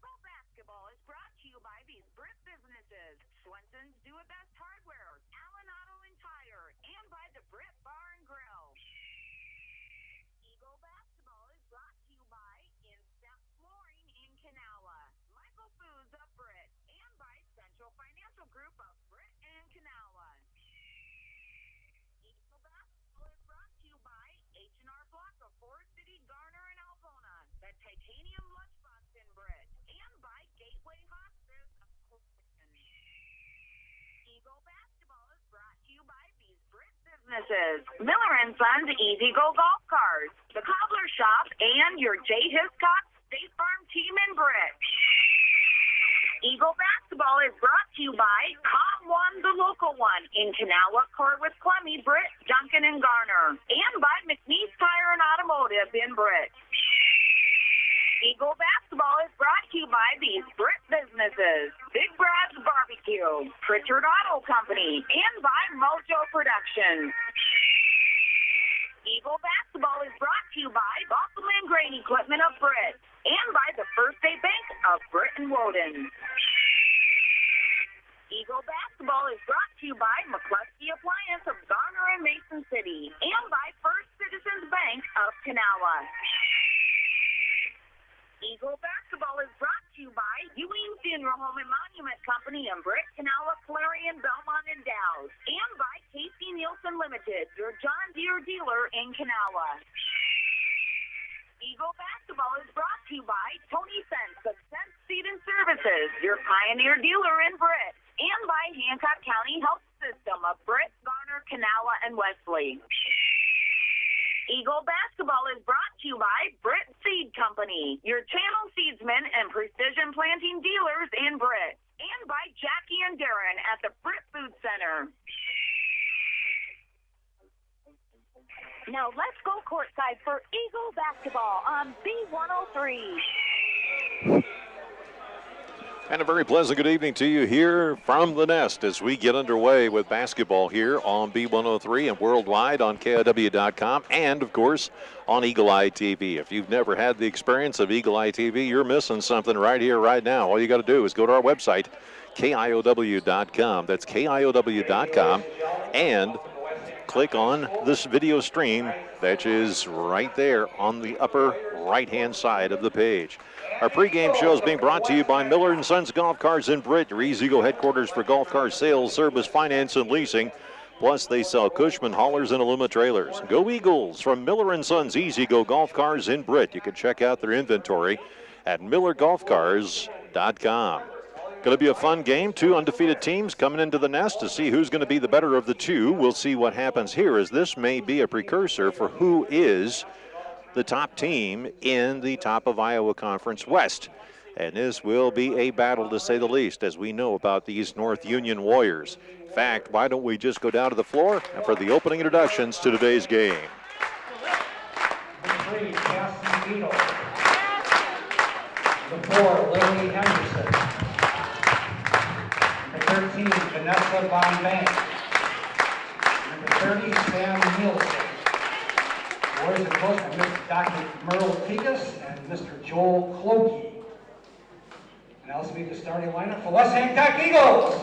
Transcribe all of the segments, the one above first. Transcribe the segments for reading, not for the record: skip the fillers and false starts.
Eagle Basketball is brought to you by these Brit businesses: Swenson's Do It Best Hardware, Allen Auto and Tire, and by the Brit Bar and Grill. Eagle Basketball is brought to you by Instep Flooring in Kanawha, Michael Foods of Brit, and by Central Financial Group of Brit and Kanawha. Eagle Basketball is brought to you by H&R Block of Forest City, Garner, and Algona, the Titanium Lunchbox in Brit, and by Gateway Hospice of Clifton. Eagle Basketball is brought to you by these Brit businesses: Miller & Sons Easy Go Golf Cars, the Cobbler Shop, and your J. Hiscox State Farm team in Brit. Eagle Basketball is brought to you by Com One, the local one, in Kanawha, Corwith, Clemmy, Brit, Duncan, and Garner, and by McNeese Tire and Automotive in Brit. Eagle Basketball is brought to you by these Brit businesses: Big Brad's Barbecue, Pritchard Auto Company, and by Mojo Productions. Eagle Basketball is brought to you by Buffalo Grain Equipment of Brit, and by the First State Bank of Brit and Woden. Eagle Basketball is brought to you by McCluskey Appliance of Garner and Mason City, and by First Citizens Bank of Kanawha. Eagle Basketball is brought to you by Ewing Funeral Home and Monument Company in Britt, Kanawha, Clarion, Belmont, and Dowd, and by Casey Nielsen Limited, your John Deere dealer in Kanawha. Eagle Basketball is brought to you by Tony Sense of Sense Seed and Services, your Pioneer dealer in Britt, and by Hancock County Health System of Britt, Garner, Kanawha, and Wesley. Eagle Basketball is brought to you by Britt Seed Company, your channel seedsmen and precision planting dealers in Britt, and by Jackie and Darren at the Britt Food Center. Now let's go courtside for Eagle Basketball on B103. And a very pleasant good evening to you here from the Nest as we get underway with basketball here on B103 and worldwide on KIW.com and, of course, on Eagle Eye TV. If you've never had the experience of Eagle Eye TV, you're missing something right here, right now. All you got to do is go to our website, KIOW.com. That's KIOW.com, and click on this video stream that is right there on the upper right-hand side of the page. Our pregame show is being brought to you by Miller & Sons Golf Cars in Britt, your Easy Go headquarters for golf car sales, service, finance, and leasing. Plus, they sell Cushman haulers and Aluma trailers. Go Eagles from Miller & Sons Easy Go Golf Cars in Britt. You can check out their inventory at millergolfcars.com. Going to be a fun game. Two undefeated teams coming into the Nest to see who's going to be the better of the two. We'll see what happens here, as this may be a precursor for who is the top team in the top of Iowa Conference West. And this will be a battle, to say the least, as we know about these North Union Warriors. In fact, why don't we just go down to the floor for the opening introductions to today's game. The 3, Cassie Beadle. The 4, Lily Henderson. Number 13, Vanessa Von Bank. Number 30, Sam Nielsen. Boys and coach by Mr. Dr. Merle Tigas and Mr. Joel Clokey. And also be the starting lineup for West Hancock Eagles.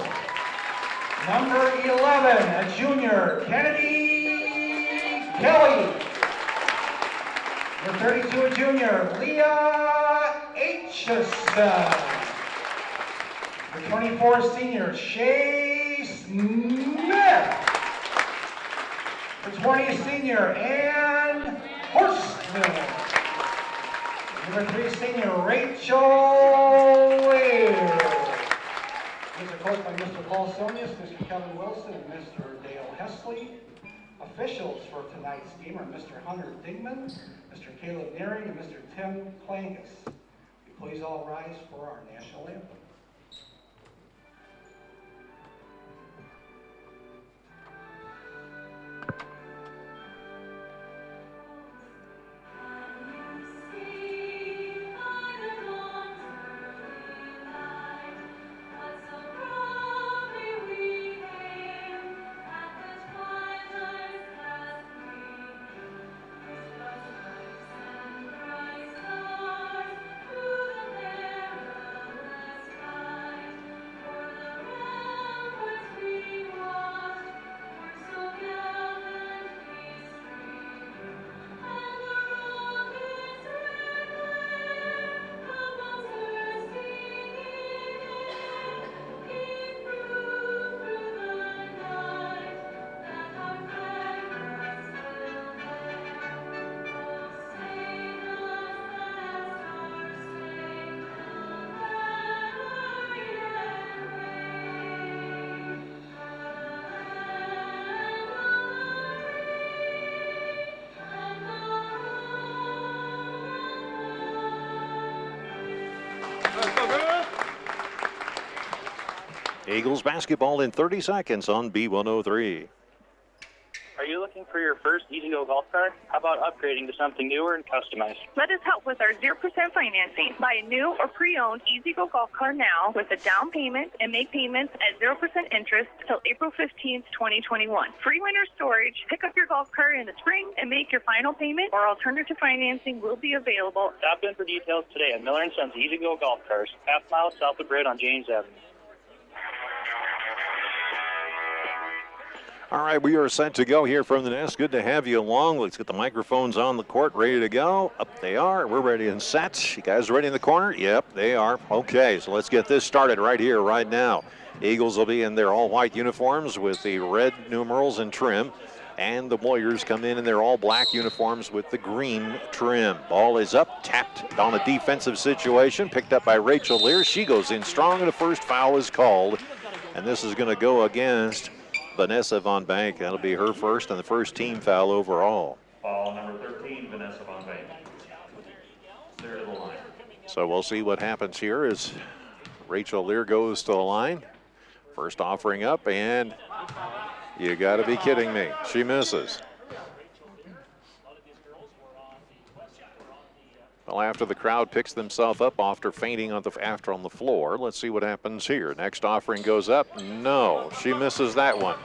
Number 11, a junior, Kennedy Kelly. Number 32, a junior, Leah Aitchison. Number 24, senior, Shay Smith. Number 20, senior, Ann Horstman. Number 3, senior, Rachel Weir. These are coached by Mr. Paul Sonius, Mr. Kevin Wilson, and Mr. Dale Hesley. Officials for tonight's game are Mr. Hunter Dingman, Mr. Caleb Neary, and Mr. Tim Clangus. Please all rise for our national anthem. Eagles basketball in 30 seconds on B103. Are you looking for your first Easy-Go golf cart? How about upgrading to something newer and customized? Let us help with our 0% financing. Buy a new or pre-owned Easy-Go golf cart now with a down payment and make payments at 0% interest till April 15th, 2021. Free winter storage. Pick up your golf cart in the spring and make your final payment, or alternative financing will be available. Stop in for details today at Miller & Sons Easy-Go golf carts, half-mile south of Bridge on James Avenue. All right, we are set to go here from the nest. Good to have you along. Let's get the microphones on the court, ready to go. Up they are. We're ready and set. You guys ready in the corner? Yep, they are. Okay, so let's get this started right here, right now. Eagles will be in their all-white uniforms with the red numerals and trim. And the Warriors come in their all-black uniforms with the green trim. Ball is up, tapped on a defensive situation, picked up by Rachel Lear. She goes in strong, and the first foul is called. And this is going to go against Vanessa Von Bank. That'll be her first and the first team foul overall. Foul number 13, Vanessa Von Bank. Clear to the line. So we'll see what happens here as Rachel Lear goes to the line. First offering up, and you got to be kidding me. She misses. Well, after the crowd picks themselves up after fainting on the floor, let's see what happens here. Next offering goes up. No, she misses that one.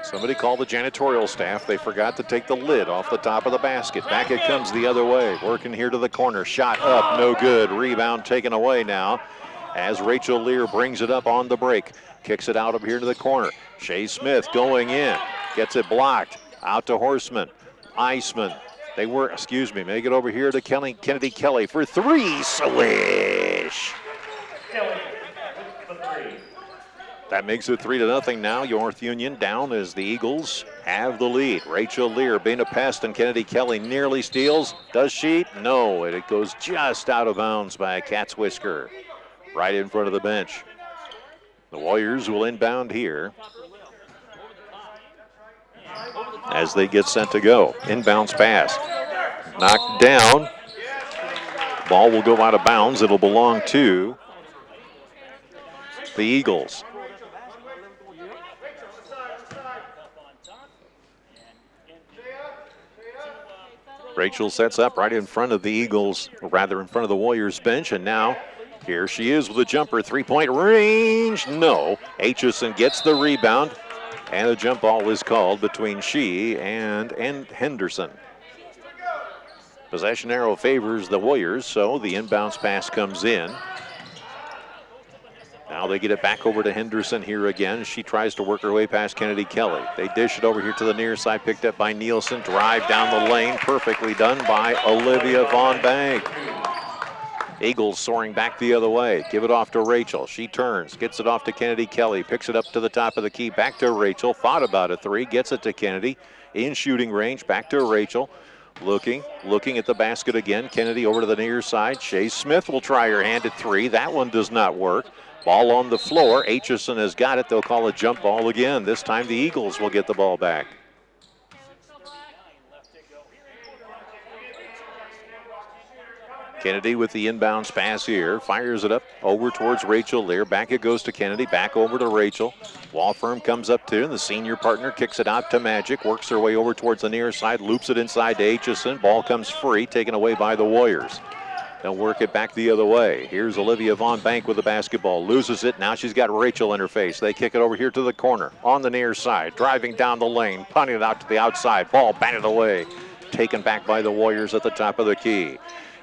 Somebody called the janitorial staff. They forgot to take the lid off the top of the basket. Back it comes the other way. Working here to the corner. Shot up, no good. Rebound taken away now as Rachel Lear brings it up on the break. Kicks it out up here to the corner. Shea Smith going in. Gets it blocked. Out to Horseman. Iceman. Make it over here to Kennedy Kelly for three. Swish! Kelly with the three. That makes it 3-0 now. North Union down as the Eagles have the lead. Rachel Lear being a pest, and Kennedy Kelly nearly steals. Does she? No, and it goes just out of bounds by a cat's whisker right in front of the bench. The Warriors will inbound here as they get sent to go. Inbounds pass. Knocked down. Ball will go out of bounds. It'll belong to the Eagles. Rachel sets up right in front of the Eagles, or rather in front of the Warriors bench, and now here she is with a jumper. Three-point range. No. Aitchison gets the rebound. And a jump ball is called between she and Henderson. Possession arrow favors the Warriors, so the inbounds pass comes in. Now they get it back over to Henderson here again. She tries to work her way past Kennedy Kelly. They dish it over here to the near side, picked up by Nielsen. Drive down the lane, perfectly done by Olivia Von Bank. Eagles soaring back the other way. Give it off to Rachel. She turns, gets it off to Kennedy Kelly, picks it up to the top of the key, back to Rachel. Thought about a three, gets it to Kennedy. In shooting range, back to Rachel. Looking at the basket again. Kennedy over to the near side. Shea Smith will try her hand at three. That one does not work. Ball on the floor. Aitchison has got it. They'll call a jump ball again. This time the Eagles will get the ball back. Kennedy with the inbounds pass here. Fires it up over towards Rachel Lear. Back it goes to Kennedy. Back over to Rachel. Walfirm comes up to, and the senior partner kicks it out to Magic. Works her way over towards the near side. Loops it inside to Aitchison. Ball comes free. Taken away by the Warriors. They'll work it back the other way. Here's Olivia Von Bank with the basketball. Loses it. Now she's got Rachel in her face. They kick it over here to the corner. On the near side. Driving down the lane. Punting it out to the outside. Ball batted away. Taken back by the Warriors at the top of the key.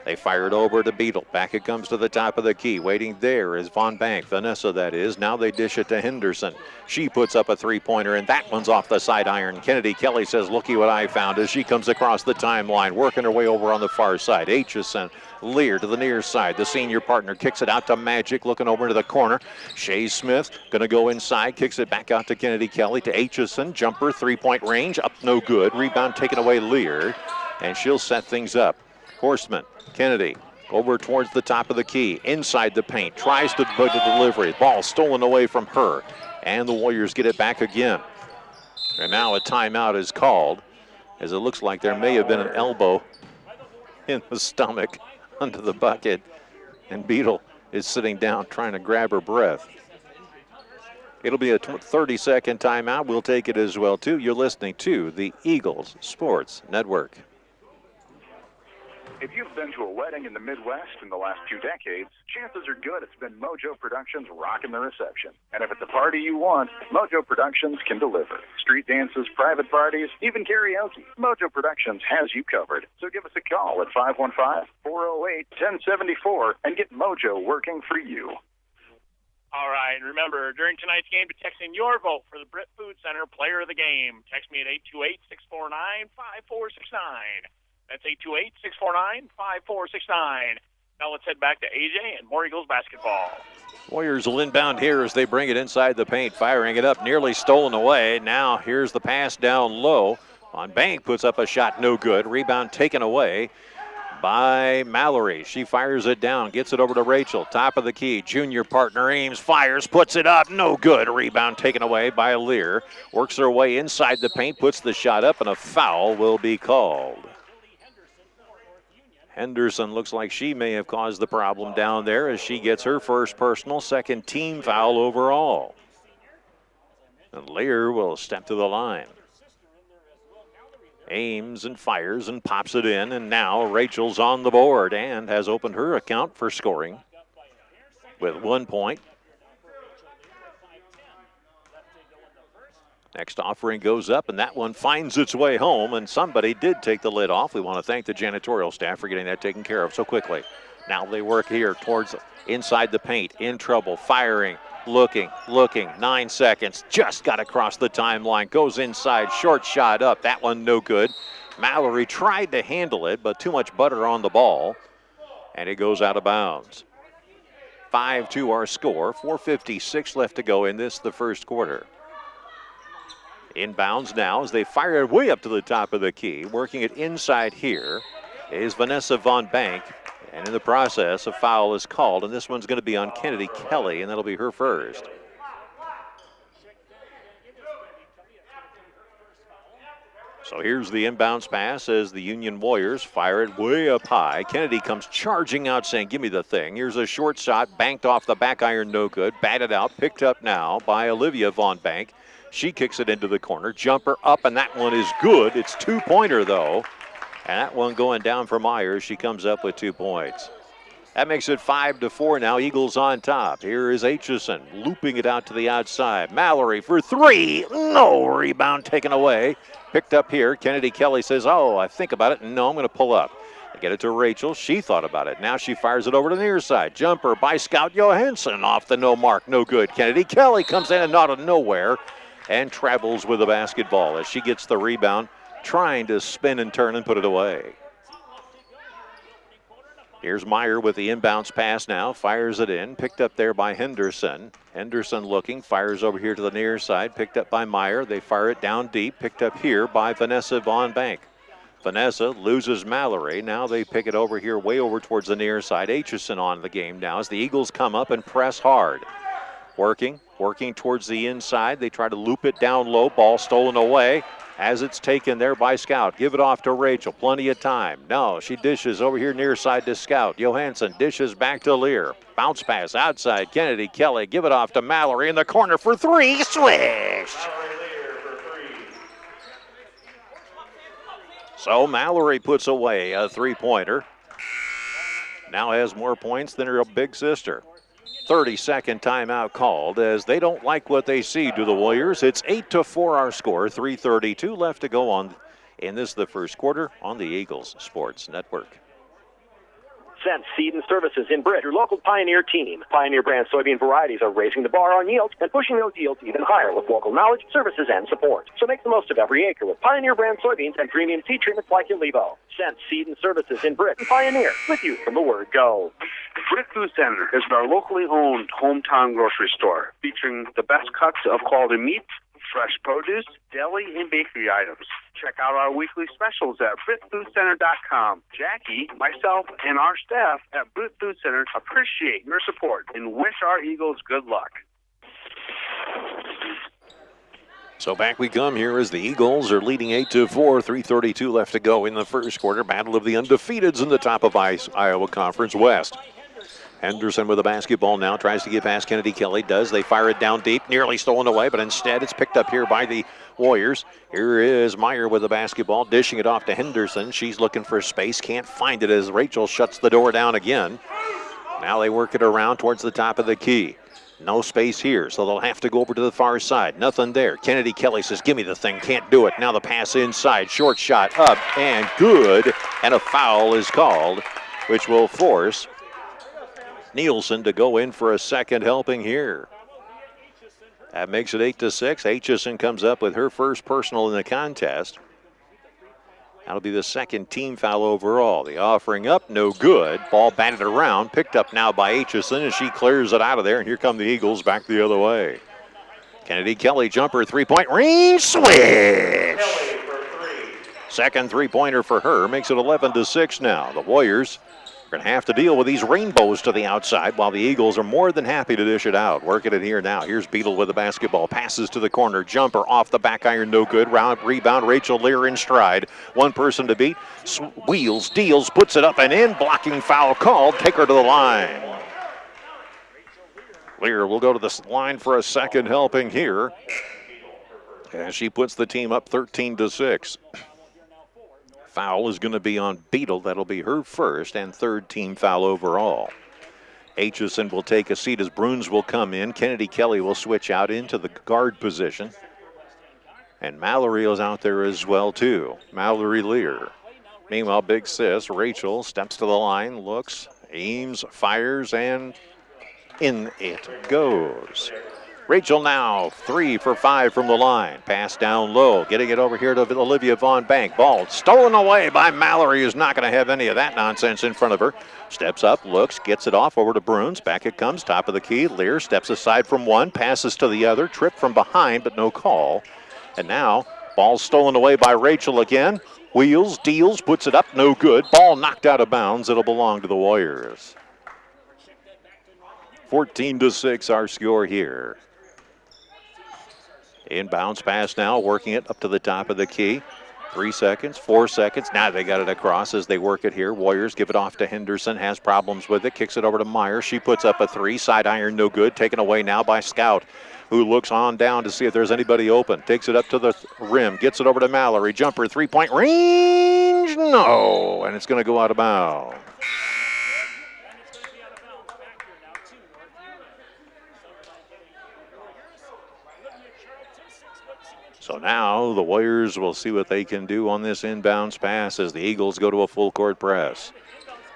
They fire it over to Beetle. Back it comes to the top of the key. Waiting there is Von Bank, Vanessa that is. Now they dish it to Henderson. She puts up a three-pointer, and that one's off the side iron. Kennedy Kelly says, looky what I found, as she comes across the timeline, working her way over on the far side. Aitchison, Lear to the near side. The senior partner kicks it out to Magic, looking over to the corner. Shea Smith going to go inside, kicks it back out to Kennedy Kelly, to Aitchison. Jumper, three-point range, up no good. Rebound taken away Lear, and she'll set things up. Horseman, Kennedy, over towards the top of the key, inside the paint, tries to put the delivery. Ball stolen away from her, and the Warriors get it back again. And now a timeout is called, as it looks like there may have been an elbow in the stomach under the bucket And Beetle is sitting down trying to grab her breath. It'll be a 30-second timeout. We'll take it as well, too. You're listening to the Eagles Sports Network. If you've been to a wedding in the Midwest in the last 2 decades, chances are good it's been Mojo Productions rocking the reception. And if it's a party you want, Mojo Productions can deliver. Street dances, private parties, even karaoke. Mojo Productions has you covered. So give us a call at 515-408-1074 and get Mojo working for you. All right, remember, during tonight's game, to text in your vote for the Britt Food Center Player of the Game. Text me at 828-649-5469. That's 828-649-5469. Now let's head back to AJ and more Eagles basketball. Warriors will inbound here as they bring it inside the paint, firing it up, nearly stolen away. Now here's the pass down low. On Bank puts up a shot, no good. Rebound taken away by Mallory. She fires it down, gets it over to Rachel. Top of the key, junior partner Ames fires, puts it up, no good. Rebound taken away by Lear. Works her way inside the paint, puts the shot up, and a foul will be called. Henderson looks like she may have caused the problem down there as she gets her first personal, second team foul overall. And Lear will step to the line. Aims and fires and pops it in, and now Rachel's on the board and has opened her account for scoring with 1 point. Next offering goes up, and that one finds its way home, and somebody did take the lid off. We want to thank the janitorial staff for getting that taken care of so quickly. Now they work here towards inside the paint, in trouble, firing, looking, 9 seconds, just got across the timeline, goes inside, short shot up, that one no good. Mallory tried to handle it, but too much butter on the ball, and it goes out of bounds. 5-2 our score, 4:56 left to go in this, the first quarter. Inbounds now as they fire it way up to the top of the key. Working it inside here is Vanessa Von Bank. And in the process, a foul is called, and this one's going to be on Kennedy Kelly, and that'll be her first. So here's the inbounds pass as the Union Warriors fire it way up high. Kennedy comes charging out saying, give me the thing. Here's a short shot, banked off the back iron, no good. Batted out, picked up now by Olivia Von Bank. She kicks it into the corner. Jumper up, and that one is good. It's two-pointer, though. And that one going down for Myers. She comes up with 2 points. That makes it 5-4 now. Eagles on top. Here is Aitchison looping it out to the outside. Mallory for three. No, rebound taken away. Picked up here. Kennedy Kelly says, oh, I think about it. No, I'm going to pull up. They get it to Rachel. She thought about it. Now she fires it over to the near side. Jumper by Scout Johansson off the no mark. No good. Kennedy Kelly comes in and out of nowhere and travels with the basketball as she gets the rebound, trying to spin and turn and put it away. Here's Meyer with the inbounds pass now, fires it in, picked up there by Henderson. Henderson looking, fires over here to the near side, picked up by Meyer. They fire it down deep, picked up here by Vanessa Von Bank. Vanessa loses Mallory. Now they pick it over here, way over towards the near side. Aitchison on the game now as the Eagles come up and press hard. Working towards the inside. They try to loop it down low. Ball stolen away as it's taken there by Scout. Give it off to Rachel. Plenty of time. No, she dishes over here near side to Scout. Johansson dishes back to Lear. Bounce pass outside. Kennedy Kelly. Give it off to Mallory in the corner for three. Swish! So Mallory puts away a three-pointer. Now has more points than her big sister. 30-second timeout called as they don't like what they see to the Warriors. It's 8-4 our score, 3:32 left to go on in this the first quarter on the Eagles Sports Network. Scent Seed and Services in Britt, your local Pioneer team. Pioneer brand soybean varieties are raising the bar on yields and pushing those yields even higher with local knowledge, services, and support. So make the most of every acre with Pioneer brand soybeans and premium seed treatments like Levo. Scent Seed and Services in Britt and Pioneer, with you from the word go. Britt Food Center is our locally owned hometown grocery store featuring the best cuts of quality meats, fresh produce, deli, and bakery items. Check out our weekly specials at BrittFoodCenter.com. Jackie, myself, and our staff at Britt Food Center appreciate your support and wish our Eagles good luck. So back we come here as the Eagles are leading 8-4, 3:32 left to go in the first quarter. Battle of the undefeateds in the top of Iowa Conference West. Henderson with the basketball now, tries to get past Kennedy Kelly. Does. They fire it down deep, nearly stolen away, but instead it's picked up here by the Warriors. Here is Meyer with the basketball, dishing it off to Henderson. She's looking for space, can't find it as Rachel shuts the door down again. Now they work it around towards the top of the key. No space here, so they'll have to go over to the far side. Nothing there. Kennedy Kelly says, give me the thing, can't do it. Now the pass inside, short shot up and good, and a foul is called, which will force Nielsen to go in for a second helping here. That makes it 8-6. Aitchison comes up with her first personal in the contest. That'll be the second team foul overall. The offering up, no good. Ball batted around, picked up now by Aitchison, and she clears it out of there, and here come the Eagles back the other way. Kennedy Kelly jumper, three-point range, swish! Second three-pointer for her, makes it 11-6 now. The Warriors are going to have to deal with these rainbows to the outside while the Eagles are more than happy to dish it out. Working it here now. Here's Beadle with the basketball. Passes to the corner. Jumper off the back iron. No good. Rebound. Rachel Lear in stride. One person to beat. Wheels, deals, puts it up and in. Blocking foul called. Take her to the line. Lear will go to the line for a second helping here. And she puts the team up 13-6. Foul is going to be on Beadle. That'll be her first and third team foul overall. Aitchison will take a seat as Bruns will come in. Kennedy Kelly will switch out into the guard position. And Mallory is out there as well, too. Mallory Lear. Meanwhile, big sis, Rachel, steps to the line, looks, aims, fires, and in it goes. Rachel now 3 for 5 from the line. Pass down low, getting it over here to Olivia Von Bank. Ball stolen away by Mallory, who's not going to have any of that nonsense in front of her. Steps up, looks, gets it off over to Bruns. Back it comes, top of the key. Lear steps aside from one, passes to the other. Trip from behind, but no call. And now, ball stolen away by Rachel again. Wheels, deals, puts it up, no good. Ball knocked out of bounds. It'll belong to the Warriors. 14-6 our score here. Inbounds pass now, working it up to the top of the key. 3 seconds, 4 seconds. Now they got it across as they work it here. Warriors give it off to Henderson, has problems with it, kicks it over to Meyer. She puts up a three, side iron, no good. Taken away now by Scout, who looks on down to see if there's anybody open. Takes it up to the rim, gets it over to Mallory. Jumper, three-point range, no, and it's going to go out of bounds. So now the Warriors will see what they can do on this inbounds pass as the Eagles go to a full court press.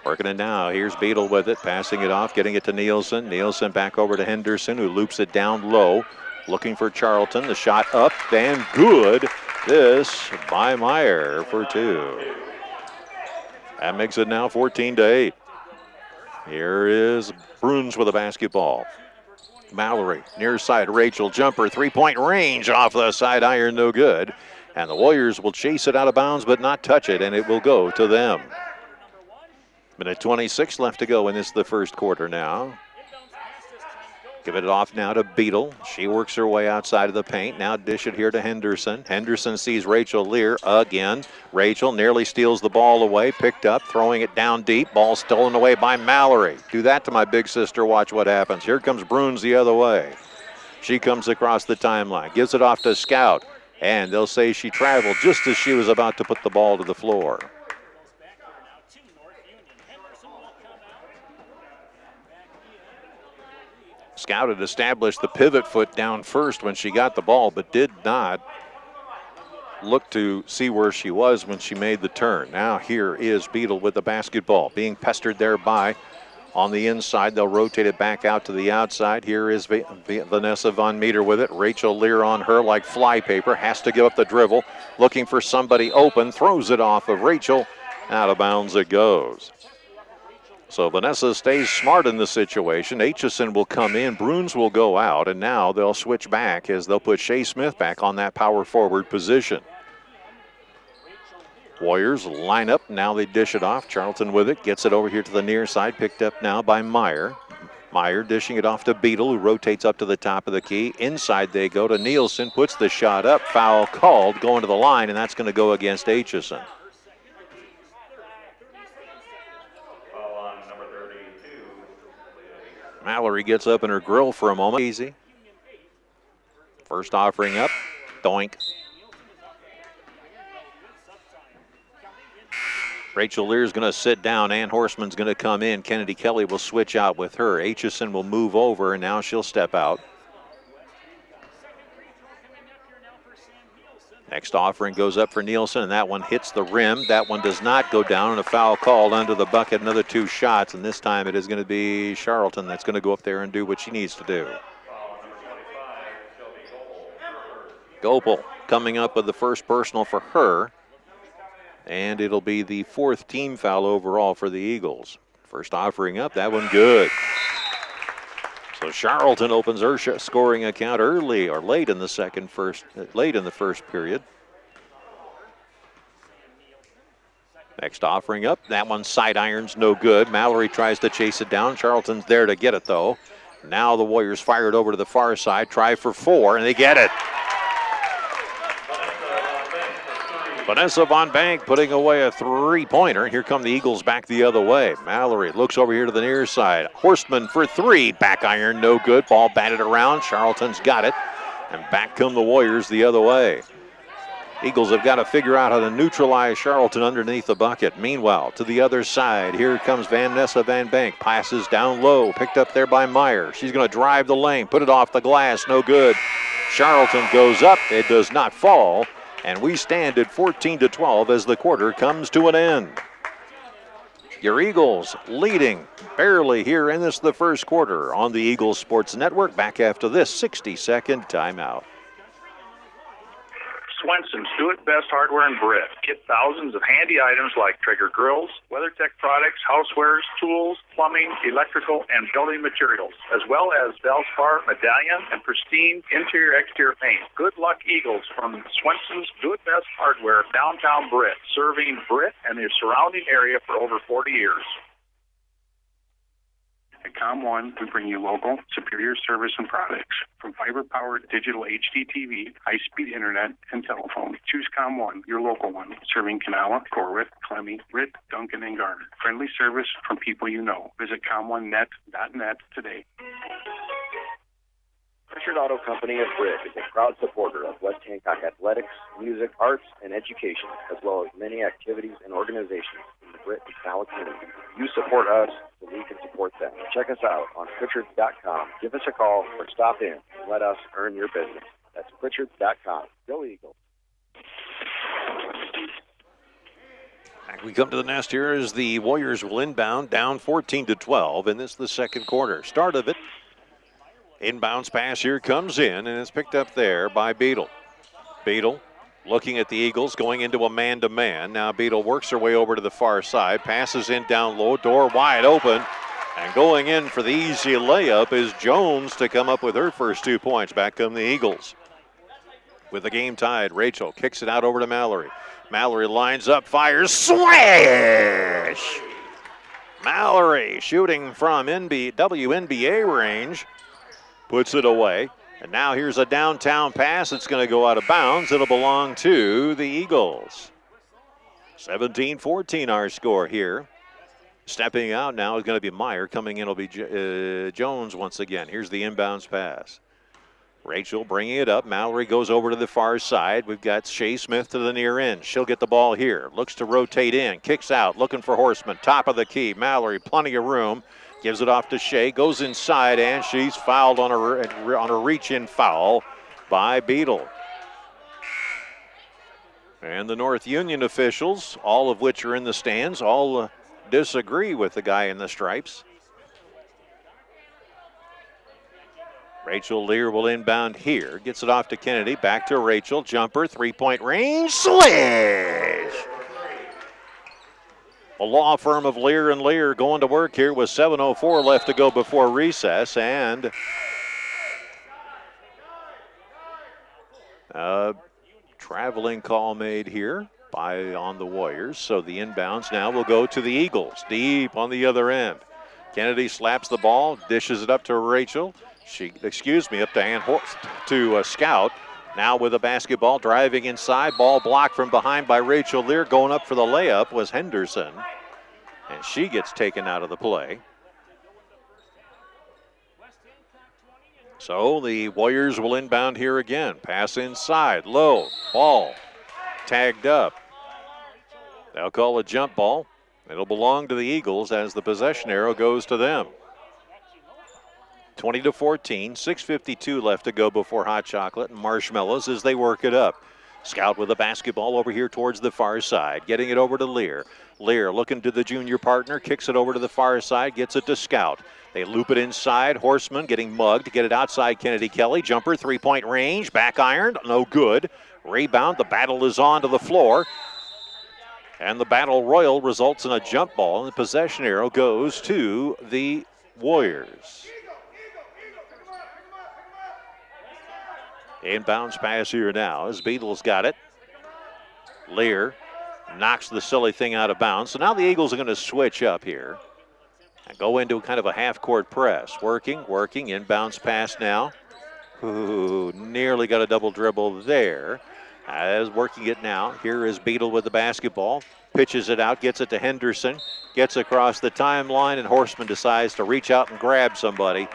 Working it now. Here's Beadle with it, passing it off, getting it to Nielsen. Nielsen back over to Henderson, who loops it down low. Looking for Charlton. The shot up and good. This by Meyer for two. That makes it now 14-8. Here is Bruns with a basketball. Mallory, near side, Rachel, jumper, three-point range off the side iron, no good. And the Warriors will chase it out of bounds but not touch it, and it will go to them. Minute 26 left to go in the first quarter now. Give it off now to Beadle. She works her way outside of the paint. Now dish it here to Henderson. Henderson sees Rachel Lear again. Rachel nearly steals the ball away. Picked up, throwing it down deep. Ball stolen away by Mallory. Do that to my big sister. Watch what happens. Here comes Bruns the other way. She comes across the timeline. Gives it off to Scout. And they'll say she traveled just as she was about to put the ball to the floor. Scout had established the pivot foot down first when she got the ball, but did not look to see where she was when she made the turn. Now here is Beadle with the basketball, being pestered there by on the inside. They'll rotate it back out to the outside. Here is Vanessa Von Meter with it. Rachel Lear on her like flypaper, has to give up the dribble, looking for somebody open, throws it off of Rachel. Out of bounds it goes. So Vanessa stays smart in the situation. Aitchison will come in, Bruns will go out, and now they'll switch back as they'll put Shea Smith back on that power forward position. Warriors line up, now they dish it off. Charlton with it, gets it over here to the near side, picked up now by Meyer. Meyer dishing it off to Beadle, who rotates up to the top of the key. Inside they go to Nielsen, puts the shot up, foul called, going to the line, and that's going to go against Aitchison. Mallory gets up in her grill for a moment. Easy. First offering up. Doink. Rachel Lear's going to sit down. Ann Horseman's going to come in. Kennedy Kelly will switch out with her. Aitchison will move over, and now she'll step out. Next offering goes up for Nielsen, and that one hits the rim. That one does not go down, and a foul called under the bucket. Another 2 shots, and this time it is going to be Charlton that's going to go up there and do what she needs to do. Gopel coming up with the first personal for her. And it'll be the 4th team foul overall for the Eagles. First offering up, that one good. So Charlton opens her scoring account early or late in the first period. Next offering up, that one side irons no good. Mallory tries to chase it down. Charlton's there to get it though. Now the Warriors fire it over to the far side, try for 4, and they get it. Vanessa Von Bank putting away a 3-pointer. Here come the Eagles back the other way. Mallory looks over here to the near side. Horstman for 3. Back iron, no good. Ball batted around. Charlton's got it. And back come the Warriors the other way. Eagles have got to figure out how to neutralize Charlton underneath the bucket. Meanwhile, to the other side, here comes Vanessa Van Bank. Passes down low, picked up there by Meyer. She's going to drive the lane, put it off the glass, no good. Charlton goes up. It does not fall. And we stand at 14-12 as the quarter comes to an end. Your Eagles leading barely here in the first quarter on the Eagles Sports Network. Back after this 60-second timeout. Swenson's Do It Best Hardware in Britt. Get thousands of handy items like Traeger grills, WeatherTech products, housewares, tools, plumbing, electrical, and building materials, as well as Valspar, medallion, and pristine interior-exterior paint. Good luck, Eagles, from Swenson's Do It Best Hardware, downtown Britt, serving Britt and the surrounding area for over 40 years. At COM1, we bring you local, superior service and products. From fiber-powered digital HD TV, high-speed internet, and telephone. Choose COM1, your local one, serving Kanawha, Corwith, Clemmy, Britt, Duncan, and Garner. Friendly service from people you know. Visit com1net.net today. Pritchard Auto Company of Britt is a proud supporter of West Hancock athletics, music, arts, and education, as well as many activities and organizations in the Britt and Kanawha community. You support us, so we can support them. Check us out on Pritchard.com. Give us a call or stop in and let us earn your business. That's Pritchard.com. Go Eagles. Back we come to the nest here as the Warriors will inbound down 14-12, and this is the second quarter. Start of it. Inbounds pass here comes in, and it's picked up there by Beadle. Beadle looking at the Eagles, going into a man-to-man. Now Beadle works her way over to the far side, passes in down low, door wide open, and going in for the easy layup is Jones to come up with her first 2 points. Back come the Eagles. With the game tied, Rachel kicks it out over to Mallory. Mallory lines up, fires, swish! Mallory shooting from WNBA range. Puts it away. And now here's a downtown pass. It's going to go out of bounds. It'll belong to the Eagles. 17-14 our score here. Stepping out now is going to be Meyer. Coming in will be Jones once again. Here's the inbounds pass. Rachel bringing it up. Mallory goes over to the far side. We've got Shea Smith to the near end. She'll get the ball here. Looks to rotate in. Kicks out. Looking for Horseman. Top of the key. Mallory, plenty of room. Gives it off to Shea, goes inside, and she's fouled on a reach-in foul by Beadle. And the North Union officials, all of which are in the stands, all disagree with the guy in the stripes. Rachel Lear will inbound here. Gets it off to Kennedy. Back to Rachel. Jumper, three-point range. Swish! The law firm of Lear & Lear going to work here with 7:04 left to go before recess. And traveling call made here on the Warriors. So the inbounds now will go to the Eagles. Deep on the other end. Kennedy slaps the ball, dishes it up to Rachel. Up to Scout. Now with a basketball, driving inside. Ball blocked from behind by Rachel Lear. Going up for the layup was Henderson. And she gets taken out of the play. So the Warriors will inbound here again. Pass inside, low, ball tagged up. They'll call a jump ball. It'll belong to the Eagles as the possession arrow goes to them. 20-14, 6:52 left to go before hot chocolate and marshmallows as they work it up. Scout with the basketball over here towards the far side, getting it over to Lear. Lear looking to the junior partner, kicks it over to the far side, gets it to Scout. They loop it inside. Horseman getting mugged, get it outside Kennedy Kelly. Jumper, three-point range, back ironed, no good. Rebound, the battle is on to the floor. And the battle royal results in a jump ball, and the possession arrow goes to the Warriors. Inbounds pass here now as Beatles got it. Lear knocks the silly thing out of bounds. So now the Eagles are going to switch up here and go into kind of a half-court press. Working, inbounds pass now. Ooh, nearly got a double dribble there. As working it now, here is Beetle with the basketball. Pitches it out, gets it to Henderson. Gets across the timeline, and Horseman decides to reach out and grab somebody.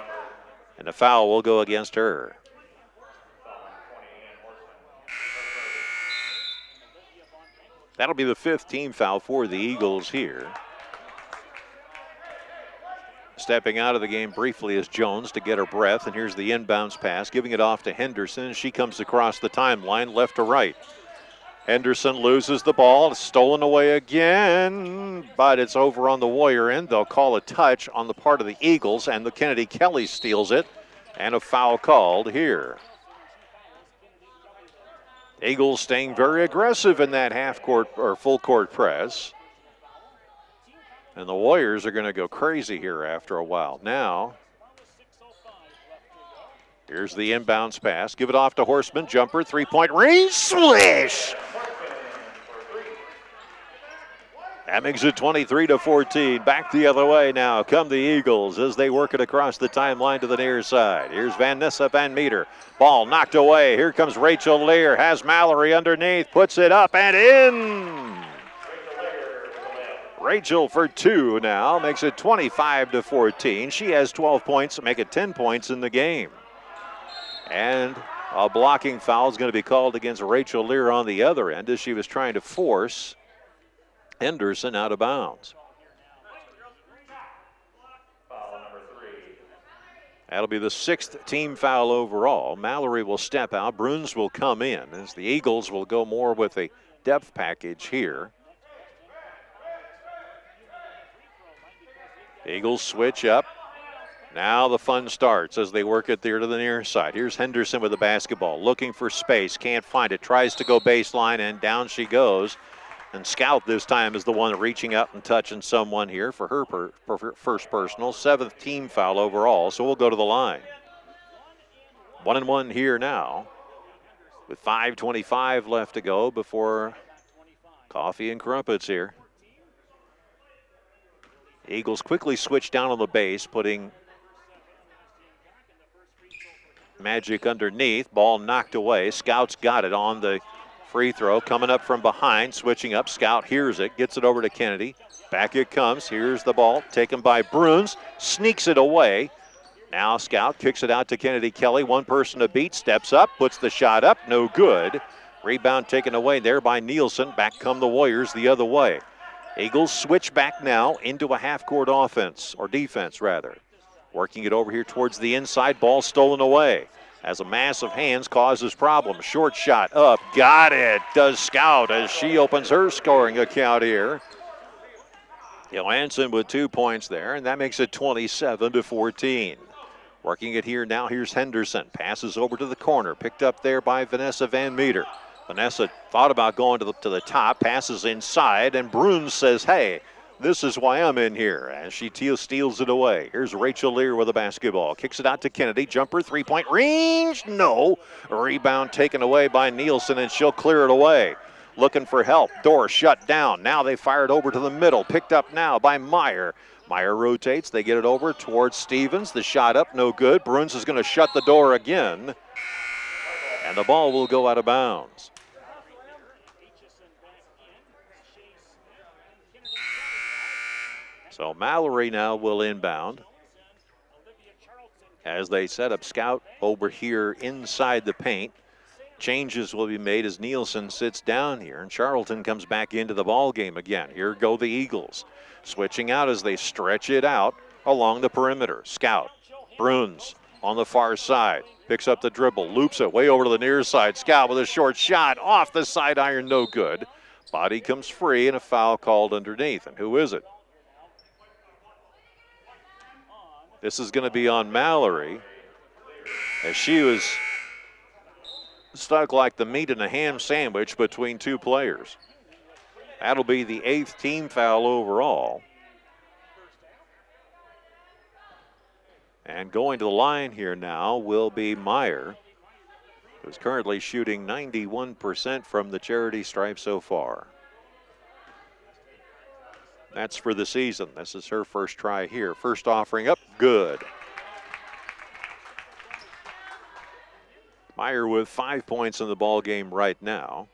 And the foul will go against her. That'll be the 5th team foul for the Eagles here. Stepping out of the game briefly is Jones to get her breath, and here's the inbounds pass, giving it off to Henderson. She comes across the timeline, left to right. Henderson loses the ball. It's stolen away again, but it's over on the Warrior end. They'll call a touch on the part of the Eagles, and the Kennedy Kelly steals it, and a foul called here. Eagles staying very aggressive in that half-court or full-court press. And the Warriors are going to go crazy here after a while. Now, here's the inbounds pass. Give it off to Horseman. Jumper, three-point range, swish! That makes it 23-14. Back the other way now come the Eagles as they work it across the timeline to the near side. Here's Vanessa Van Meter. Ball knocked away. Here comes Rachel Lear. Has Mallory underneath. Puts it up and in. Rachel for 2 now. Makes it 25-14. She has 12 points. Make it 10 points in the game. And a blocking foul is going to be called against Rachel Lear on the other end as she was trying to force Henderson out of bounds. That'll be the 6th team foul overall. Mallory will step out. Bruns will come in as the Eagles will go more with a depth package here. Eagles switch up. Now the fun starts as they work it there to the near side. Here's Henderson with the basketball, looking for space, can't find it, tries to go baseline, and down she goes. And Scout this time is the one reaching up and touching someone here for her first personal. 7th team foul overall, so we'll go to the line. 1-1 here now with 5:25 left to go before coffee and crumpets here. Eagles quickly switch down on the base, putting Magic underneath. Ball knocked away. Scout's got it on the free throw. Coming up from behind, switching up. Scout hears it, gets it over to Kennedy. Back it comes. Here's the ball taken by Bruns. Sneaks it away. Now Scout kicks it out to Kennedy Kelly. One person to beat. Steps up, puts the shot up. No good. Rebound taken away there by Nielsen. Back come the Warriors the other way. Eagles switch back now into a half-court offense, or defense rather. Working it over here towards the inside. Ball stolen away. As a mass of hands causes problems. Short shot up. Got it. Does Scout as she opens her scoring account here. Johansson with 2 points there, and that makes it 27-14. Working it here now. Here's Henderson. Passes over to the corner. Picked up there by Vanessa Van Meter. Vanessa thought about going to the top. Passes inside, and Bruns says, hey, this is why I'm in here, as she steals it away. Here's Rachel Lear with the basketball. Kicks it out to Kennedy. Jumper, three-point range. No. Rebound taken away by Nielsen, and she'll clear it away. Looking for help. Door shut down. Now they fire it over to the middle. Picked up now by Meyer. Meyer rotates. They get it over towards Stevens. The shot up, no good. Bruns is going to shut the door again. And the ball will go out of bounds. So Mallory now will inbound. as they set up Scout over here inside the paint. Changes will be made as Nielsen sits down here, and Charlton comes back into the ball game again. Here go the Eagles, switching out as they stretch it out along the perimeter. Scout, Bruns on the far side, picks up the dribble, loops it way over to the near side. Scout with a short shot off the side iron, no good. Body comes free and a foul called underneath. And who is it? This is going to be on Mallory, as she was stuck like the meat in a ham sandwich between two players. That'll be the 8th team foul overall. And going to the line here now will be Meyer, who's currently shooting 91% from the charity stripe so far. That's for the season. This is her first try here. First offering up, good. Meyer with 5 points in the ball game right now.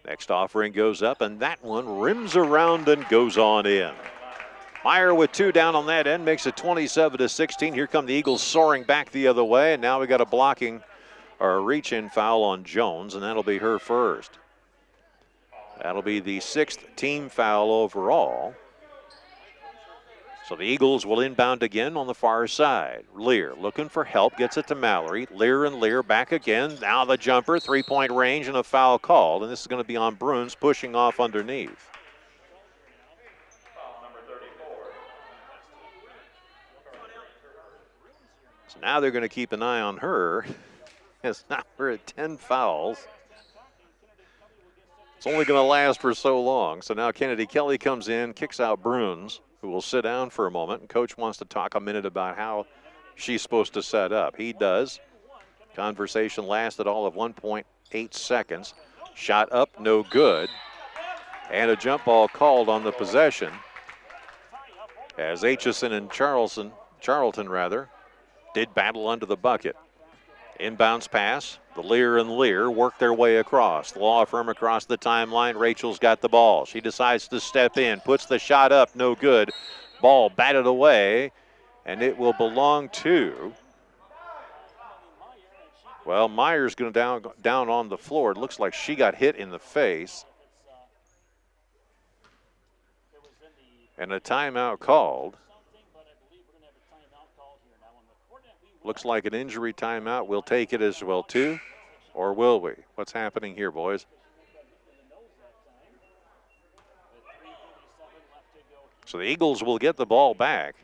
Next offering goes up, and that one rims around and goes on in. Meyer with 2 down on that end makes it 27-16. Here come the Eagles soaring back the other way, and now we got a blocking or a reach-in foul on Jones, and that'll be her first. That'll be the 6th team foul overall. So the Eagles will inbound again on the far side. Lear looking for help, gets it to Mallory. Lear and Lear back again. Now the jumper, 3-point range, and a foul called. And this is going to be on Bruns pushing off underneath. So now they're going to keep an eye on her. It's now we're at 10 fouls. It's only going to last for so long. So now Kennedy Kelly comes in, kicks out Bruns, who will sit down for a moment. And Coach wants to talk a minute about how she's supposed to set up. He does. Conversation lasted all of 1.8 seconds. Shot up, no good. And a jump ball called on the possession, as Aitchison and Charlton did battle under the bucket. Inbounds pass. The Lear and Lear work their way across. The law firm across the timeline. Rachel's got the ball. She decides to step in, puts the shot up, no good. Ball batted away, and it will belong to, well, Meyer's going to down on the floor. It looks like she got hit in the face. And a timeout called. Looks like an injury timeout. We'll take it as well, too. Or will we? What's happening here, boys? So the Eagles will get the ball back.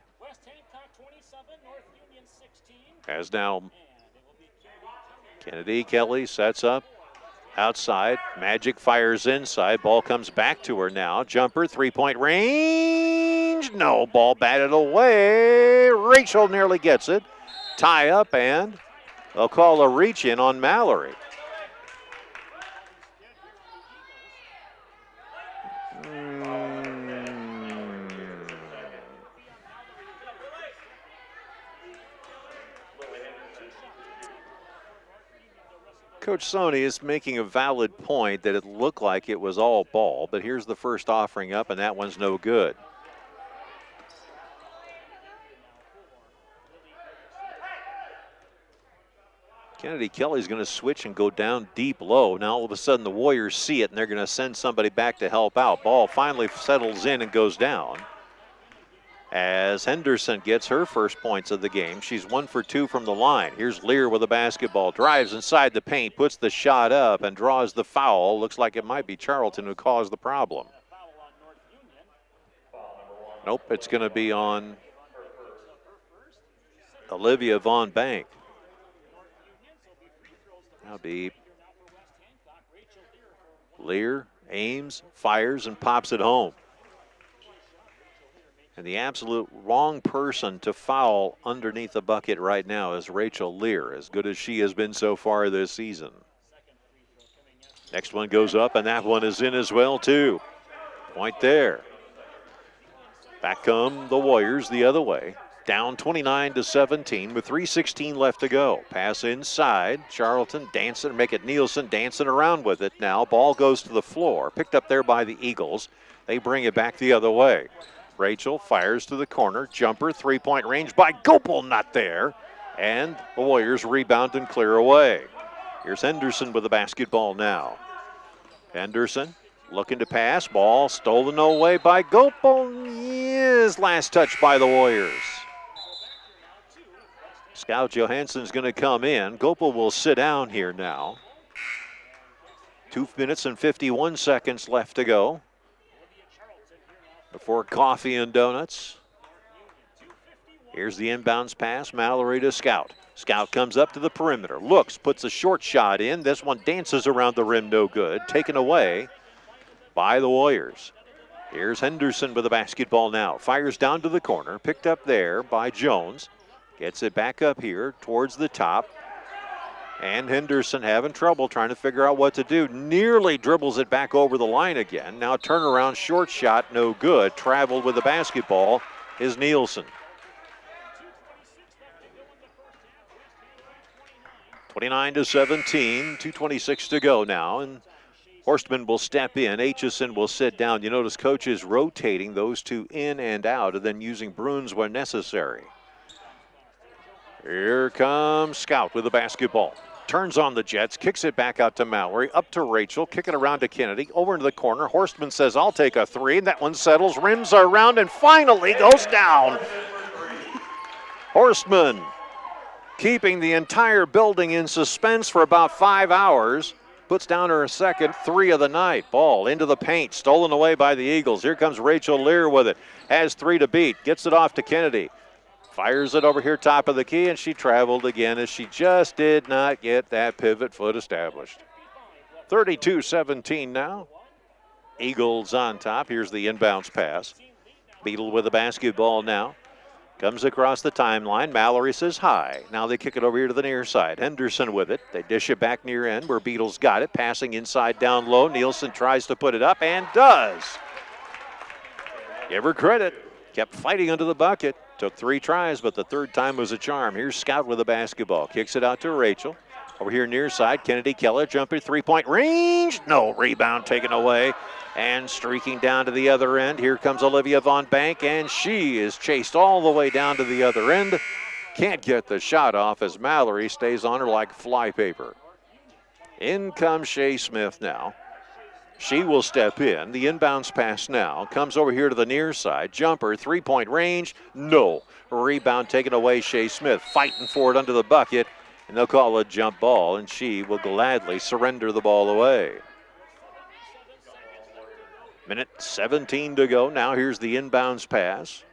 As now Kennedy Kelly sets up outside. Magic fires inside. Ball comes back to her now. Jumper, 3-point range. No, ball batted away. Rachel nearly gets it. Tie up, and they'll call a reach in on Mallory. Coach Sony is making a valid point that it looked like it was all ball, but here's the first offering up, and that one's no good. Kennedy Kelly's going to switch and go down deep low. Now all of a sudden the Warriors see it, and they're going to send somebody back to help out. Ball finally settles in and goes down, as Henderson gets her first points of the game. She's 1 for 2 from the line. Here's Lear with a basketball. Drives inside the paint, puts the shot up, and draws the foul. Looks like it might be Charlton who caused the problem. Nope, it's going to be on Olivia Von Bank. That'll be Lear, aims, fires, and pops it home. And the absolute wrong person to foul underneath the bucket right now is Rachel Lear, as good as she has been so far this season. Next one goes up, and that one is in as well, too. Point there. Back come the Warriors the other way. Down 29-17 with 3:16 left to go. Pass inside. Charlton dancing, make it Nielsen dancing around with it now. Ball goes to the floor. Picked up there by the Eagles. They bring it back the other way. Rachel fires to the corner. Jumper, three-point range by Gopel, not there. And the Warriors rebound and clear away. Here's Henderson with the basketball now. Henderson looking to pass. Ball stolen away by Gopel. Yes, last touch by the Warriors. Scout Johansson's going to come in. Gopel will sit down here now. 2 minutes and 51 seconds left to go before coffee and donuts. Here's the inbounds pass. Mallory to Scout. Scout comes up to the perimeter. Looks, puts a short shot in. This one dances around the rim, no good. Taken away by the Warriors. Here's Henderson with the basketball now. Fires down to the corner. Picked up there by Jones. Gets it back up here towards the top. And Henderson having trouble trying to figure out what to do. Nearly dribbles it back over the line again. Now turnaround short shot, no good. Traveled with the basketball is Nielsen. 29-17, 2:26 to go now. And Horstman will step in. Aitchison will sit down. You notice coach is rotating those two in and out and then using Bruins when necessary. Here comes Scout with the basketball. Turns on the Jets, kicks it back out to Mallory, up to Rachel, kick it around to Kennedy, over into the corner. Horstman says, I'll take a three, and that one settles, rims are around, and finally goes down. Horstman keeping the entire building in suspense for about 5 hours. Puts down her second three of the night. Ball into the paint, stolen away by the Eagles. Here comes Rachel Lear with it. Has three to beat, gets it off to Kennedy. Fires it over here top of the key, and she traveled again as she just did not get that pivot foot established. 32-17 now. Eagles on top. Here's the inbounds pass. Beetle with the basketball now. Comes across the timeline. Mallory says hi. Now they kick it over here to the near side. Henderson with it. They dish it back near end where Beetle's got it. Passing inside down low. Nielsen tries to put it up and does. Give her credit. Kept fighting under the bucket. Took 3 tries, but the third time was a charm. Here's Scout with the basketball. Kicks it out to Rachel. Over here near side, Kennedy Keller jumper, three-point range. No, rebound taken away. And streaking down to the other end, here comes Olivia Von Bank, and she is chased all the way down to the other end. Can't get the shot off as Mallory stays on her like flypaper. In comes Shea Smith now. She will step in. The inbounds pass now. Comes over here to the near side. Jumper, three-point range. No. Rebound taken away. Shea Smith fighting for it under the bucket. And they'll call a jump ball, and she will gladly surrender the ball away. Minute 17 to go. Now here's the inbounds pass.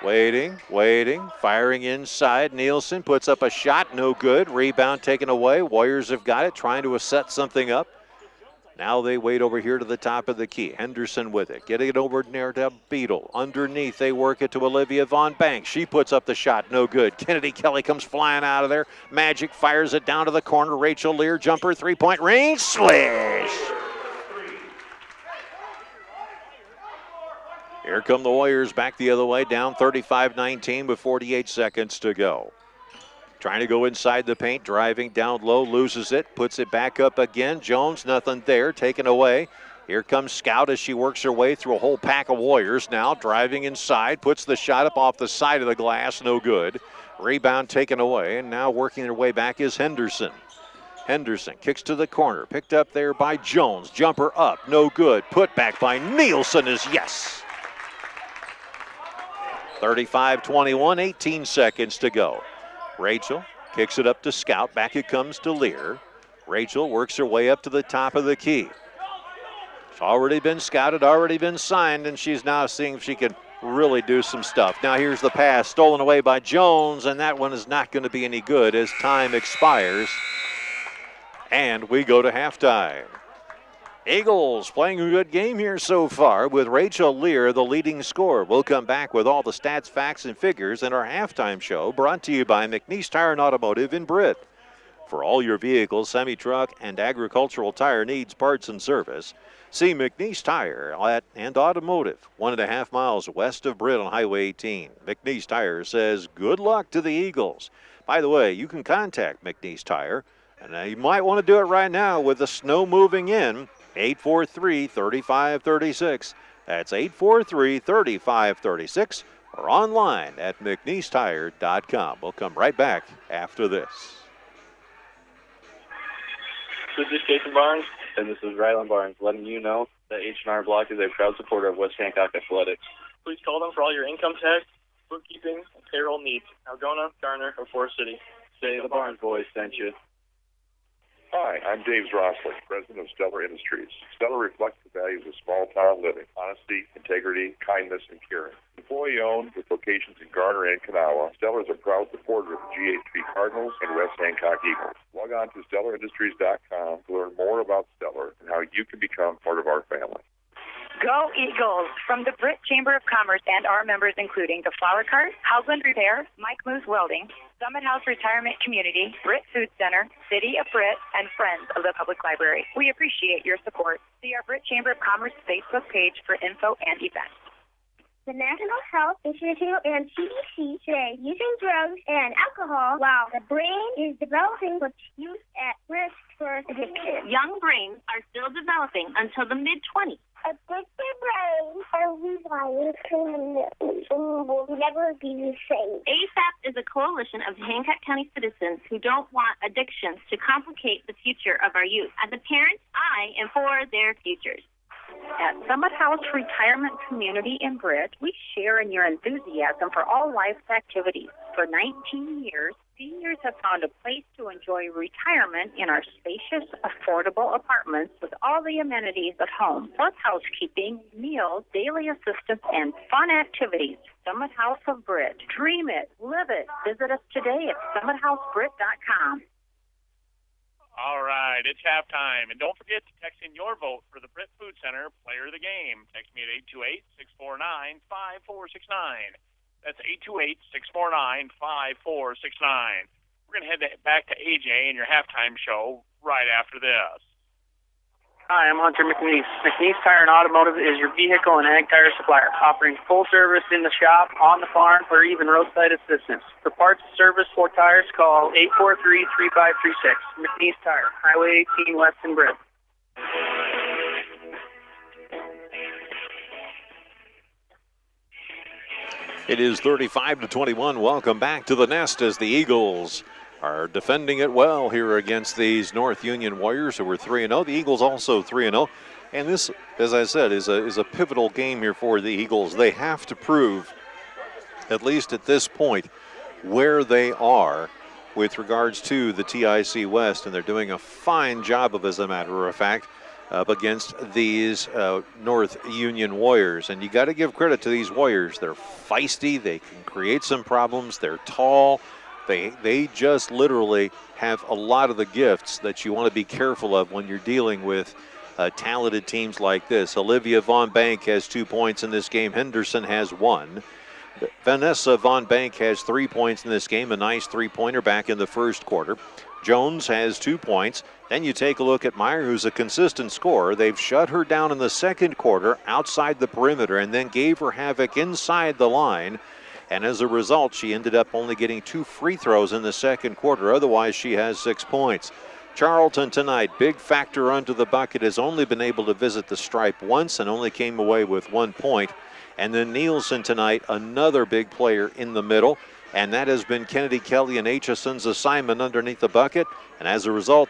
Waiting. Firing inside. Nielsen puts up a shot. No good. Rebound taken away. Warriors have got it. Trying to set something up. Now they wait over here to the top of the key. Henderson with it. Getting it over near to Beetle. Underneath, they work it to Olivia Von Bank. She puts up the shot. No good. Kennedy Kelly comes flying out of there. Magic fires it down to the corner. Rachel Lear, jumper, three-point range. Swish! Here come the Warriors back the other way. Down 35-19 with 48 seconds to go. Trying to go inside the paint, driving down low, loses it, puts it back up again. Jones, nothing there, taken away. Here comes Scout as she works her way through a whole pack of Warriors now. Driving inside, puts the shot up off the side of the glass, no good. Rebound taken away, and now working her way back is Henderson. Henderson kicks to the corner, picked up there by Jones. Jumper up, no good. Put back by Nielsen is yes. 35-21, 18 seconds to go. Rachel kicks it up to Scout. Back it comes to Lear. Rachel works her way up to the top of the key. It's already been scouted, already been signed, and she's now seeing if she can really do some stuff. Now here's the pass stolen away by Jones, and that one is not going to be any good as time expires. And we go to halftime. Eagles playing a good game here so far with Rachel Lear, the leading scorer. We'll come back with all the stats, facts, and figures in our halftime show brought to you by McNeese Tire and Automotive in Britt. For all your vehicles, semi-truck, and agricultural tire needs, parts, and service, see McNeese Tire and Automotive, 1.5 miles west of Britt on Highway 18. McNeese Tire says good luck to the Eagles. By the way, you can contact McNeese Tire, and you might want to do it right now with the snow moving in. 843-3536. That's 843-3536 or online at McNeeseTire.com. We'll come right back after this. This is Jason Barnes, and this is Rylan Barnes, letting you know that H&R Block is a proud supporter of West Hancock Athletics. Please call them for all your income tax, bookkeeping, and payroll needs. Algona, Garner, or Forest City. Say the Barnes boys sent you. Hi, I'm Dave Drossley, president of Stellar Industries. Stellar reflects the values of small-town living: honesty, integrity, kindness, and caring. Employee-owned with locations in Garner and Kanawha, Stellar is a proud supporter of the GHB Cardinals and West Hancock Eagles. Log on to StellarIndustries.com to learn more about Stellar and how you can become part of our family. Go Eagles! From the Britt Chamber of Commerce and our members, including the Flower Cart, Howland Repair, Mike Moose Welding, Summit House Retirement Community, Britt Food Center, City of Britt, and Friends of the Public Library. We appreciate your support. See our Britt Chamber of Commerce Facebook page for info and events. The National Health Institute and CDC say using drugs and alcohol while the brain is developing puts youth at risk for addiction. Young brains are still developing until the mid-20s. Addicted brains are rewired permanently and will never be the same. ASAP is a coalition of Hancock County citizens who don't want addictions to complicate the future of our youth. As a parent, I am for their futures. At Summit House Retirement Community in Britt, we share in your enthusiasm for all life's activities. For 19 years, seniors have found a place to enjoy retirement in our spacious, affordable apartments with all the amenities at home, plus housekeeping, meals, daily assistance, and fun activities. Summit House of Britt. Dream it. Live it. Visit us today at SummitHouseBritt.com. All right, it's halftime. And don't forget to text in your vote for the Britt Food Center Player of the Game. Text me at 828-649-5469. That's 828-649-5469. We're going to head back to AJ and your halftime show right after this. Hi, I'm Hunter McNeese. McNeese Tire and Automotive is your vehicle and ag tire supplier, offering full service in the shop, on the farm, or even roadside assistance. For parts, service, or tires, call 843-3536. McNeese Tire, Highway 18 West in Britt. It is 35-21. Welcome back to the nest as the Eagles are defending it well here against these North Union Warriors who were 3-0. The Eagles also 3-0. And this, as I said, is a pivotal game here for the Eagles. They have to prove, at least at this point, where they are with regards to the TIC West. And they're doing a fine job of, as a matter of fact, up against these North Union Warriors. And you got to give credit to these Warriors. They're feisty. They can create some problems. They're tall. They just literally have a lot of the gifts that you want to be careful of when you're dealing with talented teams like this. Olivia Von Bank has 2 points in this game. Henderson has 1. Vanessa Von Bank has 3 points in this game, a nice three-pointer back in the first quarter. Jones has 2 points. Then you take a look at Meyer, who's a consistent scorer. They've shut her down in the second quarter outside the perimeter and then gave her havoc inside the line. And as a result, she ended up only getting 2 free throws in the second quarter. Otherwise, she has 6 points. Charlton tonight, big factor under the bucket, has only been able to visit the stripe once and only came away with 1 point. And then Nielsen tonight, another big player in the middle. And that has been Kennedy Kelly and Aitchison's assignment underneath the bucket. And as a result,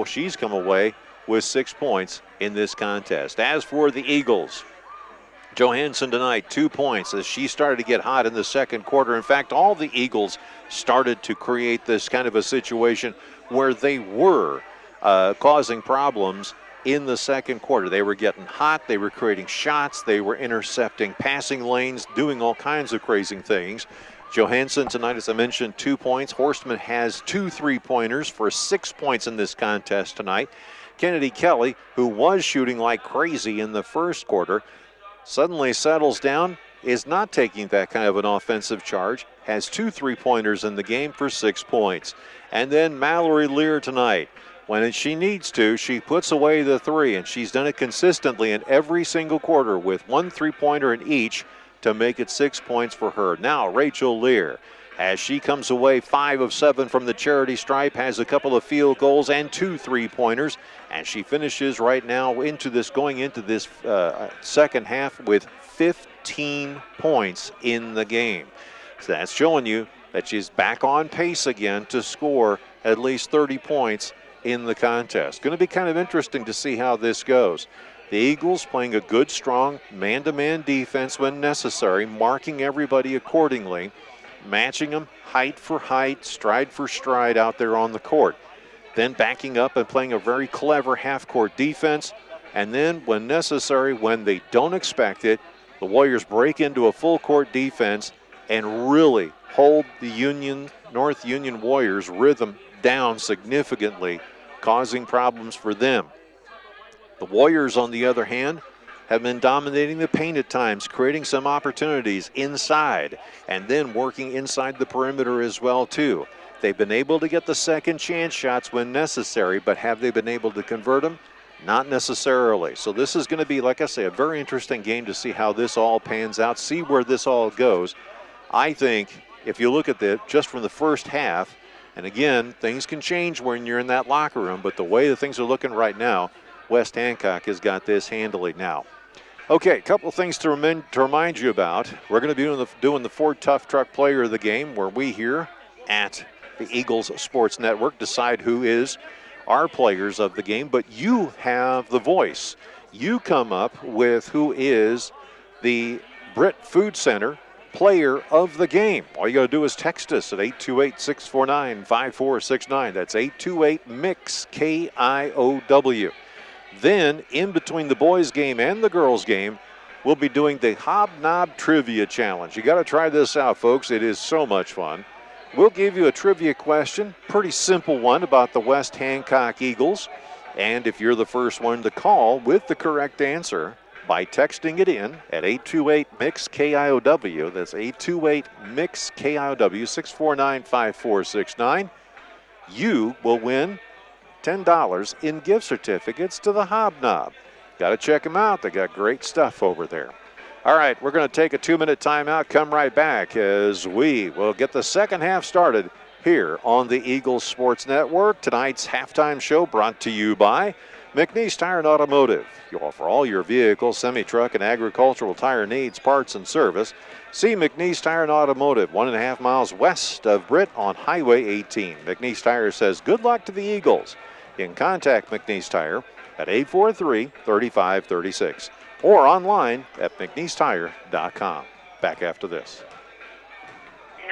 she's come away with 6 points in this contest. As for the Eagles, Johansson tonight, 2 points as she started to get hot in the second quarter. In fact, all the Eagles started to create this kind of a situation where they were causing problems in the second quarter. They were getting hot, they were creating shots, they were intercepting passing lanes, doing all kinds of crazy things. Johansson tonight, as I mentioned, 2 points. Horstman has 2 3-pointers for 6 points in this contest tonight. Kennedy Kelly, who was shooting like crazy in the first quarter, suddenly settles down, is not taking that kind of an offensive charge, has 2 3-pointers in the game for 6 points. And then Mallory Lear tonight, when she needs to, she puts away the 3, and she's done it consistently in every single quarter with 1 3-pointer in each to make it 6 points for her. Now Rachel Lear as she comes away 5 of 7 from the charity stripe, has a couple of field goals and 2 3-pointers, and she finishes right now going into this second half with 15 points in the game. So that's showing you that she's back on pace again to score at least 30 points in the contest. Going to be kind of interesting to see how this goes. The Eagles playing a good, strong man-to-man defense when necessary, marking everybody accordingly, matching them height for height, stride for stride out there on the court. Then backing up and playing a very clever half-court defense. And then when necessary, when they don't expect it, the Warriors break into a full-court defense and really hold the North Union Warriors rhythm down significantly, causing problems for them. The Warriors, on the other hand, have been dominating the paint at times, creating some opportunities inside, and then working inside the perimeter as well, too. They've been able to get the second chance shots when necessary, but have they been able to convert them? Not necessarily. So this is going to be, like I say, a very interesting game to see how this all pans out, see where this all goes. I think if you look at it just from the first half, and again, things can change when you're in that locker room, but the way that things are looking right now, West Hancock has got this handily now. Okay, a couple of things to remind you about. We're going to be doing the Ford Tough Truck Player of the Game, where we here at the Eagles Sports Network decide who is our players of the game, but you have the voice. You come up with who is the Britt Food Center Player of the Game. All you got to do is text us at 828-649-5469. That's 828-MIX-KIOW. Then, in between the boys' game and the girls' game, we'll be doing the Hobnob Trivia Challenge. You got to try this out, folks. It is so much fun. We'll give you a trivia question, pretty simple one about the West Hancock Eagles. And if you're the first one to call with the correct answer by texting it in at 828-MIX-KIOW, that's 828-MIX-KIOW, 649-5469, you will win $10 in gift certificates to the Hobnob. Got to check them out. They got great stuff over there. All right, we're going to take a 2-minute timeout, come right back as we will get the second half started here on the Eagles Sports Network. Tonight's halftime show brought to you by McNeese Tire and Automotive. You offer all your vehicle, semi-truck, and agricultural tire needs, parts, and service. See McNeese Tire and Automotive, 1.5 miles west of Britt on Highway 18. McNeese Tire says good luck to the Eagles. You can contact McNeese Tire at 843-3536 or online at McNeeseTire.com. Back after this.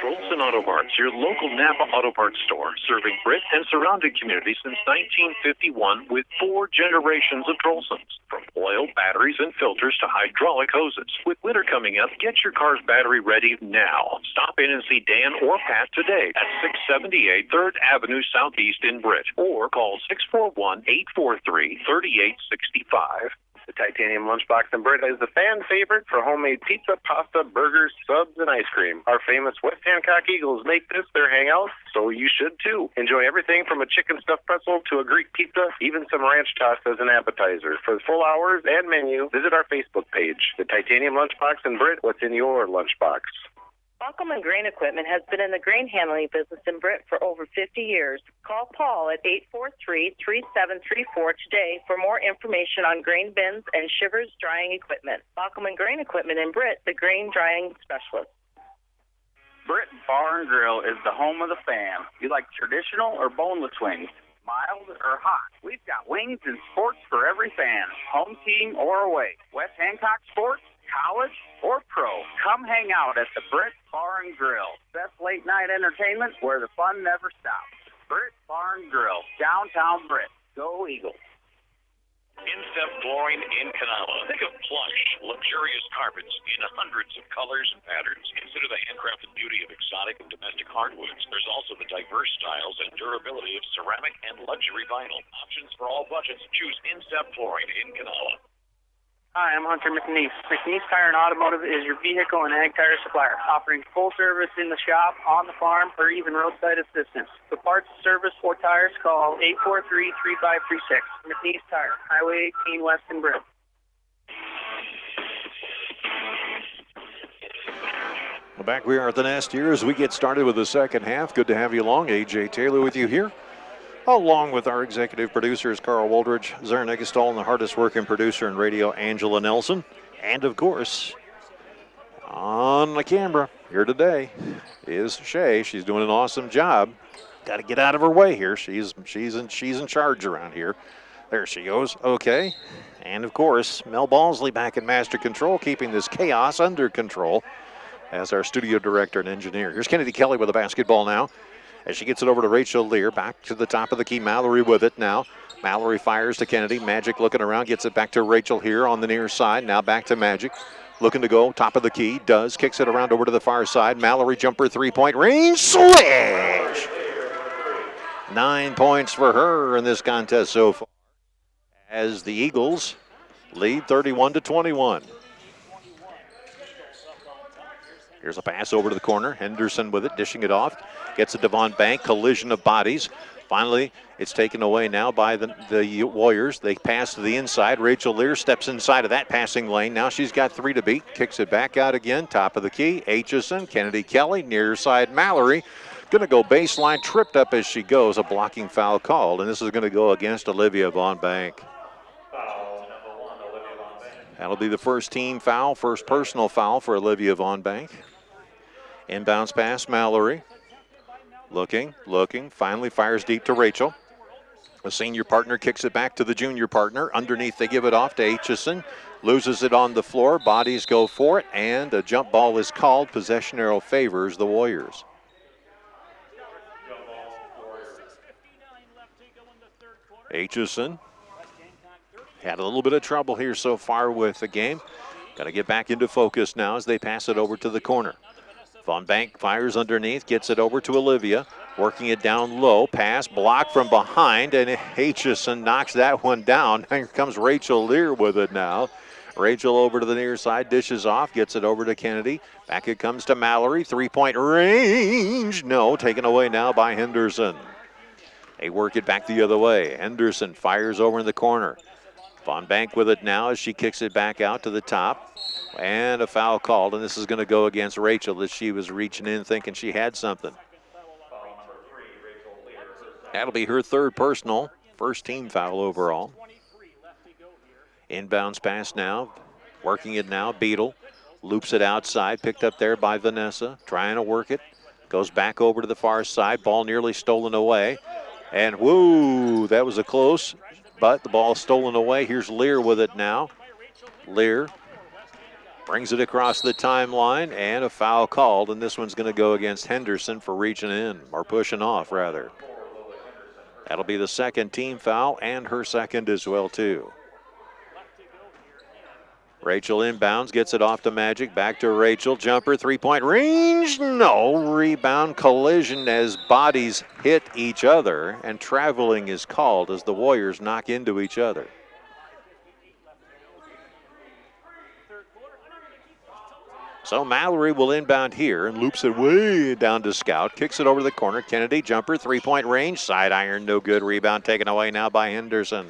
Trolson Auto Parts, your local Napa Auto Parts store, serving Britt and surrounding communities since 1951 with 4 generations of Trolsons. From oil, batteries, and filters to hydraulic hoses. With winter coming up, get your car's battery ready now. Stop in and see Dan or Pat today at 678 3rd Avenue Southeast in Britt, or call 641-843-3865. The Titanium Lunchbox in Britt is the fan favorite for homemade pizza, pasta, burgers, subs, and ice cream. Our famous West Hancock Eagles make this their hangout, so you should too. Enjoy everything from a chicken stuffed pretzel to a Greek pizza, even some ranch tossed as an appetizer. For the full hours and menu, visit our Facebook page. The Titanium Lunchbox in Britt, what's in your lunchbox? Bauckelman Grain Equipment has been in the grain handling business in Britt for over 50 years. Call Paul at 843-3734 today for more information on grain bins and shivers drying equipment. Bauckelman Grain Equipment in Britt, the grain drying specialist. Britt Bar and Grill is the home of the fan. You like traditional or boneless wings? Mild or hot? We've got wings and sports for every fan, home team or away. West Hancock Sports, college, or pro. Come hang out at the Britt Bar and Grill. Best late night entertainment where the fun never stops. Britt Bar and Grill, downtown Britt. Go Eagles. Instep Flooring in Canala. Think of plush, luxurious carpets in hundreds of colors and patterns. Consider the handcrafted beauty of exotic and domestic hardwoods. There's also the diverse styles and durability of ceramic and luxury vinyl. Options for all budgets. Choose Instep Flooring in Canala. Hi, I'm Hunter McNeese. McNeese Tire and Automotive is your vehicle and ag tire supplier, offering full service in the shop, on the farm, or even roadside assistance. For parts, service, or tires, call 843-3536. McNeese Tire, Highway 18 West in Britt. Back we are at the Nest here as we get started with the second half. Good to have you along. A.J. Taylor with you here, along with our executive producers, Carl Woldridge, Zaren Egestall, and the hardest working producer in radio, Angela Nelson. And, of course, on the camera here today is Shay. She's doing an awesome job. Got to get out of her way here. She's in charge around here. There she goes. Okay. And, of course, Mel Balsley back in master control, keeping this chaos under control as our studio director and engineer. Here's Kennedy Kelly with the basketball now as she gets it over to Rachel Lear. Back to the top of the key. Mallory with it now. Mallory fires to Kennedy. Magic looking around. Gets it back to Rachel here on the near side. Now back to Magic. Looking to go. Top of the key. Does. Kicks it around over to the far side. Mallory jumper three-point range. Swish! 9 points for her in this contest so far, as the Eagles lead 31-21. Here's a pass over to the corner. Henderson with it, dishing it off. Gets it to Von Bank. Collision of bodies. Finally, it's taken away now by the Warriors. They pass to the inside. Rachel Lear steps inside of that passing lane. Now she's got 3 to beat. Kicks it back out again. Top of the key. Aitchison, Kennedy Kelly, near side Mallory. Going to go baseline, tripped up as she goes. A blocking foul called, and this is going to go against Olivia Von Bank. That'll be the first team foul, first personal foul for Olivia Von Bank. Inbounds pass, Mallory. Looking, finally fires deep to Rachel. The senior partner kicks it back to the junior partner. Underneath, they give it off to Aitchison. Loses it on the floor. Bodies go for it, and a jump ball is called. Possession arrow favors the Warriors. Aitchison had a little bit of trouble here so far with the game. Got to get back into focus now as they pass it over to the corner. Von Bank fires underneath, gets it over to Olivia, working it down low. Pass blocked from behind, and Aitchison knocks that one down. Here comes Rachel Lear with it now. Rachel over to the near side, dishes off, gets it over to Kennedy. Back it comes to Mallory, three-point range. No, taken away now by Henderson. They work it back the other way. Henderson fires over in the corner. Von Bank with it now as she kicks it back out to the top. And a foul called, and this is going to go against Rachel as she was reaching in thinking she had something. That'll be her third personal, first team foul overall. Inbounds pass now, working it now. Beadle loops it outside, picked up there by Vanessa, trying to work it. Goes back over to the far side, ball nearly stolen away. And whoo, that was a close, but the ball stolen away. Here's Lear with it now. Lear brings it across the timeline, and a foul called, and this one's going to go against Henderson for reaching in, or pushing off, rather. That'll be the second team foul, and her second as well, too. Rachel inbounds, gets it off to Magic, back to Rachel. Jumper, three-point range, no. Rebound, collision as bodies hit each other, and traveling is called as the Warriors knock into each other. So Mallory will inbound here and loops it way down to Scout. Kicks it over the corner. Kennedy, jumper, three-point range. Side iron, no good. Rebound taken away now by Henderson.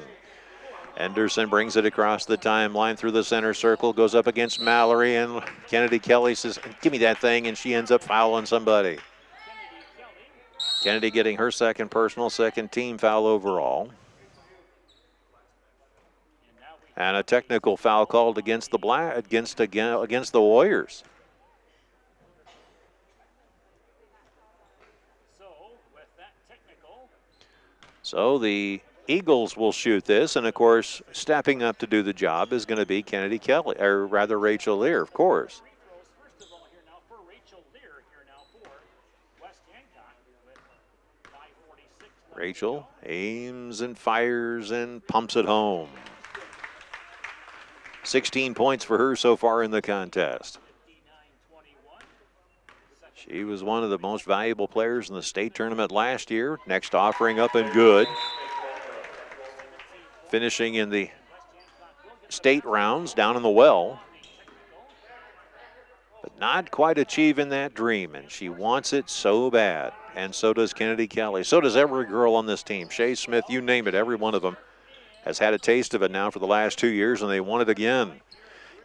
Henderson brings it across the timeline through the center circle. Goes up against Mallory, and Kennedy Kelly says, give me that thing, and she ends up fouling somebody. Kennedy getting her second personal, second team foul overall. And a technical foul called against the against the Warriors. So the Eagles will shoot this, and of course, stepping up to do the job is going to be Kennedy Kelly, or rather Rachel Lear, of course. Rachel aims and fires and pumps it home. 16 points for her so far in the contest. She was one of the most valuable players in the state tournament last year. Next offering up and good. Finishing in the state rounds down in the well. But not quite achieving that dream, and she wants it so bad. And so does Kennedy Kelly. So does every girl on this team. Shea Smith, you name it, every one of them has had a taste of it now for the last 2 years, and they want it again.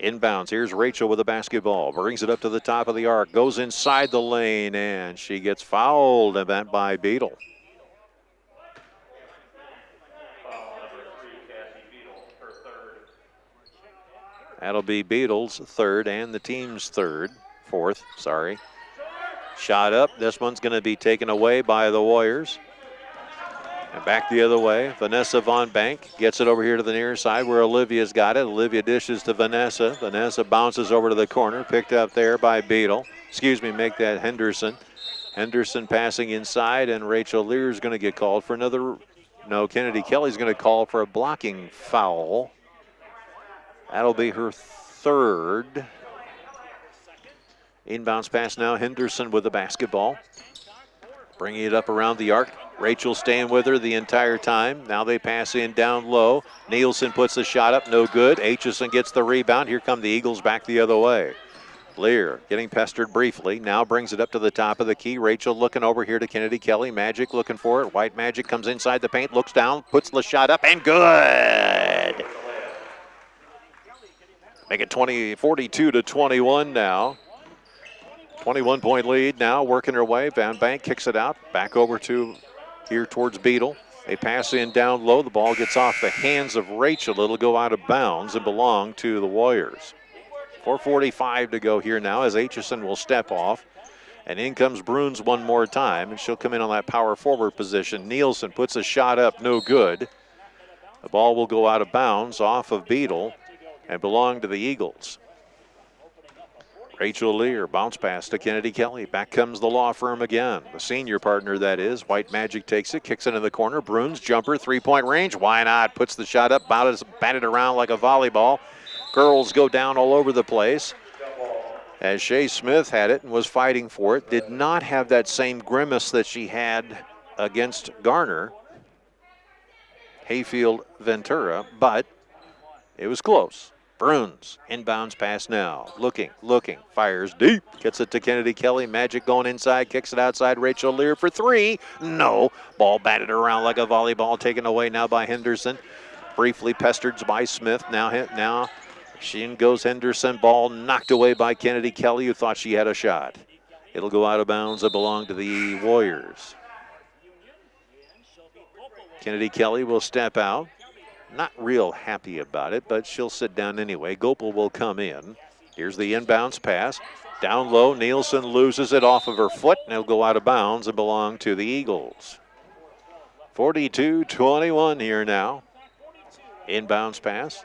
Inbounds. Here's Rachel with the basketball. Brings it up to the top of the arc. Goes inside the lane, and she gets fouled by Beadle. That'll be Beadle's third and the team's fourth. Shot up. This one's going to be taken away by the Warriors. And back the other way, Vanessa Von Bank gets it over here to the near side where Olivia's got it. Olivia dishes to Vanessa. Vanessa bounces over to the corner, picked up there by Beadle. Make that Henderson. Henderson passing inside, and Rachel Lear's going to get called for another. No, Kennedy Kelly's going to call for a blocking foul. That'll be her third. Inbounds pass now, Henderson with the basketball. Bringing it up around the arc. Rachel staying with her the entire time. Now they pass in down low. Nielsen puts the shot up, no good. Aitchison gets the rebound. Here come the Eagles back the other way. Lear getting pestered briefly. Now brings it up to the top of the key. Rachel looking over here to Kennedy Kelly. Magic looking for it. White Magic comes inside the paint, looks down, puts the shot up, and good. Make it 42-21 now. 21-point lead now, working her way. Van Bank kicks it out, back over to here towards Beadle. They pass in down low. The ball gets off the hands of Rachel. It'll go out of bounds and belong to the Warriors. 4:45 to go here now as Aitchison will step off. And in comes Bruns one more time, and she'll come in on that power forward position. Nielsen puts a shot up, no good. The ball will go out of bounds off of Beadle and belong to the Eagles. Rachel Lear, bounce pass to Kennedy Kelly. Back comes the law firm again. The senior partner, that is. White Magic takes it, kicks it in the corner. Bruns, jumper, three-point range. Why not? Puts the shot up, batted around like a volleyball. Girls go down all over the place. As Shea Smith had it and was fighting for it, did not have that same grimace that she had against Garner, Hayfield Ventura, but it was close. Bruns, inbounds pass now. Looking, fires deep. Gets it to Kennedy Kelly. Magic going inside, kicks it outside. Rachel Lear for three. No. Ball batted around like a volleyball, taken away now by Henderson. Briefly pestered by Smith. Now she goes Henderson. Ball knocked away by Kennedy Kelly, who thought she had a shot. It'll go out of bounds and belong to the Warriors. Kennedy Kelly will step out. Not real happy about it, but she'll sit down anyway. Gopal will come in. Here's the inbounds pass. Down low, Nielsen loses it off of her foot, and it'll go out of bounds and belong to the Eagles. 42-21 here now. Inbounds pass.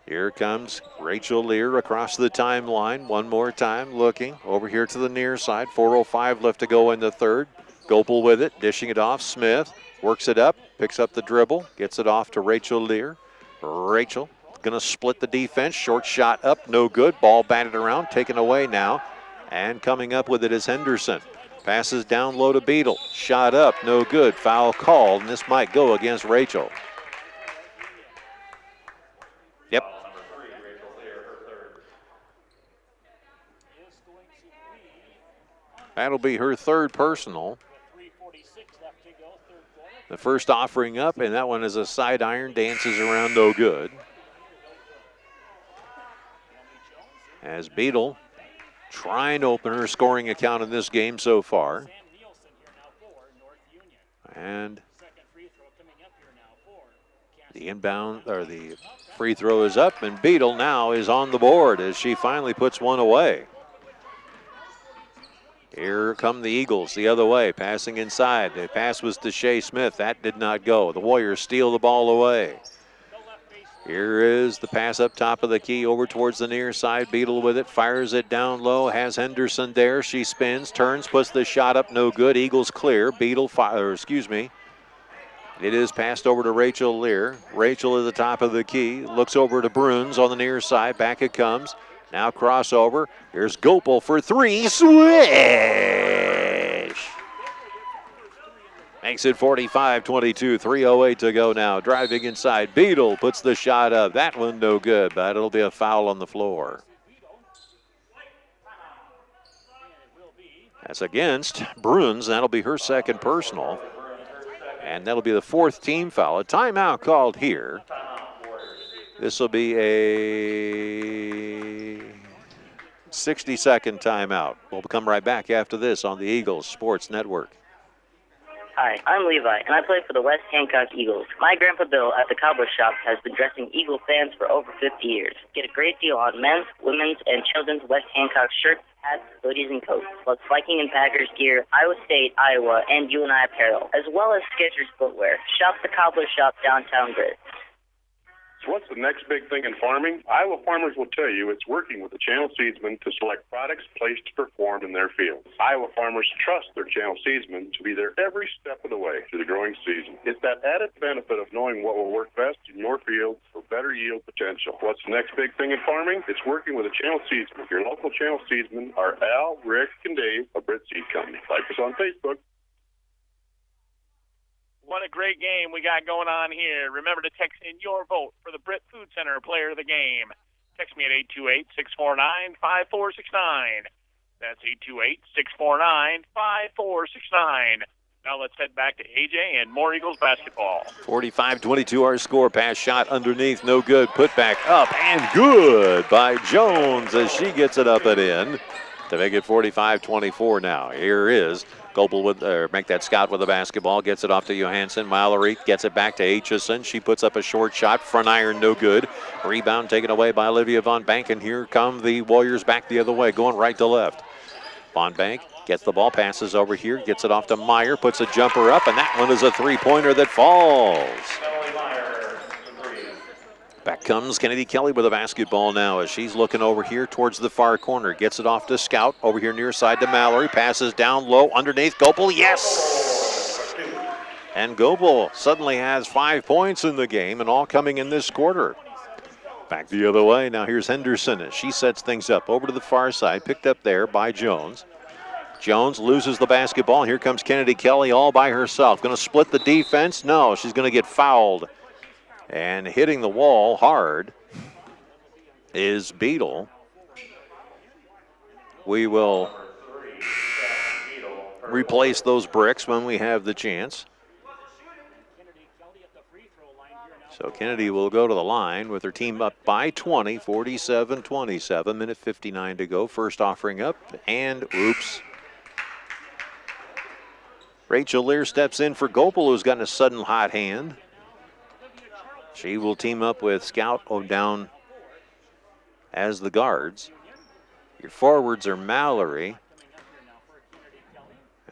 Here comes Rachel Lear across the timeline. One more time, looking over here to the near side. 4:05 left to go in the third. Gopal with it, dishing it off. Smith works it up, picks up the dribble, gets it off to Rachel Lear. Rachel gonna split the defense. Short shot up, no good. Ball batted around, taken away now. And coming up with it is Henderson. Passes down low to Beadle. Shot up, no good. Foul called, and this might go against Rachel. Yep. That'll be her third personal. The first offering up, and that one is a side iron, dances around, no good. As Beadle trying to open her scoring account in this game so far. And the inbound, or the free throw is up, and Beadle now is on the board as she finally puts one away. Here come the Eagles the other way, passing inside. The pass was to Shea Smith. That did not go. The Warriors steal the ball away. Here is the pass up top of the key over towards the near side. Beadle with it, fires it down low, has Henderson there. She spins, turns, puts the shot up, no good. Eagles clear. Beadle, it is passed over to Rachel Lear. Rachel at the top of the key, looks over to Bruns on the near side. Back it comes. Now crossover. Here's Gopal for three. Swish! Makes it 45-22. 3:08 to go now. Driving inside. Beadle puts the shot up. That one no good, but it'll be a foul on the floor. That's against Bruns. That'll be her second personal. And that'll be the fourth team foul. A timeout called here. This will be a 60-second timeout. We'll come right back after this on the Eagles Sports Network. Hi, I'm Levi, and I play for the West Hancock Eagles. My Grandpa Bill at the Cowboy Shop has been dressing Eagle fans for over 50 years. Get a great deal on men's, women's, and children's West Hancock shirts, hats, hoodies, and coats, plus Viking and Packers gear, Iowa State, Iowa, and UNI apparel, as well as Skechers footwear. Shop the Cowboy Shop downtown Grid. So what's the next big thing in farming? Iowa farmers will tell you it's working with the channel seedsmen to select products placed to perform in their fields. Iowa farmers trust their channel seedsmen to be there every step of the way through the growing season. It's that added benefit of knowing what will work best in your field for better yield potential. What's the next big thing in farming? It's working with a channel seedsman. Your local channel seedsmen are Al, Rick, and Dave of Britt Seed Company. Like us on Facebook. What a great game we got going on here. Remember to text in your vote for the Britt Food Center Player of the Game. Text me at 828-649-5469. That's 828-649-5469. Now let's head back to AJ and more Eagles basketball. 45-22 our score. Pass shot underneath, no good. Put back up and good by Jones as she gets it up and in to make it 45-24 now. Here is Gopel with, make that Scott with the basketball, gets it off to Johansson. Mallory gets it back to Aitchison. She puts up a short shot, front iron, no good. Rebound taken away by Olivia Von Bank, and here come the Warriors back the other way, going right to left. Von Bank gets the ball, passes over here, gets it off to Meyer, puts a jumper up, and that one is a three-pointer that falls. Back comes Kennedy Kelly with a basketball now as she's looking over here towards the far corner. Gets it off to Scout, over here near side to Mallory. Passes down low underneath Gopel. Yes! And Gopel suddenly has 5 points in the game, and all coming in this quarter. Back the other way. Now here's Henderson as she sets things up over to the far side. Picked up there by Jones. Jones loses the basketball. Here comes Kennedy Kelly all by herself. Going to split the defense? No, she's going to get fouled. And hitting the wall hard is Beadle. We will replace those bricks when we have the chance. So Kennedy will go to the line with her team up by 20, 47-27, minute 59 to go. First offering up, and oops. Rachel Lear steps in for Gopel, who's gotten a sudden hot hand. She will team up with Scout down as the guards. Your forwards are Mallory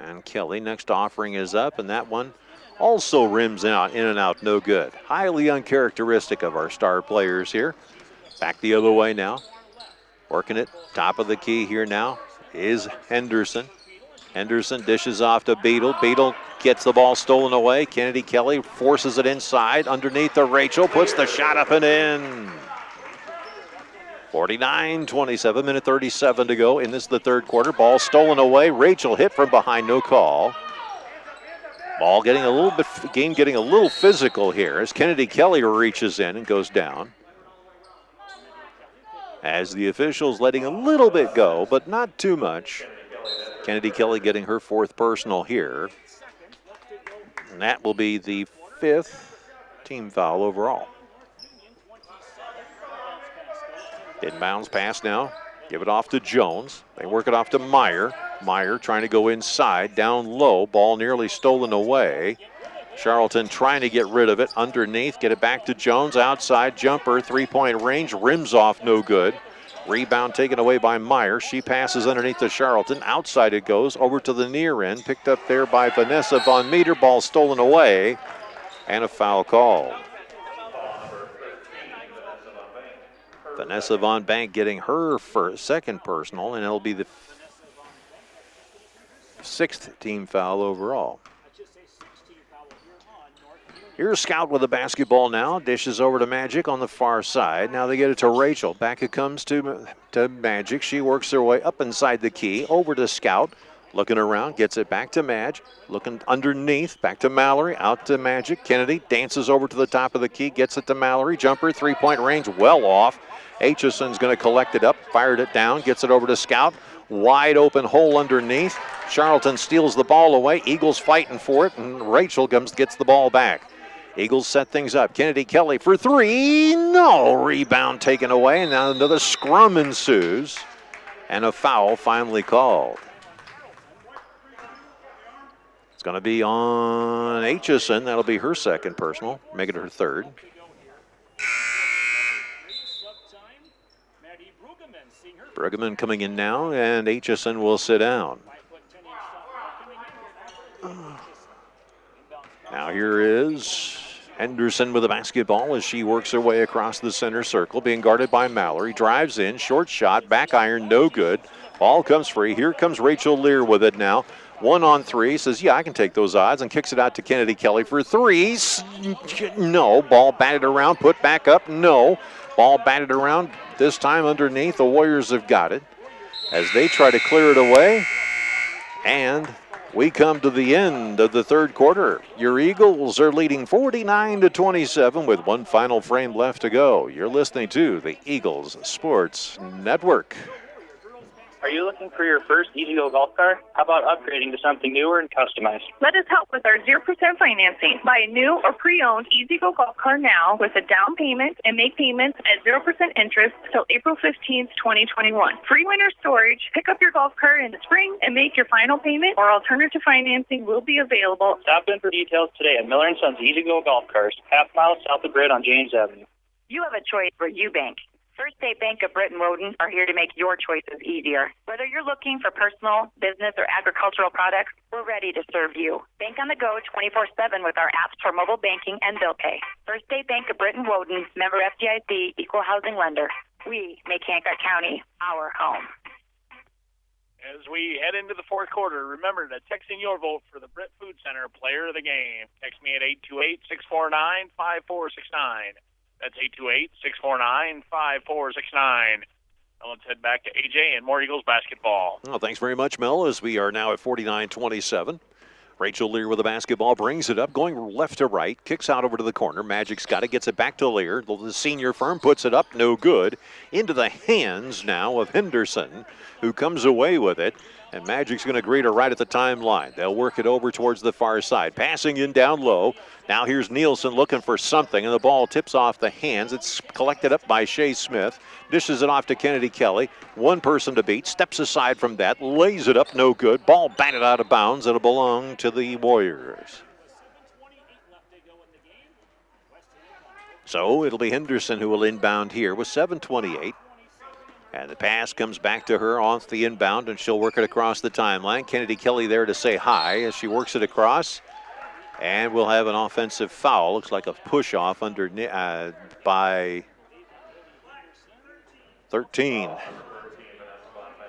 and Kelly. Next offering is up, and that one also rims out, in and out, no good. Highly uncharacteristic of our star players here. Back the other way now. Working it, top of the key here now is Henderson. Henderson dishes off to Beadle. Beadle gets the ball stolen away. Kennedy Kelly forces it inside. Underneath to Rachel. Puts the shot up and in. 49-27, minute 37 to go. In this the third quarter. Ball stolen away. Rachel hit from behind. No call. Ball getting a little bit, game getting a little physical here as Kennedy Kelly reaches in and goes down. As the officials letting a little bit go, but not too much. Kennedy Kelly getting her fourth personal here. And that will be the fifth team foul overall. Inbounds pass now. Give it off to Jones. They work it off to Meyer. Meyer trying to go inside, down low. Ball nearly stolen away. Charlton trying to get rid of it. Underneath, get it back to Jones. Outside jumper, three-point range. Rims off, no good. Rebound taken away by Meyer. She passes underneath to Charlton. Outside it goes, over to the near end. Picked up there by Vanessa Von Meter. Ball stolen away, and a foul called. Vanessa Von Bank getting her second personal, and it'll be the sixth team foul overall. Here's Scout with the basketball now. Dishes over to Magic on the far side. Now they get it to Rachel. Back it comes to Magic. She works her way up inside the key. Over to Scout. Looking around. Gets it back to Madge. Looking underneath. Back to Mallory. Out to Magic. Kennedy dances over to the top of the key. Gets it to Mallory. Jumper. Three-point range. Well off. Aitchison's going to collect it up. Fired it down. Gets it over to Scout. Wide open hole underneath. Charlton steals the ball away. Eagles fighting for it. And Rachel gets the ball back. Eagles set things up. Kennedy Kelly for three. No. Rebound taken away. And now another scrum ensues. And a foul finally called. It's going to be on Aitchison. That'll be her second personal, make it her third. Brueggemann coming in now, and Aitchison will sit down. Now here is Henderson with the basketball as she works her way across the center circle, being guarded by Mallory. Drives in, short shot, back iron, no good. Ball comes free. Here comes Rachel Lear with it now. 1-on-3, says, yeah, I can take those odds, and kicks it out to Kennedy Kelly for three. No. Ball batted around, put back up, no. Ball batted around, this time underneath. The Warriors have got it as they try to clear it away. And we come to the end of the third quarter. Your Eagles are leading 49-27 with one final frame left to go. You're listening to the Eagles Sports Network. Are you looking for your first E-Z-GO golf car? How about upgrading to something newer and customized? Let us help with our 0% financing. Buy a new or pre-owned E-Z-GO golf car now with a down payment and make payments at 0% interest till April 15th, 2021. Free winter storage. Pick up your golf car in the spring and make your final payment, or alternative financing will be available. Stop in for details today at Miller & Sons E-Z-GO Golf Cars, half-mile south of Grid on James Avenue. You have a choice for UBank. First State Bank of Britain Woden are here to make your choices easier. Whether you're looking for personal, business, or agricultural products, we're ready to serve you. Bank on the go 24/7 with our apps for mobile banking and bill pay. First State Bank of Britain Woden, member FDIC, equal housing lender. We make Hancock County our home. As we head into the fourth quarter, remember to text in your vote for the Britt Food Center Player of the Game. Text me at 828-649-5469. That's 828-649-5469. Now let's head back to AJ and more Eagles basketball. Well, thanks very much, Mel, as we are now at 49-27. Rachel Lear with the basketball, brings it up, going left to right, kicks out over to the corner. Magic's got it, gets it back to Lear. The senior firm puts it up, no good. Into the hands now of Henderson, who comes away with it. And Magic's going to greet her right at the timeline. They'll work it over towards the far side. Passing in down low. Now here's Nielsen looking for something, and the ball tips off the hands. It's collected up by Shea Smith. Dishes it off to Kennedy Kelly. One person to beat. Steps aside from that. Lays it up, no good. Ball batted out of bounds. It'll belong to the Warriors. So it'll be Henderson who will inbound here with 7:28. And the pass comes back to her off the inbound, and she'll work it across the timeline. Kennedy Kelly there to say hi as she works it across. And we'll have an offensive foul. Looks like a push-off under by 13.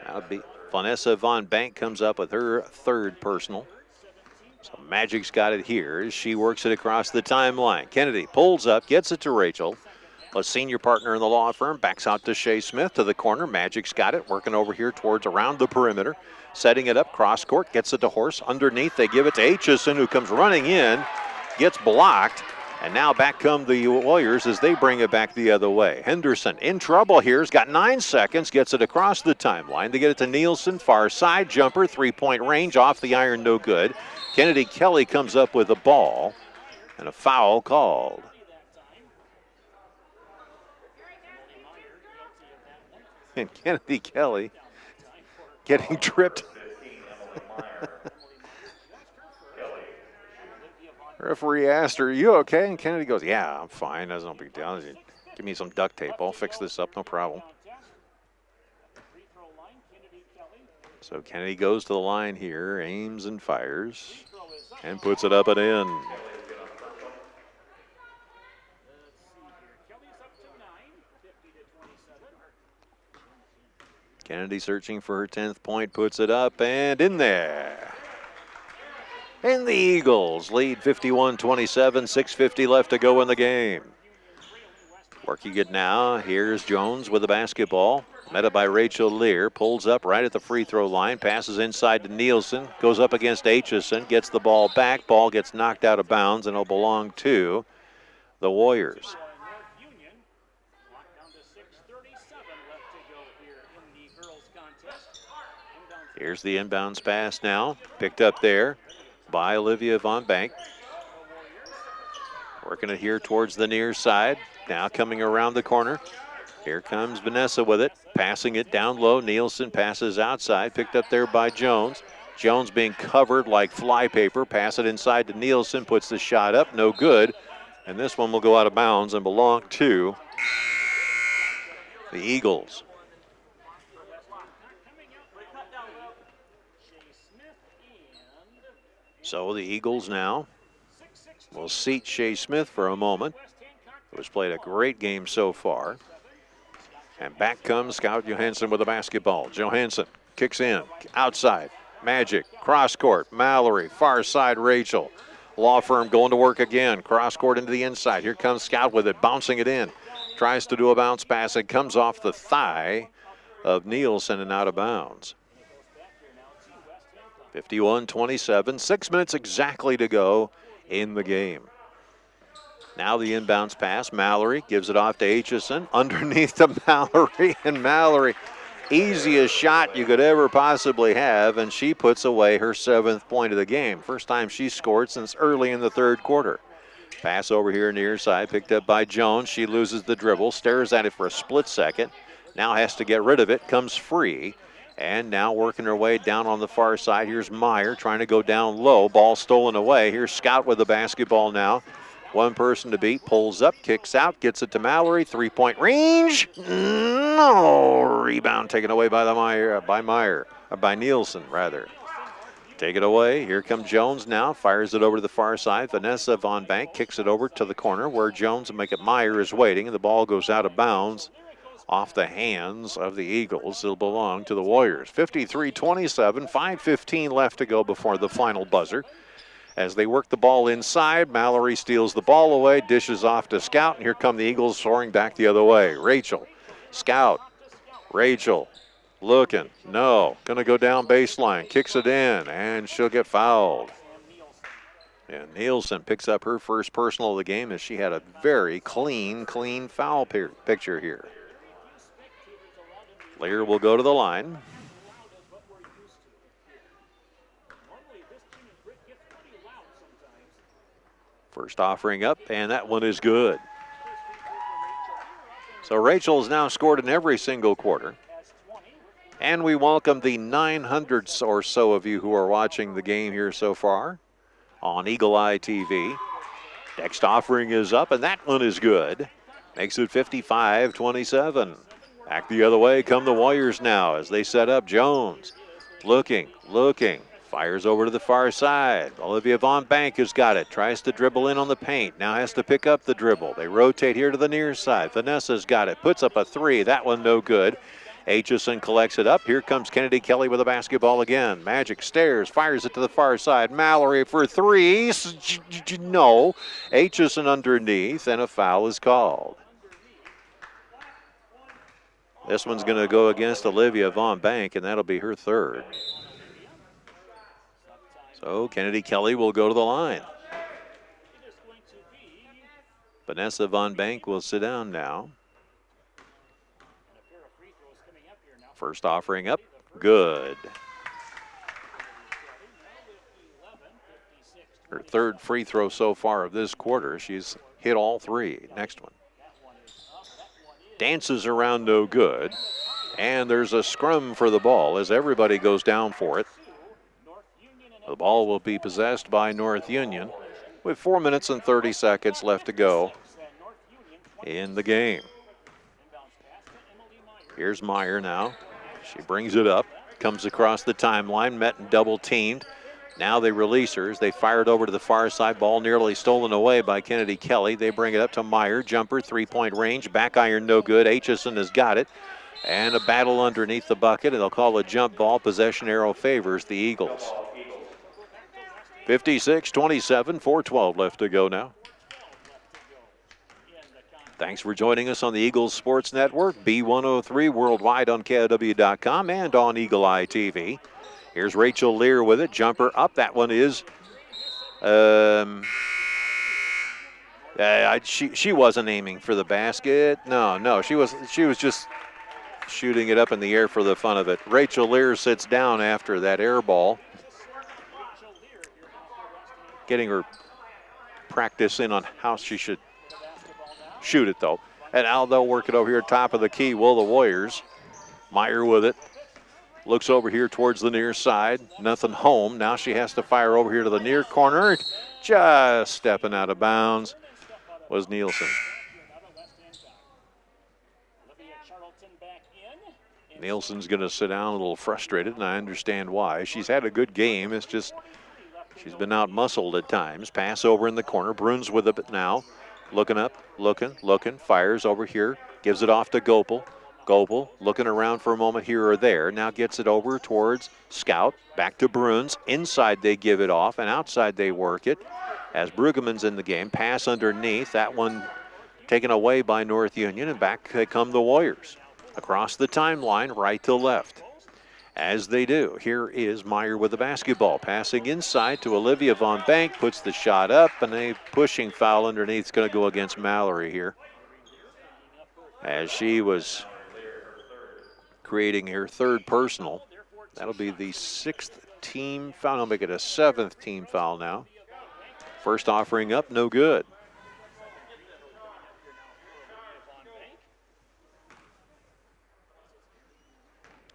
That'll be Vanessa Von Bank comes up with her third personal. So Magic's got it here as she works it across the timeline. Kennedy pulls up, gets it to Rachel. A senior partner in the law firm, backs out to Shea Smith to the corner. Magic's got it, working over here towards around the perimeter. Setting it up, cross court, gets it to Horse. Underneath, they give it to Aitchison, who comes running in, gets blocked. And now back come the Warriors as they bring it back the other way. Henderson in trouble here, has got 9 seconds, gets it across the timeline. They get it to Nielsen, far side jumper, three-point range, off the iron, no good. Kennedy Kelly comes up with the ball, and a foul called. And Kennedy Kelly getting tripped. Referee asked her, "Are you okay?" And Kennedy goes, "Yeah, I'm fine. That's no big deal. Give me some duct tape. I'll fix this up, no problem." So Kennedy goes to the line here, aims and fires, and puts it up and in. Kennedy searching for her 10th point, puts it up and in there. And the Eagles lead 51-27, 6:50 left to go in the game. Working it now, here's Jones with the basketball. Met up by Rachel Lear, pulls up right at the free throw line, passes inside to Nielsen, goes up against Aitchison, gets the ball back, ball gets knocked out of bounds, and it'll belong to the Warriors. Here's the inbounds pass now, picked up there by Olivia Von Bank. Working it here towards the near side. Now coming around the corner. Here comes Vanessa with it. Passing it down low. Nielsen passes outside. Picked up there by Jones. Jones being covered like flypaper. Pass it inside to Nielsen. Puts the shot up. No good. And this one will go out of bounds and belong to the Eagles. So the Eagles now will seat Shea Smith for a moment, who has played a great game so far. And back comes Scout Johansson with the basketball. Johansson kicks in, outside. Magic, cross court, Mallory, far side, Rachel. Law Firm going to work again. Cross court into the inside. Here comes Scout with it, bouncing it in. Tries to do a bounce pass. It comes off the thigh of Nielsen and out of bounds. 51-27, 6 minutes exactly to go in the game. Now the inbounds pass. Mallory gives it off to Aitchison. Underneath to Mallory, and Mallory, easiest shot you could ever possibly have, and she puts away her 7th point of the game. First time she scored since early in the 3rd quarter. Pass over here near side, picked up by Jones. She loses the dribble, stares at it for a split second. Now has to get rid of it, comes free. And now working her way down on the far side. Here's Meyer trying to go down low. Ball stolen away. Here's Scout with the basketball now. One person to beat. Pulls up, kicks out, gets it to Mallory. 3-point range. No. Rebound taken away by by Nielsen, rather. Take it away. Here comes Jones now. Fires it over to the far side. Vanessa Von Bank kicks it over to the corner where Jones will make it. Meyer is waiting, and the ball goes out of bounds. Off the hands of the Eagles. It'll belong to the Warriors. 53-27, 5:15 left to go before the final buzzer. As they work the ball inside, Mallory steals the ball away, dishes off to Scout, and here come the Eagles soaring back the other way. Rachel, Scout, Rachel, looking, no, gonna go down baseline, kicks it in, and she'll get fouled. And Nielsen picks up her first personal of the game as she had a very clean foul picture here. Lear will go to the line. First offering up, and that one is good. So Rachel has now scored in every single quarter. And we welcome the 900 or so of you who are watching the game here so far on Eagle Eye TV. Next offering is up, and that one is good. Makes it 55-27. Back the other way come the Warriors now as they set up. Jones looking, fires over to the far side. Olivia Von Bank has got it, tries to dribble in on the paint, now has to pick up the dribble. They rotate here to the near side. Vanessa's got it, puts up a 3, that one no good. Aitchison collects it up. Here comes Kennedy Kelly with the basketball again. Magic stares, fires it to the far side. Mallory for 3, no. Aitchison underneath, and a foul is called. This one's going to go against Olivia Von Bank, and that'll be her 3rd. So Kennedy Kelly will go to the line. Vanessa Von Bank will sit down now. First offering up, good. Her 3rd free throw so far of this quarter. She's hit all 3. Next one. Dances around, no good. And there's a scrum for the ball as everybody goes down for it. The ball will be possessed by North Union with 4 minutes and 30 seconds left to go in the game. Here's Meyer now. She brings it up, comes across the timeline, met and double teamed. Now they release her as they fire it over to the far side. Ball nearly stolen away by Kennedy Kelly. They bring it up to Meyer. Jumper, 3-point range. Back iron, no good. Aitchison has got it. And a battle underneath the bucket, and they'll call a jump ball. Possession arrow favors the Eagles. 56-27, 4:12 left to go now. Thanks for joining us on the Eagles Sports Network, B103 worldwide on KOW.com and on Eagle Eye TV. Here's Rachel Lear with it. Jumper up. That one is. She wasn't aiming for the basket. No. She was just shooting it up in the air for the fun of it. Rachel Lear sits down after that air ball. Getting her practicing on how she should shoot it, though. And now they'll work it over here top of the key. Will the Warriors. Meyer with it. Looks over here towards the near side. Nothing home. Now she has to fire over here to the near corner. Just stepping out of bounds was Nielsen. Nielsen's going to sit down a little frustrated, and I understand why. She's had a good game. It's just she's been out-muscled at times. Pass over in the corner. Bruns with it now. Looking up, looking, fires over here. Gives it off to Gopel. Gopel looking around for a moment here or there. Now gets it over towards Scout. Back to Bruns. Inside they give it off, and outside they work it. As Brueggemann's in the game. Pass underneath. That one taken away by North Union, and back come the Warriors. Across the timeline, right to left. As they do, here is Meyer with the basketball. Passing inside to Olivia Von Bank, puts the shot up, and a pushing foul underneath is going to go against Mallory here. As she was creating her third personal. That'll be the 6th team foul. I'll make it a 7th team foul now. First offering up, no good.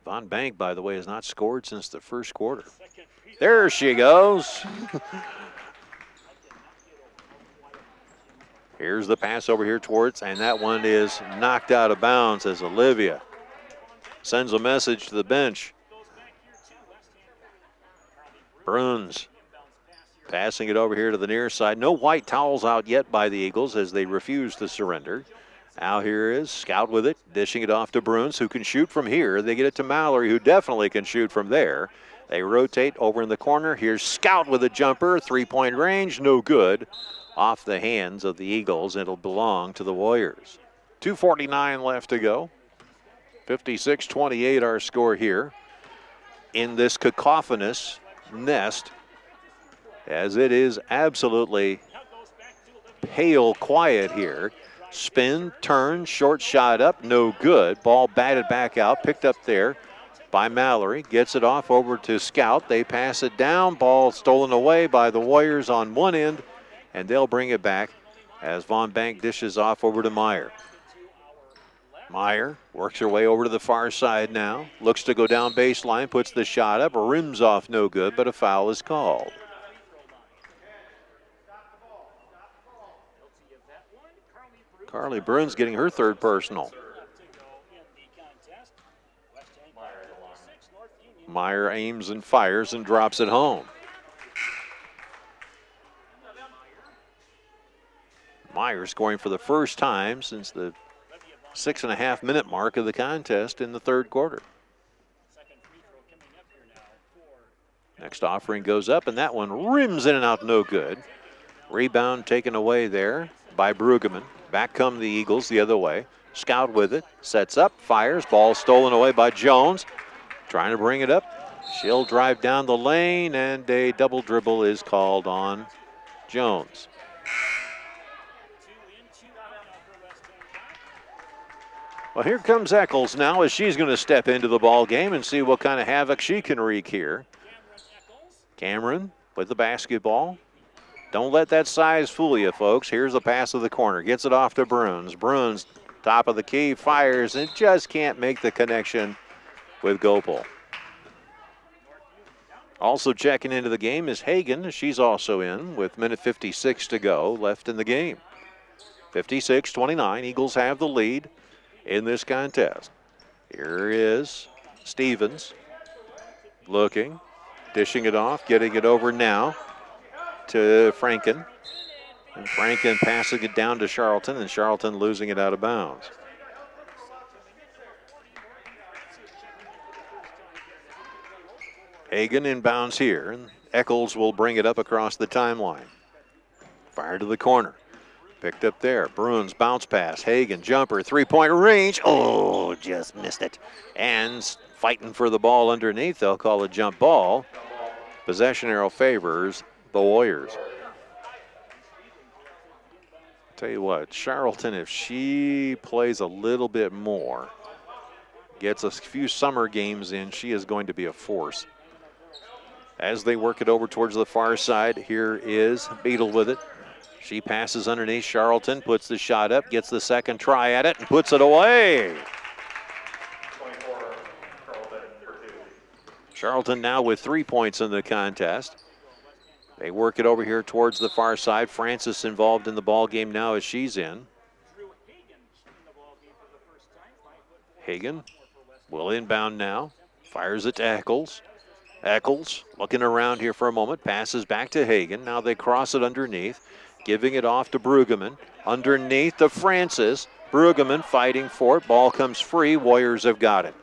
Von Bank, by the way, has not scored since the first quarter. There she goes. Here's the pass over here towards, and that one is knocked out of bounds as Olivia sends a message to the bench. Bruns passing it over here to the near side. No white towels out yet by the Eagles as they refuse to surrender. Now here is Scout with it, dishing it off to Bruns, who can shoot from here. They get it to Mallory, who definitely can shoot from there. They rotate over in the corner. Here's Scout with a jumper, three-point range, no good. Off the hands of the Eagles. It'll belong to the Warriors. 2:49 left to go. 56-28 our score here in this cacophonous nest, as it is absolutely pale quiet here. Spin, turn, short shot up, no good. Ball batted back out, picked up there by Mallory. Gets it off over to Scout. They pass it down. Ball stolen away by the Warriors on one end, and they'll bring it back as Von Bank dishes off over to Meyer. Meyer works her way over to the far side now. Looks to go down baseline, puts the shot up, rims off no good, but a foul is called. Carly Bruns getting her third personal. Meyer aims and fires and drops it home. Meyer scoring for the first time since the 6.5-minute mark of the contest in the third quarter. Next offering goes up, and that one rims in and out, no good. Rebound taken away there by Brueggemann. Back come the Eagles the other way. Scout with it, sets up, fires. Ball stolen away by Jones. Trying to bring it up. She'll drive down the lane, and a double dribble is called on Jones. Well, here comes Eccles now as she's going to step into the ball game and see what kind of havoc she can wreak here. Cameron with the basketball. Don't let that size fool you, folks. Here's the pass of the corner. Gets it off to Bruns. Bruns, top of the key, fires, and just can't make the connection with Gopel. Also checking into the game is Hagan. She's also in with minute 56 to go left in the game. 56-29. Eagles have the lead in this contest. Here is Stevens looking, dishing it off, getting it over now to Franken. And Franken passing it down to Charlton, and Charlton losing it out of bounds. Hagan inbounds here, and Eccles will bring it up across the timeline. Fire to the corner. Picked up there. Bruns bounce pass. Hagan jumper, three-point range. Oh, just missed it. And fighting for the ball underneath. They'll call a jump ball. Possession arrow favors the Warriors. Tell you what, Charlton, if she plays a little bit more, gets a few summer games in, she is going to be a force. As they work it over towards the far side, here is Beadle with it. She passes underneath Charlton, puts the shot up, gets the second try at it, and puts it away. Charlton now with 3 points in the contest. They work it over here towards the far side. Francis involved in the ball game now as she's in. Hagan will inbound now. Fires it to Eccles. Eccles looking around here for a moment. Passes back to Hagan. Now they cross it underneath. Giving it off to Brueggemann. Underneath to Francis. Brueggemann fighting for it. Ball comes free. Warriors have got it.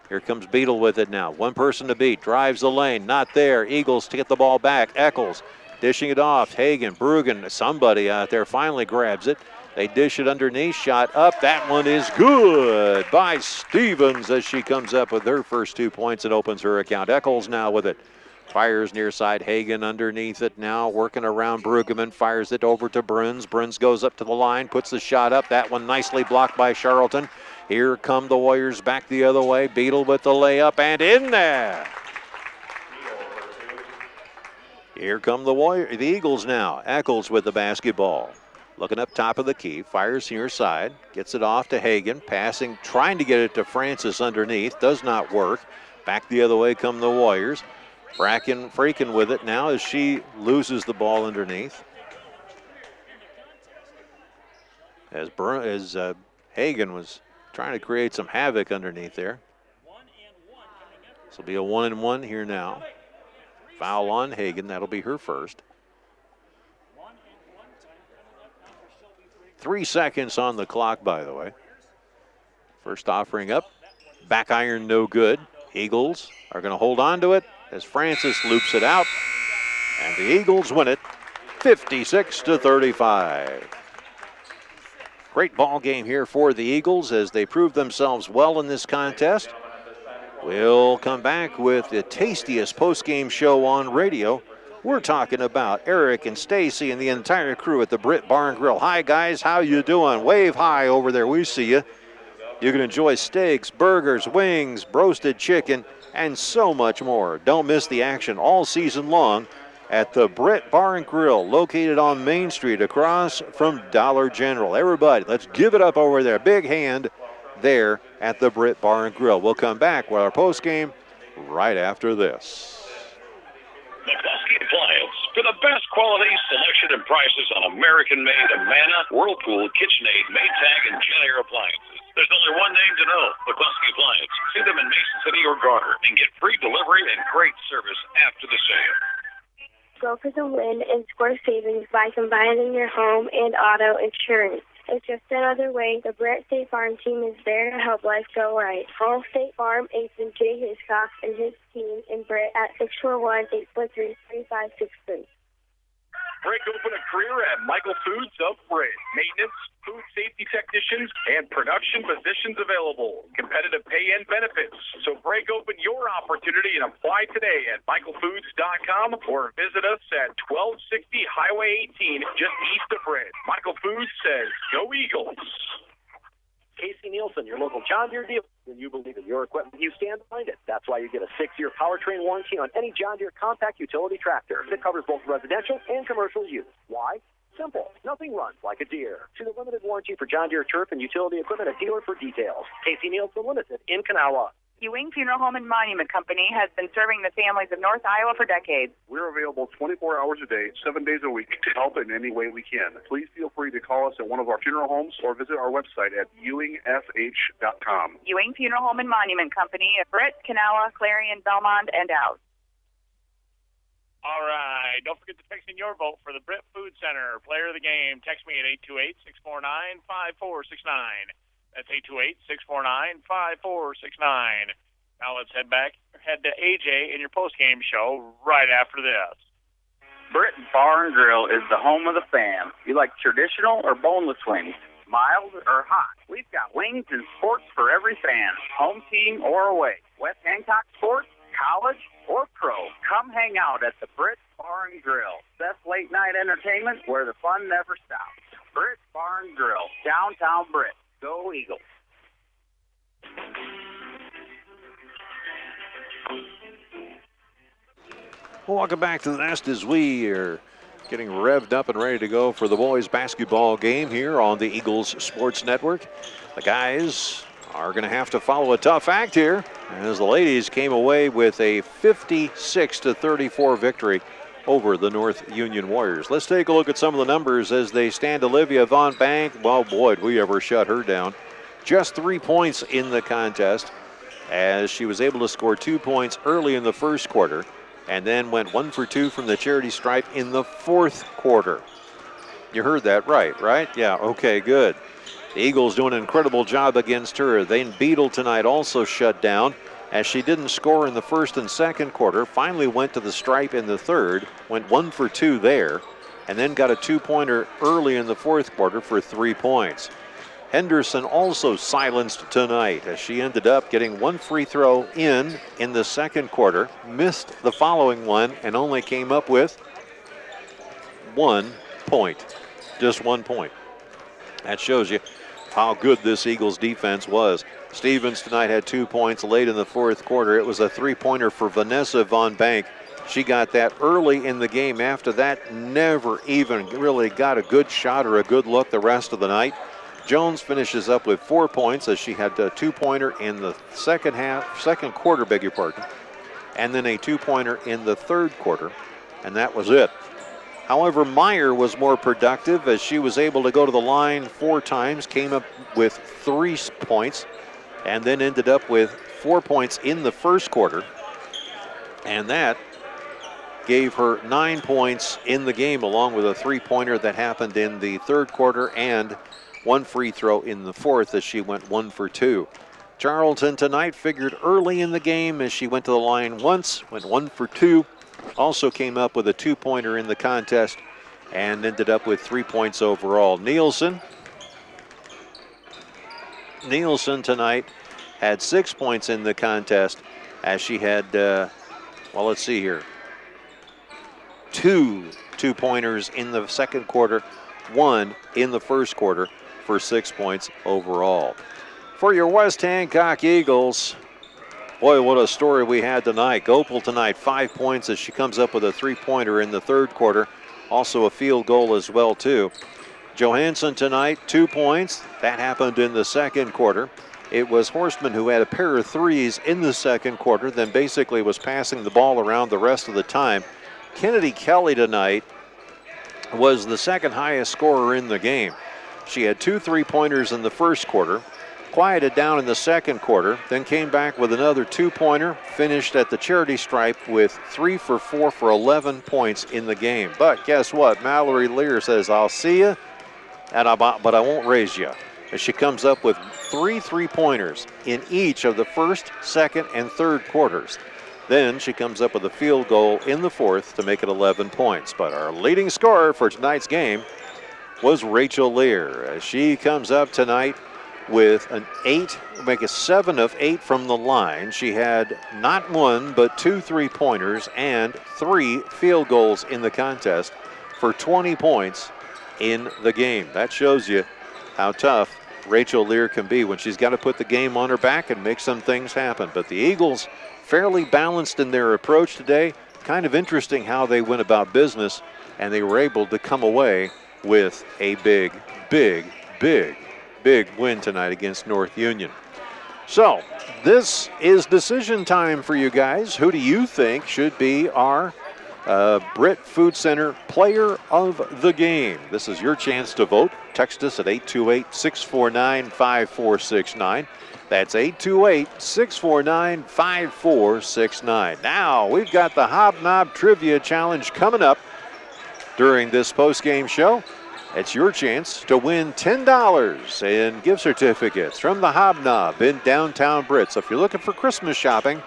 Here comes Beadle with it now. One person to beat. Drives the lane. Not there. Eagles to get the ball back. Eccles dishing it off. Hagan, Brueggemann, somebody out there finally grabs it. They dish it underneath. Shot up. That one is good by Stevens as she comes up with her first 2 points and opens her account. Eccles now with it. Fires near side. Hagan underneath it now. Working around Brueggemann. Fires it over to Bruns. Bruns goes up to the line. Puts the shot up. That one nicely blocked by Charlton. Here come the Warriors back the other way. Beadle with the layup and in there. Here come the Eagles now. Eccles with the basketball. Looking up top of the key. Fires near side. Gets it off to Hagan. Passing, trying to get it to Francis underneath. Does not work. Back the other way come the Warriors. Freaking with it now as she loses the ball underneath. As Hagan was trying to create some havoc underneath there. This will be a 1-and-1 here now. Foul on Hagan. That'll be her first. 3 seconds on the clock, by the way. First offering up. Back iron, no good. Eagles are going to hold on to it as Francis loops it out. And the Eagles win it 56-35. Great ball game here for the Eagles as they prove themselves well in this contest. We'll come back with the tastiest post-game show on radio. We're talking about Eric and Stacy and the entire crew at the Britt Bar and Grill. Hi, guys. How you doing? Wave high over there. We see you. You can enjoy steaks, burgers, wings, roasted chicken, and so much more. Don't miss the action all season long at the Britt Bar and Grill, located on Main Street across from Dollar General. Everybody, let's give it up over there. Big hand there at the Britt Bar and Grill. We'll come back with our postgame right after this. McCluskey Appliance for the best quality, selection, and prices on American-made Amana, Whirlpool, KitchenAid, Maytag, and Jenner appliances. There's only one name to know, McCluskey Appliance. See them in Mason City or Garner and get free delivery and great service after the sale. Go for the win and score savings by combining your home and auto insurance. It's just another way the Brett State Farm team is there to help life go right. Call State Farm agent Jay Hiscock and his team in Brett at 641-843-3563. Break open a career at Michael Foods of Britt. Maintenance, food safety technicians, and production positions available. Competitive pay and benefits. So break open your opportunity and apply today at michaelfoods.com or visit us at 1260 Highway 18 just east of Britt. Michael Foods says, go Eagles. Casey Nielsen, your local John Deere dealer. When you believe in your equipment, you stand behind it. That's why you get a 6-year powertrain warranty on any John Deere compact utility tractor that covers both residential and commercial use. Why? Simple. Nothing runs like a Deere. See the limited warranty for John Deere turf and utility equipment at dealer for details. Casey Nielsen Limited in Kanawha. Ewing Funeral Home and Monument Company has been serving the families of North Iowa for decades. We're available 24 hours a day, 7 days a week to help in any way we can. Please feel free to call us at one of our funeral homes or visit our website at ewingfh.com. Ewing Funeral Home and Monument Company at Britt, Kanawha, Clarion, Belmont, and out. All right. Don't forget to text in your vote for the Britt Food Center Player of the Game. Text me at 828-649-5469. That's 828-649-5469. Now let's head to AJ in your postgame show right after this. Britt Bar and Grill is the home of the fam. You like traditional or boneless wings? Mild or hot? We've got wings and sports for every fan. Home team or away. West Hancock sports, college, or pro. Come hang out at the Britt Bar and Grill. Best late night entertainment where the fun never stops. Britt Bar and Grill, downtown Britt. Go Eagles. Welcome back to the Nest as we are getting revved up and ready to go for the boys basketball game here on the Eagles Sports Network. The guys are going to have to follow a tough act here as the ladies came away with a 56-34 victory over the North Union Warriors. Let's take a look at some of the numbers as they stand. Olivia Von Bank, well, boy, did we ever shut her down. Just 3 points in the contest as she was able to score 2 points early in the first quarter and then went 1 for 2 from the charity stripe in the fourth quarter. You heard that right? Yeah, okay, good. The Eagles doing an incredible job against her. Then Beadle tonight also shut down as she didn't score in the first and second quarter. Finally went to the stripe in the third, went 1 for 2 there, and then got a 2-pointer early in the fourth quarter for 3 points. Henderson also silenced tonight as she ended up getting 1 free throw in the second quarter, missed the following one, and only came up with 1 point. Just 1 point. That shows you how good this Eagles defense was. Stevens tonight had 2 points late in the fourth quarter. It was a 3-pointer for Vanessa Von Bank. She got that early in the game. After that, never even really got a good shot or a good look the rest of the night. Jones finishes up with 4 points as she had a 2-pointer in the second quarter, beg your pardon, and then a 2-pointer in the third quarter, and that was it. However, Meyer was more productive as she was able to go to the line 4 times, came up with 3 points, and then ended up with 4 points in the first quarter, and that gave her 9 points in the game, along with a 3-pointer that happened in the third quarter and 1 free throw in the fourth as she went 1 for 2. Charlton tonight figured early in the game as she went to the line once, went 1 for 2, also came up with a 2-pointer in the contest and ended up with 3 points overall. Nielsen tonight had 6 points in the contest as she had, well, let's see here, 2 2-pointers in the second quarter, 1 in the first quarter for 6 points overall. For your West Hancock Eagles, boy, what a story we had tonight. Gopel tonight, 5 points as she comes up with a 3-pointer in the third quarter. Also a field goal as well, too. Johansson tonight, 2 points. That happened in the second quarter. It was Horstman who had a pair of threes in the second quarter, then basically was passing the ball around the rest of the time. Kennedy Kelly tonight was the second highest scorer in the game. She had 2 3-pointers in the first quarter, quieted down in the second quarter, then came back with another 2-pointer, finished at the charity stripe with 3 for 4 for 11 points in the game. But guess what? Mallory Lear says, I'll see you, but I won't raise you. As she comes up with 3 3-pointers in each of the first, second, and third quarters. Then she comes up with a field goal in the fourth to make it 11 points. But our leading scorer for tonight's game was Rachel Lear. As she comes up tonight with an 8, make a 7 of 8 from the line. She had not 1 but 2 3-pointers and 3 field goals in the contest for 20 points in the game. That shows you how tough Rachel Lear can be when she's got to put the game on her back and make some things happen. But the Eagles fairly balanced in their approach today. Kind of interesting how they went about business, and they were able to come away with a big win tonight against North Union. So this is decision time for you guys. Who do you think should be our Britt Food Center player of the game? This is your chance to vote. Text us at 828-649-5469. That's 828-649-5469. Now we've got the Hobnob Trivia Challenge coming up during this post-game show. It's your chance to win $10 in gift certificates from the Hobnob in downtown Britt. So if you're looking for Christmas shopping,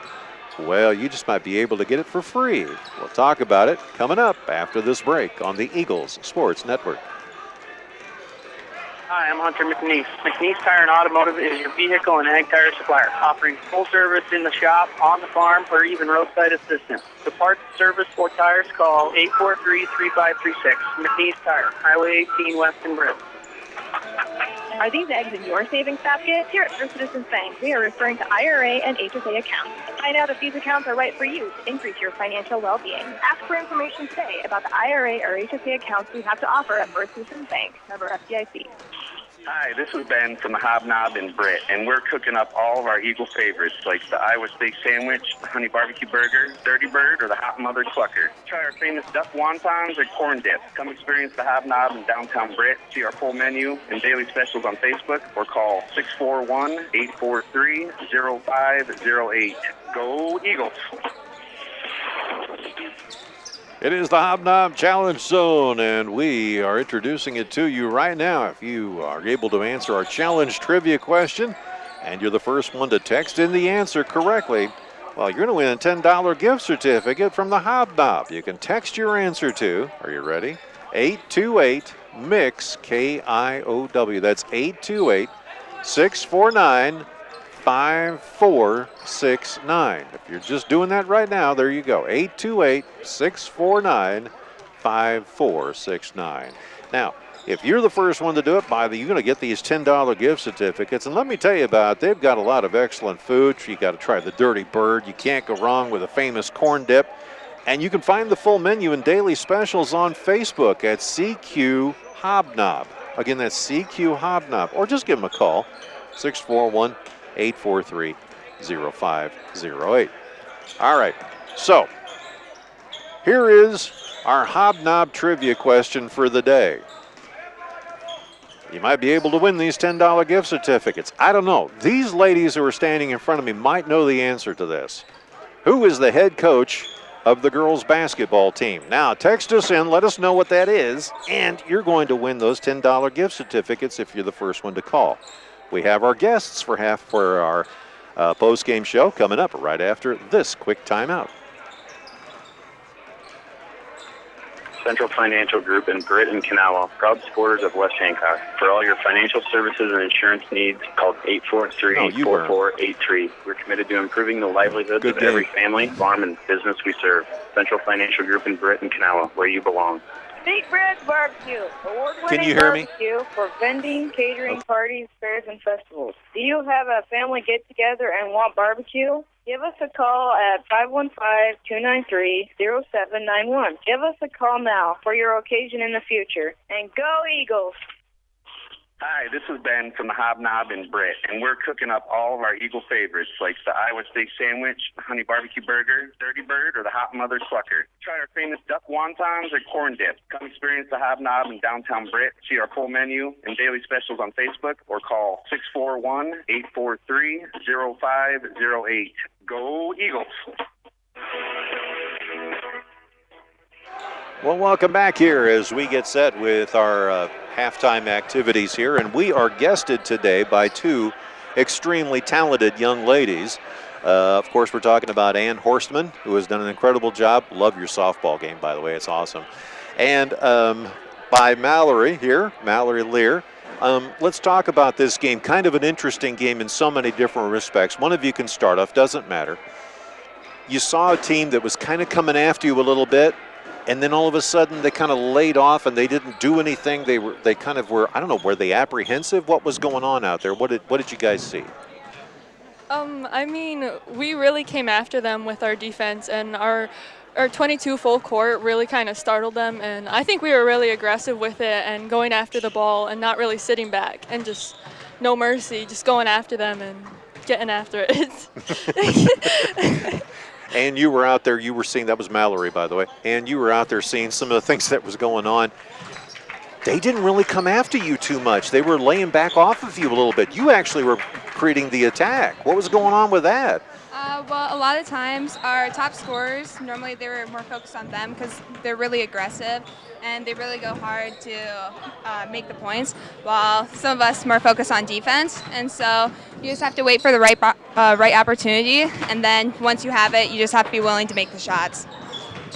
well, you just might be able to get it for free. We'll talk about it coming up after this break on the Eagles Sports Network. Hi, I'm Hunter McNeese. McNeese Tire and Automotive is your vehicle and ag tire supplier, offering full service in the shop, on the farm, or even roadside assistance. For parts, service, or tires, call 843-3536. McNeese Tire, Highway 18 West in Britt. Are these eggs in your savings basket? Here at First Citizens Bank, we are referring to IRA and HSA accounts. Find out if these accounts are right for you to increase your financial well-being. Ask for information today about the IRA or HSA accounts we have to offer at First Citizens Bank. Member FDIC. Hi, this is Ben from the Hobnob in Britt, and we're cooking up all of our Eagle favorites like the Iowa steak sandwich, the honey barbecue burger, Dirty Bird, or the Hot Mother Clucker. Try our famous duck wontons or corn dip. Come experience the Hobnob in downtown Britt. See our full menu and daily specials on Facebook or call 641-843-0508. Go Eagles! It is the Hobnob Challenge Zone, and we are introducing it to you right now. If you are able to answer our challenge trivia question, and you're the first one to text in the answer correctly, well, you're going to win a $10 gift certificate from the Hobnob. You can text your answer to, are you ready? 828-MIX, KIOW. That's 828-649-5469. If you're just doing that right now, there you go. 828-649-5469. Now, if you're the first one to do it, you're going to get these $10 gift certificates. And let me tell you about it. They've got a lot of excellent food. You got to try the Dirty Bird. You can't go wrong with a famous corn dip. And you can find the full menu and daily specials on Facebook at CQ Hobnob. Again, that's CQ Hobnob. Or just give them a call, 641-843-0508. All right, so here is our Hobnob trivia question for the day. You might be able to win these $10 gift certificates. I don't know. These ladies who are standing in front of me might know the answer to this. Who is the head coach of the girls basketball team? Now, text us in, let us know what that is, and you're going to win those $10 gift certificates if you're the first one to call. We have our guests for our post-game show coming up right after this quick timeout. Central Financial Group in Britt and Kanawha, proud supporters of West Hancock. For all your financial services and insurance needs, call 843-4483. We're committed to improving the livelihoods of every family, farm, and business we serve. Central Financial Group in Britt and Kanawha, where you belong. Big Red's Barbecue, award-winning Can you hear me? barbecue for vending, catering, parties, fairs, and festivals. Do you have a family get-together and want barbecue? Give us a call at 515-293-0791. Give us a call now for your occasion in the future. And go Eagles! Hi, this is Ben from the Hobnob in Britt, and we're cooking up all of our Eagle favorites like the Iowa steak sandwich, the honey barbecue burger, Dirty Bird, or the Hot Mother Clucker. Try our famous duck wontons or corn dip. Come experience the Hobnob in downtown Britt. See our full menu and daily specials on Facebook or call 641-843-0508. Go Eagles! Well, welcome back here as we get set with our halftime activities here, and we are guested today by two extremely talented young ladies. Of course, we're talking about Ann Horstman, who has done an incredible job. Love your softball game, by the way. It's awesome. And by Mallory here, Mallory Lear. Let's talk about this game. Kind of an interesting game in so many different respects. One of you can start off, doesn't matter. You saw a team that was kind of coming after you a little bit, and then all of a sudden they kind of laid off and they didn't do anything. They kind of were, I don't know, were they apprehensive? What was going on out there? What did you guys see? I mean, we really came after them with our defense, and our 22 full court really kind of startled them, and I think we were really aggressive with it and going after the ball and not really sitting back and just no mercy, just going after them and getting after it. And you were out there, you were seeing, that was Mallory, by the way, and you were out there seeing some of the things that was going on. They didn't really come after you too much. They were laying back off of you a little bit. You actually were creating the attack. What was going on with that? Well, a lot of times our top scorers, normally they were more focused on them because they're really aggressive and they really go hard to make the points, while some of us more focused on defense. And so you just have to wait for the right opportunity, and then once you have it, you just have to be willing to make the shots.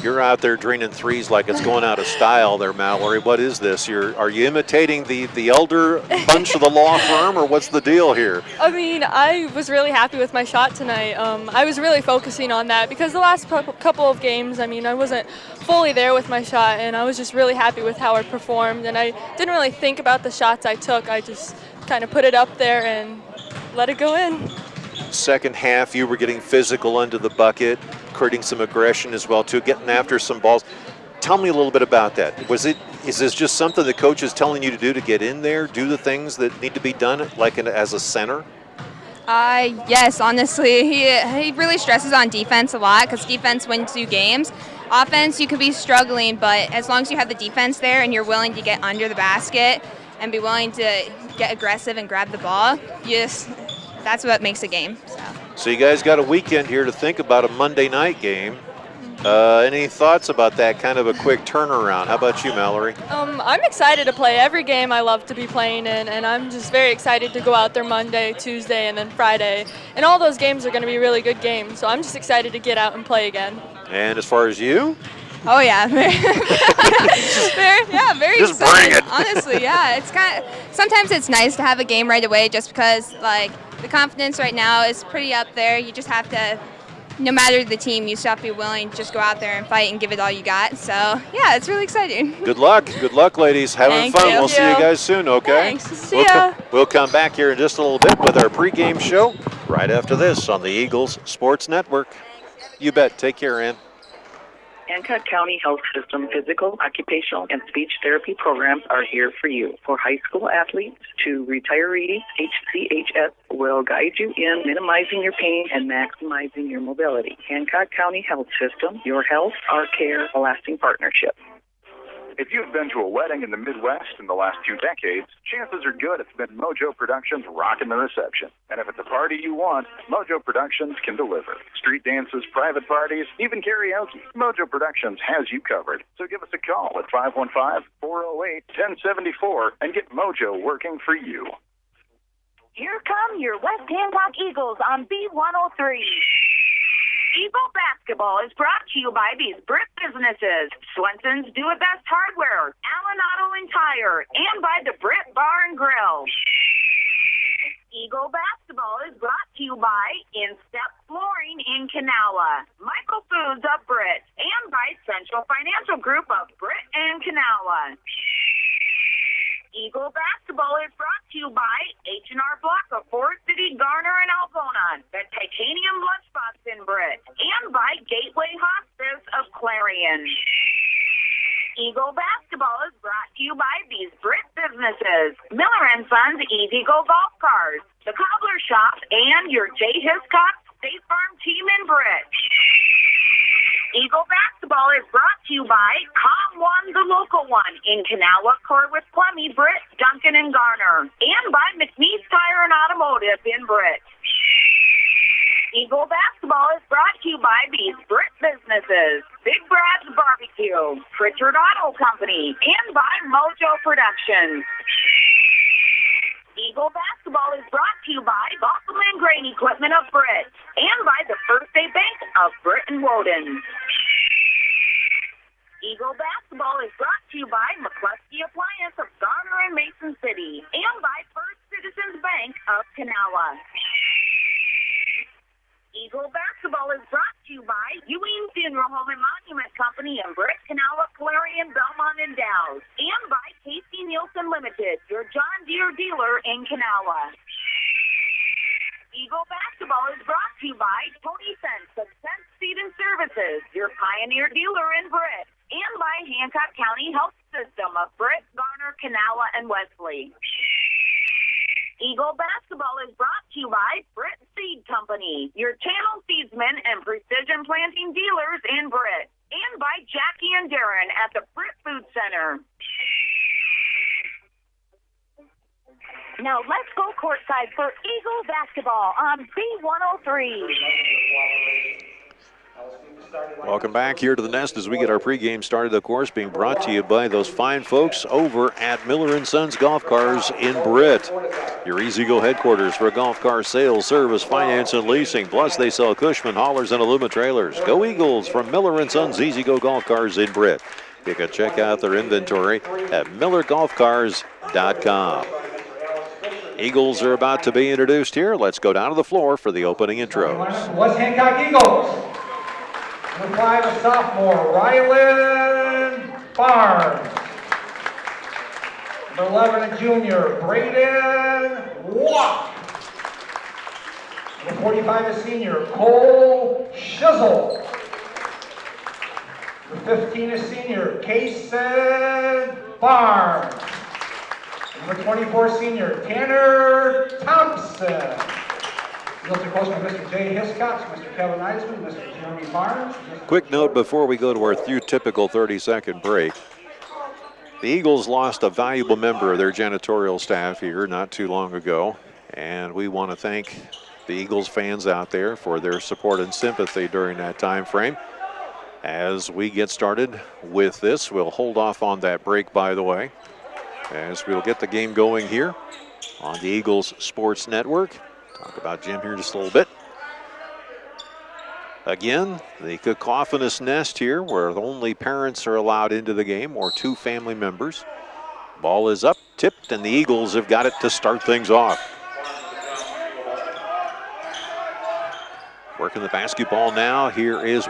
You're out there draining threes like it's going out of style there, Mallory. What is this? Are you imitating the elder bunch of the law firm, or what's the deal here? I mean, I was really happy with my shot tonight. I was really focusing on that because the last couple of games, I mean, I wasn't fully there with my shot, and I was just really happy with how I performed, and I didn't really think about the shots I took. I just kind of put it up there and let it go in. Second half, you were getting physical under the bucket, creating some aggression as well, too, getting after some balls. Tell me a little bit about that. Is this just something the coach is telling you to do to get in there, do the things that need to be done, like as a center? Yes, honestly, he really stresses on defense a lot because defense wins you games. Offense, you could be struggling, but as long as you have the defense there and you're willing to get under the basket and be willing to get aggressive and grab the ball, that's what makes a game. So you guys got a weekend here to think about a Monday night game. Any thoughts about that kind of a quick turnaround? How about you, Mallory? I'm excited to play every game I love to be playing in, and I'm just very excited to go out there Monday, Tuesday, and then Friday. And all those games are going to be really good games, so I'm just excited to get out and play again. And as far as you? Oh yeah, very just excited. Bring it. Honestly, yeah, it's sometimes it's nice to have a game right away, just because like the confidence right now is pretty up there. You just have to. No matter the team, you still have to be willing to just go out there and fight and give it all you got. So, yeah, it's really exciting. Good luck. Good luck, ladies. Having fun. We'll see you guys soon, okay? Thanks. See ya. We'll come back here in just a little bit with our pregame show right after this on the Eagles Sports Network. You bet. Take care, Ann. Hancock County Health System physical, occupational, and speech therapy programs are here for you. For high school athletes to retirees, HCHS will guide you in minimizing your pain and maximizing your mobility. Hancock County Health System, your health, our care, a lasting partnership. If you've been to a wedding in the Midwest in the last 2 decades, chances are good it's been Mojo Productions rocking the reception. And if it's a party you want, Mojo Productions can deliver. Street dances, private parties, even karaoke. Mojo Productions has you covered. So give us a call at 515-408-1074 and get Mojo working for you. Here come your West Hancock Eagles on B103. Eagle Basketball is brought to you by these Brit businesses: Swenson's Do It Best Hardware, Allen Auto and Tire, and by the Brit Bar and Grill. Eagle Basketball is brought to you by Instep Flooring in Kanawha, Michael Foods of Brit, and by Central Financial Group of Brit and Kanawha. Eagle Basketball is brought to you by H&R Block of Forest City, Garner, and Algona, the Titanium Lunchbox in Britt, and by Gateway Hospice of Clarion. Eagle Basketball is brought to you by these Britt businesses: Miller & Sons Easy Go Golf Cars, the Cobbler Shop, and your J. Hiscox State Farm team in Britt. Eagle Basketball is brought to you by Com One, the local one, in Kanawha, Corwith, Plummy, Britt, Duncan, and Garner, and by McNeese Tire and Automotive in Britt. Eagle Basketball is brought to you by these Britt businesses: Big Brad's Barbecue, Pritchard Auto Company, and by Mojo Productions. Eagle Basketball is brought to you by Bosselman Grain Equipment of Britt, and by the First State Bank of Britt and Woden. Eagle Basketball is brought to you by McCluskey Appliance of Garner and Mason City, and by First Citizens Bank of Kanawha. Eagle Basketball is brought to you by Ewing Funeral Home and Monument Company in Britt, Kanawha, Clarion, Belmont, and Dow's, and by Casey Nielsen Limited, your John Deere dealer in Kanawha. Eagle Basketball is brought to you by Tony Sense of Sense Seed and Services, your Pioneer dealer in Britt, and by Hancock County Health System of Britt, Garner, Kanawha, and Wesley. Eagle Basketball is brought to you by Britt Seed Company, your channel seedsmen and precision planting dealers in Britt, and by Jackie and Darren at the Britt Food Center. Now let's go courtside for Eagle Basketball on B103. Welcome back here to the Nest as we get our pregame started, of course, being brought to you by those fine folks over at Miller & Sons Golf Cars in Britt. Your Easy Go headquarters for golf car sales, service, finance, and leasing. Plus, they sell Cushman haulers and Aluma trailers. Go Eagles from Miller & Sons Easy Go Golf Cars in Britt. You can check out their inventory at millergolfcars.com. Eagles are about to be introduced here. Let's go down to the floor for the opening intros. West Hancock Eagles. Number 5, a sophomore, Rylan Barnes. Number 11, a junior, Braden Walk. Number 45, a senior, Cole Shizzle. Number 15, a senior, Kason Barnes. Number 24, senior, Tanner Thompson. Fields are coached by Mr. Jay Hiscox, Mr. Kevin Eisman, Mr. Jeremy Barnes. Quick note before we go to our typical 30-second break. The Eagles lost a valuable member of their janitorial staff here not too long ago, and we want to thank the Eagles fans out there for their support and sympathy during that time frame. As we get started with this, we'll hold off on that break, by the way, as we'll get the game going here on the Eagles Sports Network. Talk about Jim here just a little bit. Again, the cacophonous nest here where only parents are allowed into the game or two family members. Ball is up, tipped, and the Eagles have got it to start things off. Working the basketball now. Here is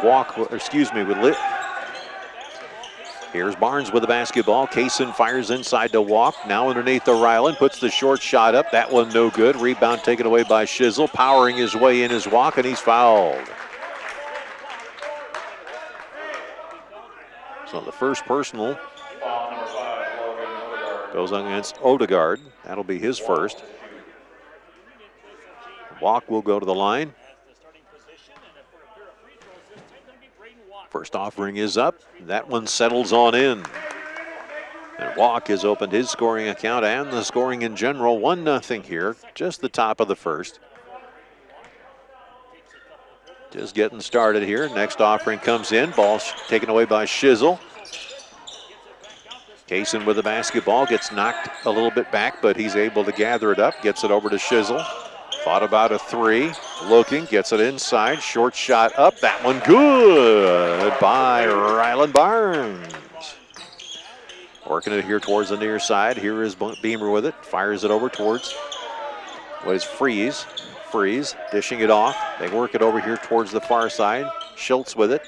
Here's Barnes with the basketball. Kaysen fires inside to Walk. Now underneath to Ryland. Puts the short shot up. That one no good. Rebound taken away by Shizzle. Powering his way in is Walk, and he's fouled. So the first personal goes against Odegaard. That'll be his first. Walk will go to the line. First offering is up. That one settles on in. And Walk has opened his scoring account and the scoring in general. 1-0 here. Just the top of the first. Just getting started here. Next offering comes in. Ball taken away by Shizzle. Kaysen with the basketball. Gets knocked a little bit back, but he's able to gather it up. Gets it over to Shizzle. Thought about a three. Looking. Gets it inside. Short shot up. That one good by Ryland Barnes. Working it here towards the near side. Here is Beamer with it. Fires it over towards what is Freeze. Freeze dishing it off. They work it over here towards the far side. Schultz with it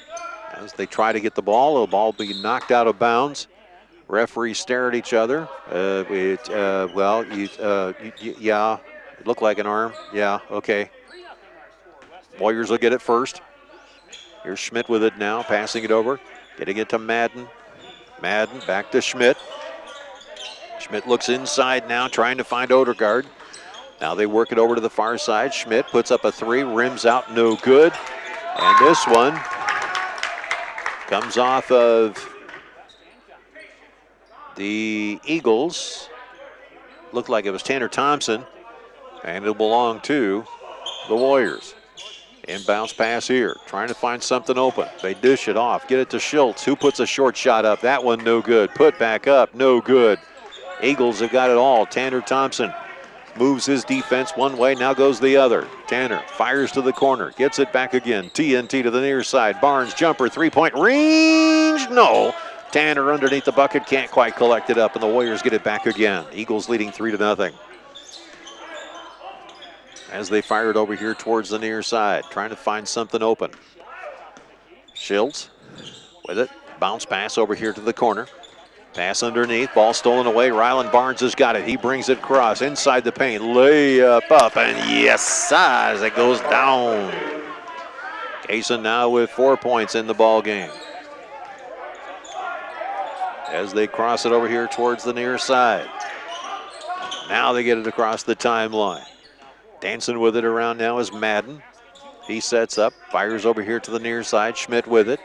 as they try to get the ball. The ball be knocked out of bounds. Referees stare at each other. Yeah, it looked like an arm. Yeah, okay. Warriors will get it first. Here's Schmidt with it now, passing it over. Getting it to Madden. Madden back to Schmidt. Schmidt looks inside now, trying to find Odegaard. Now they work it over to the far side. Schmidt puts up a three, rims out, no good. And this one comes off of the Eagles. Looked like it was Tanner Thompson, and it'll belong to the Warriors. Inbounds pass here, trying to find something open. They dish it off, get it to Schultz, who puts a short shot up. That one no good. Put back up, no good. Eagles have got it all. Tanner Thompson moves his defense one way, now goes the other. Tanner fires to the corner, gets it back again. TNT to the near side. Barnes jumper, three-point range, no. Tanner underneath the bucket, can't quite collect it up, and the Warriors get it back again. Eagles leading 3-0. As they fire it over here towards the near side, trying to find something open. Schultz with it, bounce pass over here to the corner. Pass underneath, ball stolen away. Ryland Barnes has got it. He brings it across inside the paint. Layup up, and yes, as it goes down. Kaysen now with 4 points in the ball game. As they cross it over here towards the near side. Now they get it across the timeline. Dancing with it around now is Madden. He sets up, fires over here to the near side. Schmidt with it.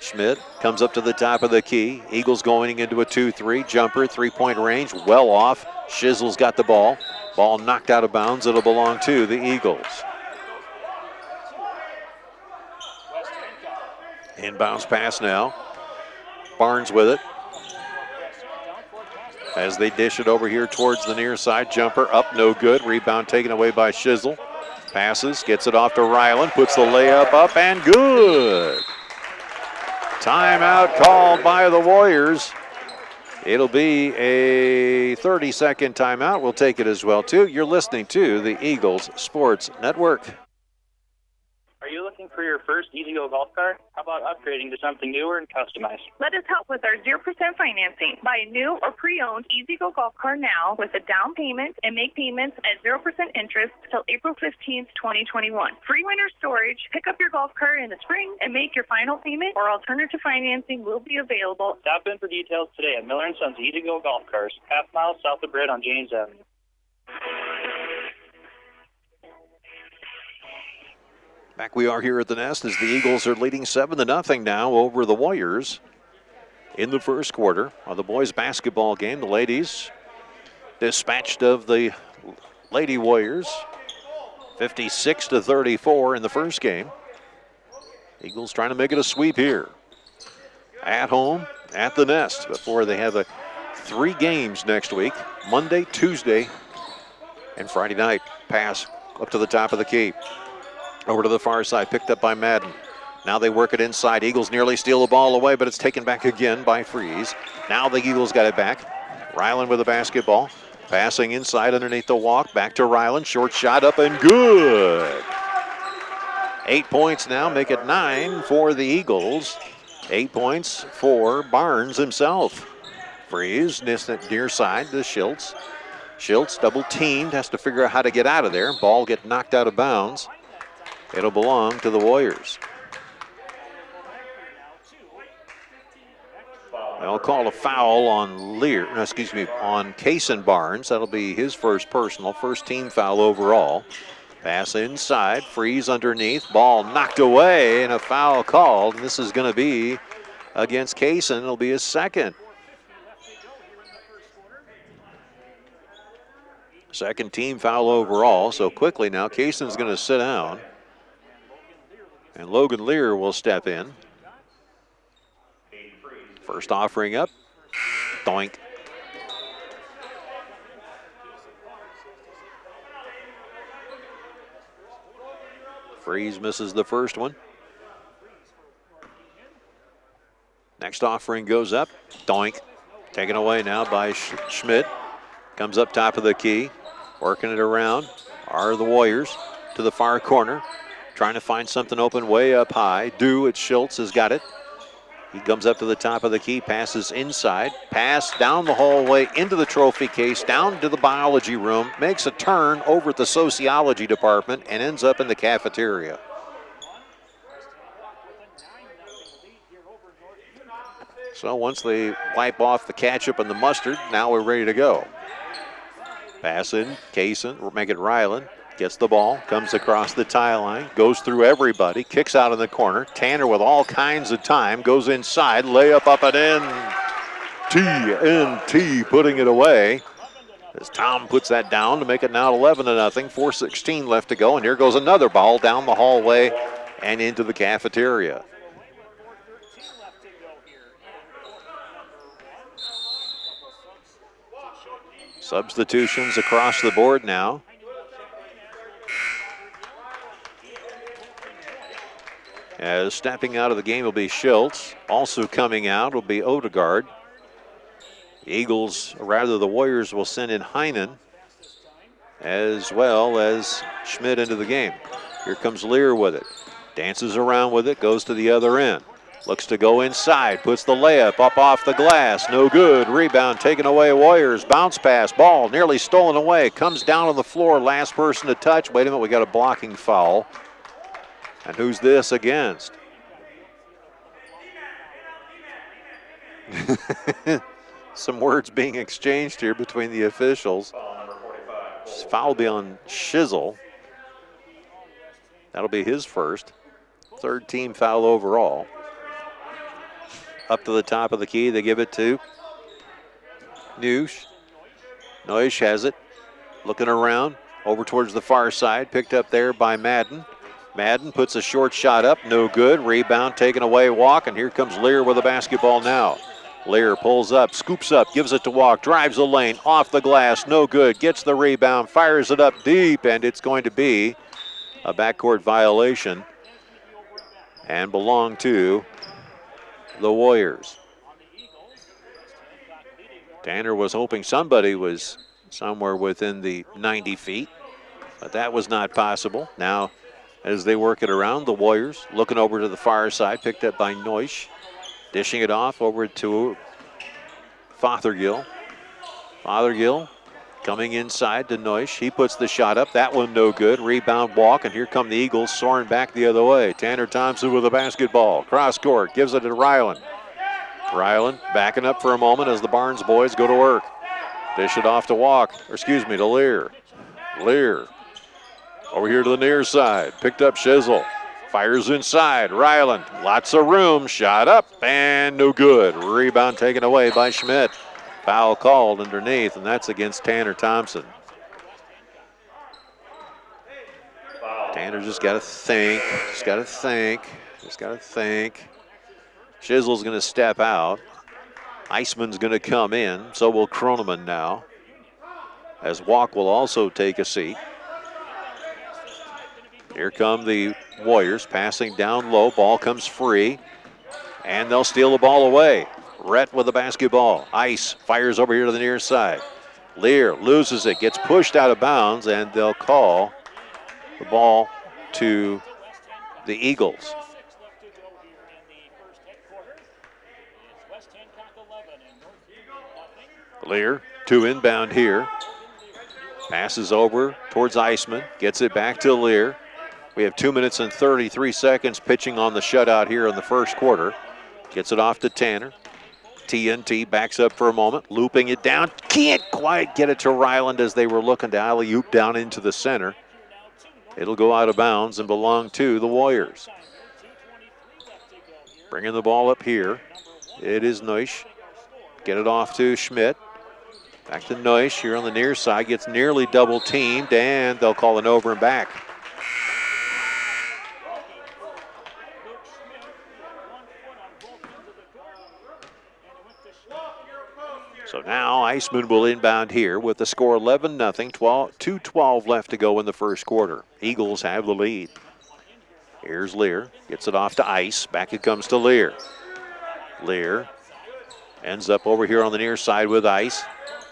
Schmidt comes up to the top of the key. Eagles going into a 2-3. Jumper, three-point range, well off. Shizzle's got the ball. Ball knocked out of bounds. It'll belong to the Eagles. Inbounds pass now. Barnes with it. As they dish it over here towards the near side. Jumper up, no good. Rebound taken away by Shizzle. Passes, gets it off to Ryland. Puts the layup up, and good. Timeout called by the Warriors. It'll be a 30-second timeout. We'll take it as well, too. You're listening to the Eagles Sports Network. Are you looking for your first E-Z-GO golf cart? How about upgrading to something newer and customized? Let us help with our 0% financing. Buy a new or pre-owned E-Z-GO golf cart now with a down payment and make payments at 0% interest till April 15th, 2021. Free winter storage. Pick up your golf cart in the spring and make your final payment, or alternative financing will be available. Stop in for details today at Miller & Sons E-Z-GO Golf Carts, half mile south of Britt on James Avenue. Back we are here at the Nest as the Eagles are leading 7-0 now over the Warriors in the first quarter of the boys basketball game. The ladies dispatched of the Lady Warriors 56-34 in the first game. Eagles trying to make it a sweep here at home at the Nest before they have 3 games next week, Monday, Tuesday, and Friday night. Pass up to the top of the key. Over to the far side, picked up by Madden. Now they work it inside. Eagles nearly steal the ball away, but it's taken back again by Freeze. Now the Eagles got it back. Ryland with the basketball. Passing inside underneath the walk. Back to Ryland. Short shot up and good. 8 points now, make it 9 for the Eagles. 8 points for Barnes himself. Freeze, near side to Schultz. Schultz double teamed, has to figure out how to get out of there. Ball get knocked out of bounds. It'll belong to the Warriors. They'll call a foul on on Kaysen Barnes. That'll be his first personal, first team foul overall. Pass inside, Freeze underneath, ball knocked away, and a foul called. And this is going to be against Kaysen. It'll be his second. Second team foul overall. So quickly now, Kaysen's going to sit down. And Logan Lear will step in. First offering up. Doink. Freeze misses the first one. Next offering goes up. Doink. Taken away now by Schmidt. Comes up top of the key. Working it around are the Warriors to the far corner. Trying to find something open way up high. It's Schultz has got it. He comes up to the top of the key, passes inside, pass down the hallway into the trophy case, down to the biology room, makes a turn over at the sociology department, and ends up in the cafeteria. So once they wipe off the ketchup and the mustard, now we're ready to go. Pass in, Kaysen, make it Ryland. Gets the ball, comes across the tie line, goes through everybody, kicks out in the corner. Tanner with all kinds of time, goes inside, layup up and in. TNT putting it away. As Tom puts that down to make it now 11-0. 4:16 left to go, and here goes another ball down the hallway and into the cafeteria. Substitutions across the board now. As stepping out of the game will be Schultz. Also coming out will be Odegaard. The Warriors will send in Heinen as well as Schmidt into the game. Here comes Lear with it. Dances around with it, goes to the other end. Looks to go inside, puts the layup up off the glass. No good. Rebound taken away, Warriors. Bounce pass, ball nearly stolen away. Comes down on the floor, last person to touch. Wait a minute, we got a blocking foul. And who's this against? Some words being exchanged here between the officials. Foul be on Shizzle. That'll be his first. Third team foul overall. Up to the top of the key, they give it to Neusch. Neusch has it. Looking around, over towards the far side. Picked up there by Madden. Madden puts a short shot up, no good. Rebound taken away, walk, and here comes Lear with the basketball now. Lear pulls up, scoops up, gives it to Walk, drives the lane, off the glass, no good. Gets the rebound, fires it up deep, and it's going to be a backcourt violation and belong to the Warriors. Tanner was hoping somebody was somewhere within the 90 feet, but that was not possible. Now as they work it around. The Warriors looking over to the far side, picked up by Neusch. Dishing it off over to Fothergill. Fothergill coming inside to Neusch. He puts the shot up. That one no good. Rebound walk, and here come the Eagles soaring back the other way. Tanner Thompson with a basketball. Cross court, gives it to Ryland. Ryland backing up for a moment as the Barnes boys go to work. Dish it off to to Lear. Lear over here to the near side. Picked up Shizzle. Fires inside. Ryland, lots of room. Shot up and no good. Rebound taken away by Schmidt. Foul called underneath, and that's against Tanner Thompson. Tanner just got to think. Shizzle's going to step out. Eisman's going to come in. So will Kroneman now. As Walk will also take a seat. Here come the Warriors passing down low. Ball comes free. And they'll steal the ball away. Rhett with the basketball. Ice fires over here to the near side. Lear loses it, gets pushed out of bounds, and they'll call the ball to the Eagles. Lear, 2 inbound here. Passes over towards Eisman, gets it back to Lear. We have 2 minutes and 33 seconds pitching on the shutout here in the first quarter. Gets it off to Tanner. TNT backs up for a moment, looping it down. Can't quite get it to Ryland as they were looking to alley-oop down into the center. It'll go out of bounds and belong to the Warriors. Bringing the ball up here. It is Neusch. Get it off to Schmidt. Back to Neusch here on the near side. Gets nearly double teamed, and they'll call an over and back. So now Eisman will inbound here with the score 11-0, 2:12 left to go in the first quarter. Eagles have the lead. Here's Lear, gets it off to Ice. Back it comes to Lear. Lear ends up over here on the near side with Ice.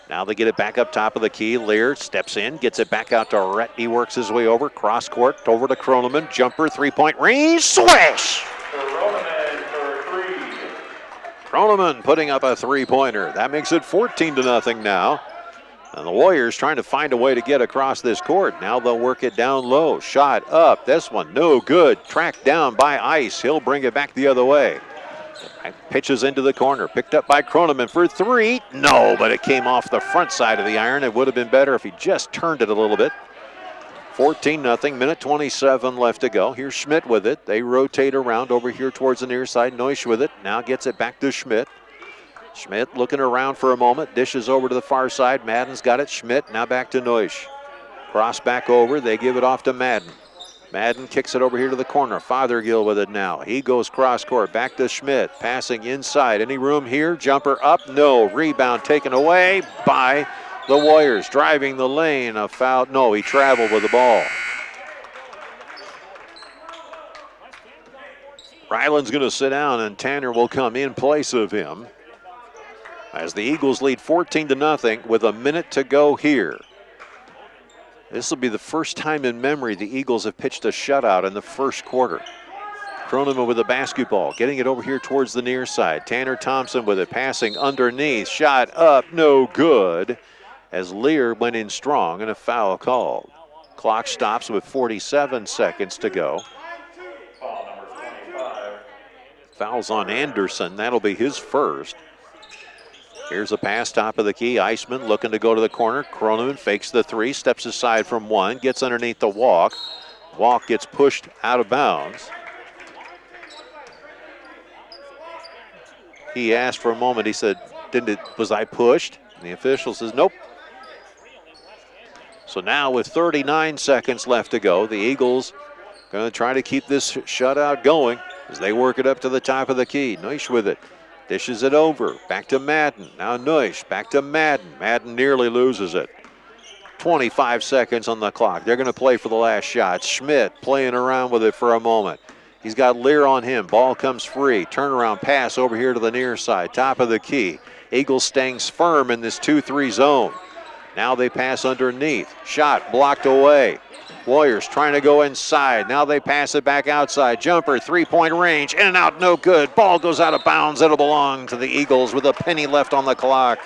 Now they get it back up top of the key. Lear steps in, gets it back out to Rhett. He works his way over, cross court, over to Kroneman. Jumper, three-point range, swish! Kroneman putting up a three-pointer. That makes it 14-0 now. And the Warriors trying to find a way to get across this court. Now they'll work it down low. Shot up. This one no good. Tracked down by Ice. He'll bring it back the other way. Pitches into the corner. Picked up by Kroneman for three. No, but it came off the front side of the iron. It would have been better if he just turned it a little bit. 14-0, minute 27 left to go. Here's Schmidt with it. They rotate around over here towards the near side. Neusch with it. Now gets it back to Schmidt. Schmidt looking around for a moment. Dishes over to the far side. Madden's got it. Schmidt now back to Neusch. Cross back over. They give it off to Madden. Madden kicks it over here to the corner. Fothergill with it now. He goes cross court. Back to Schmidt. Passing inside. Any room here? Jumper up. No. Rebound taken away by the Warriors. Driving the lane. A foul. No, he traveled with the ball. Ryland's going to sit down, and Tanner will come in place of him as the Eagles lead 14-0 with a minute to go here. This will be the first time in memory the Eagles have pitched a shutout in the first quarter. Kroneman with the basketball, getting it over here towards the near side. Tanner Thompson with it, passing underneath. Shot up, no good, as Lear went in strong and a foul called. Clock stops with 47 seconds to go. Fouls on Anderson. That'll be his first. Here's a pass top of the key. Eisman looking to go to the corner. Kroneman fakes the three, steps aside from one, gets underneath the walk. Walk gets pushed out of bounds. He asked for a moment. He said, was I pushed? And the official says, nope. So now with 39 seconds left to go, the Eagles going to try to keep this shutout going as they work it up to the top of the key. Neusch with it. Dishes it over. Back to Madden. Now Neusch. Back to Madden. Madden nearly loses it. 25 seconds on the clock. They're going to play for the last shot. Schmidt playing around with it for a moment. He's got Lear on him. Ball comes free. Turnaround pass over here to the near side. Top of the key. Eagles staying firm in this 2-3 zone. Now they pass underneath. Shot blocked away. Warriors trying to go inside. Now they pass it back outside. Jumper, three-point range. In and out, no good. Ball goes out of bounds. It'll belong to the Eagles with a penny left on the clock.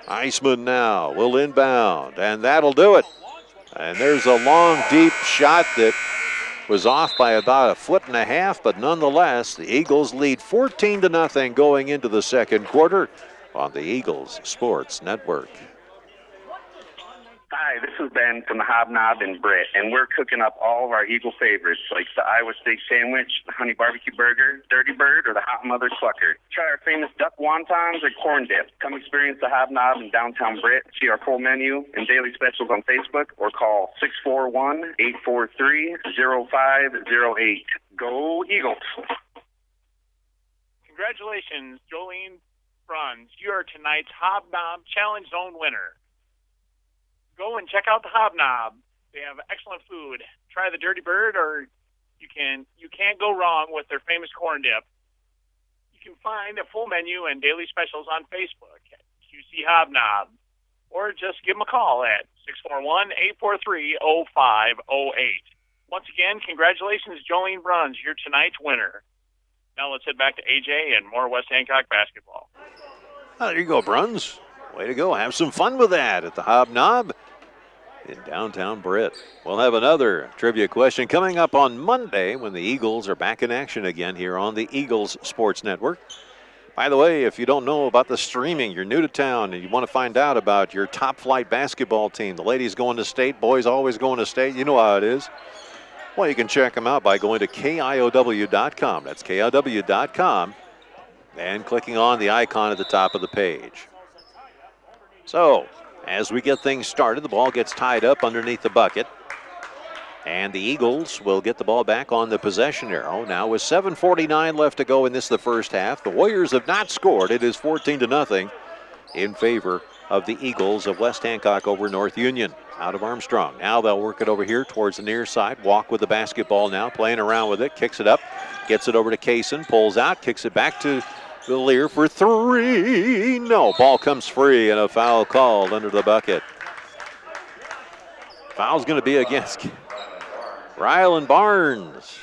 Iceman now will inbound, and that'll do it. And there's a long, deep shot that was off by about 1.5 feet, but nonetheless, the Eagles lead 14-0 going into the second quarter on the Eagles Sports Network. Hi, this is Ben from the Hobnob in Britt, and we're cooking up all of our Eagle favorites like the Iowa steak sandwich, the honey barbecue burger, Dirty Bird, or the Hot Mother Clucker. Try our famous duck wontons or corn dip. Come experience the Hobnob in downtown Britt. See our full menu and daily specials on Facebook or call 641-843-0508. Go Eagles! Congratulations, Jolene Bruns. You are tonight's Hobnob Challenge Zone winner. Go and check out the Hobnob. They have excellent food. Try the Dirty Bird, or you can't go wrong with their famous corn dip. You can find a full menu and daily specials on Facebook at QC Hobnob, or just give them a call at 641-843-0508. Once again, congratulations, Jolene Bruns. You're tonight's winner. Now let's head back to AJ and more West Hancock basketball. Oh, there you go, Bruns. Way to go. Have some fun with that at the Hobnob in downtown Britt. We'll have another trivia question coming up on Monday when the Eagles are back in action again here on the Eagles Sports Network. By the way, if you don't know about the streaming, you're new to town and you want to find out about your top flight basketball team, the ladies going to state, boys always going to state, you know how it is. Well, you can check them out by going to KIOW.com. That's KIOW.com and clicking on the icon at the top of the page. So, as we get things started, the ball gets tied up underneath the bucket. And the Eagles will get the ball back on the possession arrow. Now with 7:49 left to go in the first half. The Warriors have not scored. It is 14-0 in favor of the Eagles of West Hancock over North Union out of Armstrong. Now they'll work it over here towards the near side. Walk with the basketball now, playing around with it. Kicks it up, gets it over to Kaysen, pulls out, kicks it back to Lear for three. No, ball comes free and a foul called under the bucket. Foul's going to be against Rylan Barnes.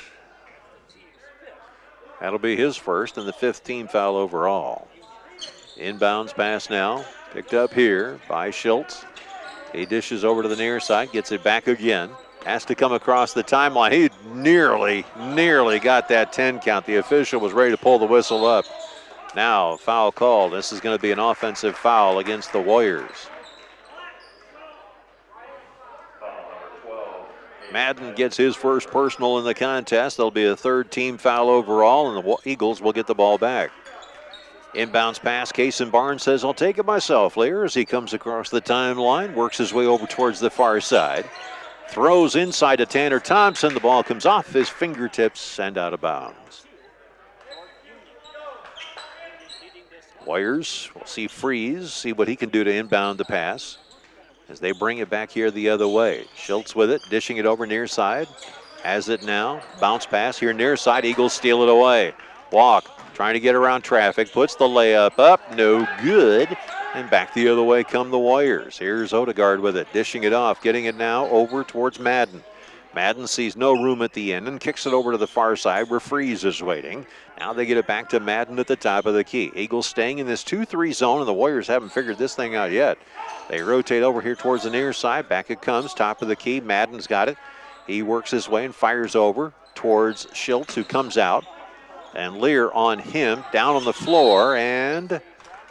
That'll be his first and the 15th foul overall. Inbounds pass now, picked up here by Schultz. He dishes over to the near side, gets it back again. Has to come across the timeline. He nearly got that 10 count. The official was ready to pull the whistle up. Now, foul called. This is going to be an offensive foul against the Warriors. Madden gets his first personal in the contest. There'll be a third team foul overall, and the Eagles will get the ball back. Inbounds pass. Kaysen Barnes says, I'll take it myself, Lear, as he comes across the timeline, works his way over towards the far side. Throws inside to Tanner Thompson. The ball comes off his fingertips and out of bounds. Warriors will see Freeze, see what he can do to inbound the pass as they bring it back here the other way. Schultz with it, dishing it over near side. Has it now. Bounce pass here near side. Eagles steal it away. Walk, trying to get around traffic, puts the layup up. No good. And back the other way come the Warriors. Here's Odegaard with it, dishing it off, getting it now over towards Madden. Madden sees no room at the end and kicks it over to the far side where Freeze is waiting. Now they get it back to Madden at the top of the key. Eagles staying in this 2-3 zone, and the Warriors haven't figured this thing out yet. They rotate over here towards the near side. Back it comes, top of the key. Madden's got it. He works his way and fires over towards Schultz, who comes out. And Lear on him, down on the floor, and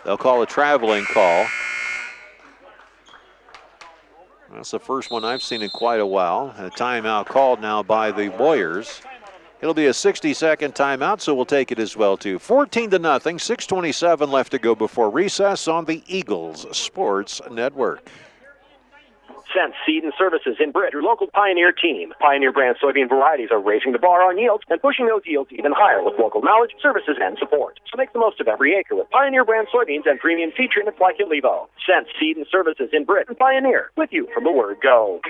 they'll call a traveling call. That's the first one I've seen in quite a while. A timeout called now by the Warriors. It'll be a 60-second timeout, so we'll take it as well, too. 14-0, 6:27 left to go before recess on the Eagles Sports Network. Sense Seed and Services in Britt, your local Pioneer team. Pioneer brand soybean varieties are raising the bar on yields and pushing those yields even higher with local knowledge, services, and support. So make the most of every acre with Pioneer brand soybeans and premium seed treatments like Levo. Sense Seed and Services in Britt and Pioneer, with you from the word go.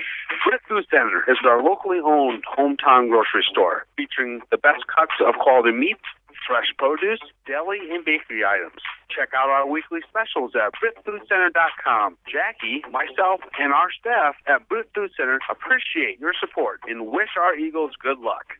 Britt Food Center is our locally owned hometown grocery store featuring the best cuts of quality meats, fresh produce, deli, and bakery items. Check out our weekly specials at BritFoodCenter.com. Jackie, myself, and our staff at Brit Food Center appreciate your support and wish our Eagles good luck.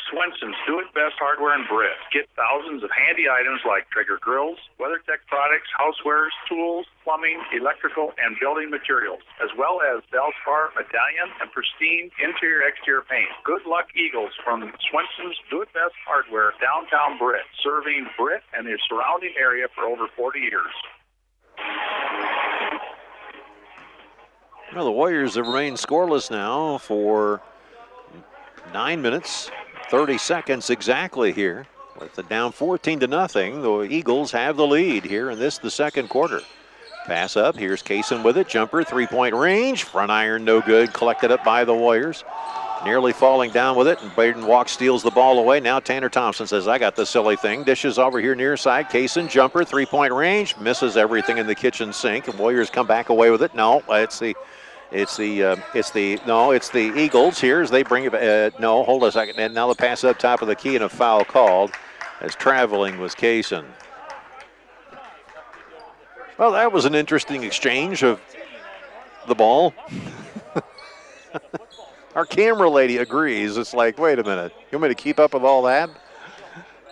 Swenson's Do It Best Hardware in Britt. Get thousands of handy items like Traeger grills, WeatherTech products, housewares, tools, plumbing, electrical, and building materials, as well as Valspar, medallion, and pristine interior-exterior paint. Good luck, Eagles, from Swenson's Do It Best Hardware, downtown Britt, serving Britt and the surrounding area for over 40 years. Well, the Warriors have remained scoreless now for 9 minutes. 30 seconds exactly here. With the down 14-0, the Eagles have the lead here in the second quarter. Pass up, here's Kaysen with it, jumper, three-point range, front iron no good, collected up by the Warriors. Nearly falling down with it, and Braden Walks steals the ball away. Now Tanner Thompson says, I got the silly thing. Dishes over here near side, Kaysen, jumper, three-point range, misses everything in the kitchen sink, and Warriors come back away with it. No, it's the Eagles here as they bring it. No, hold on a second. And now the pass up top of the key and a foul called as traveling was Kaysen. Well, that was an interesting exchange of the ball. Our camera lady agrees. It's like, wait a minute. You want me to keep up with all that?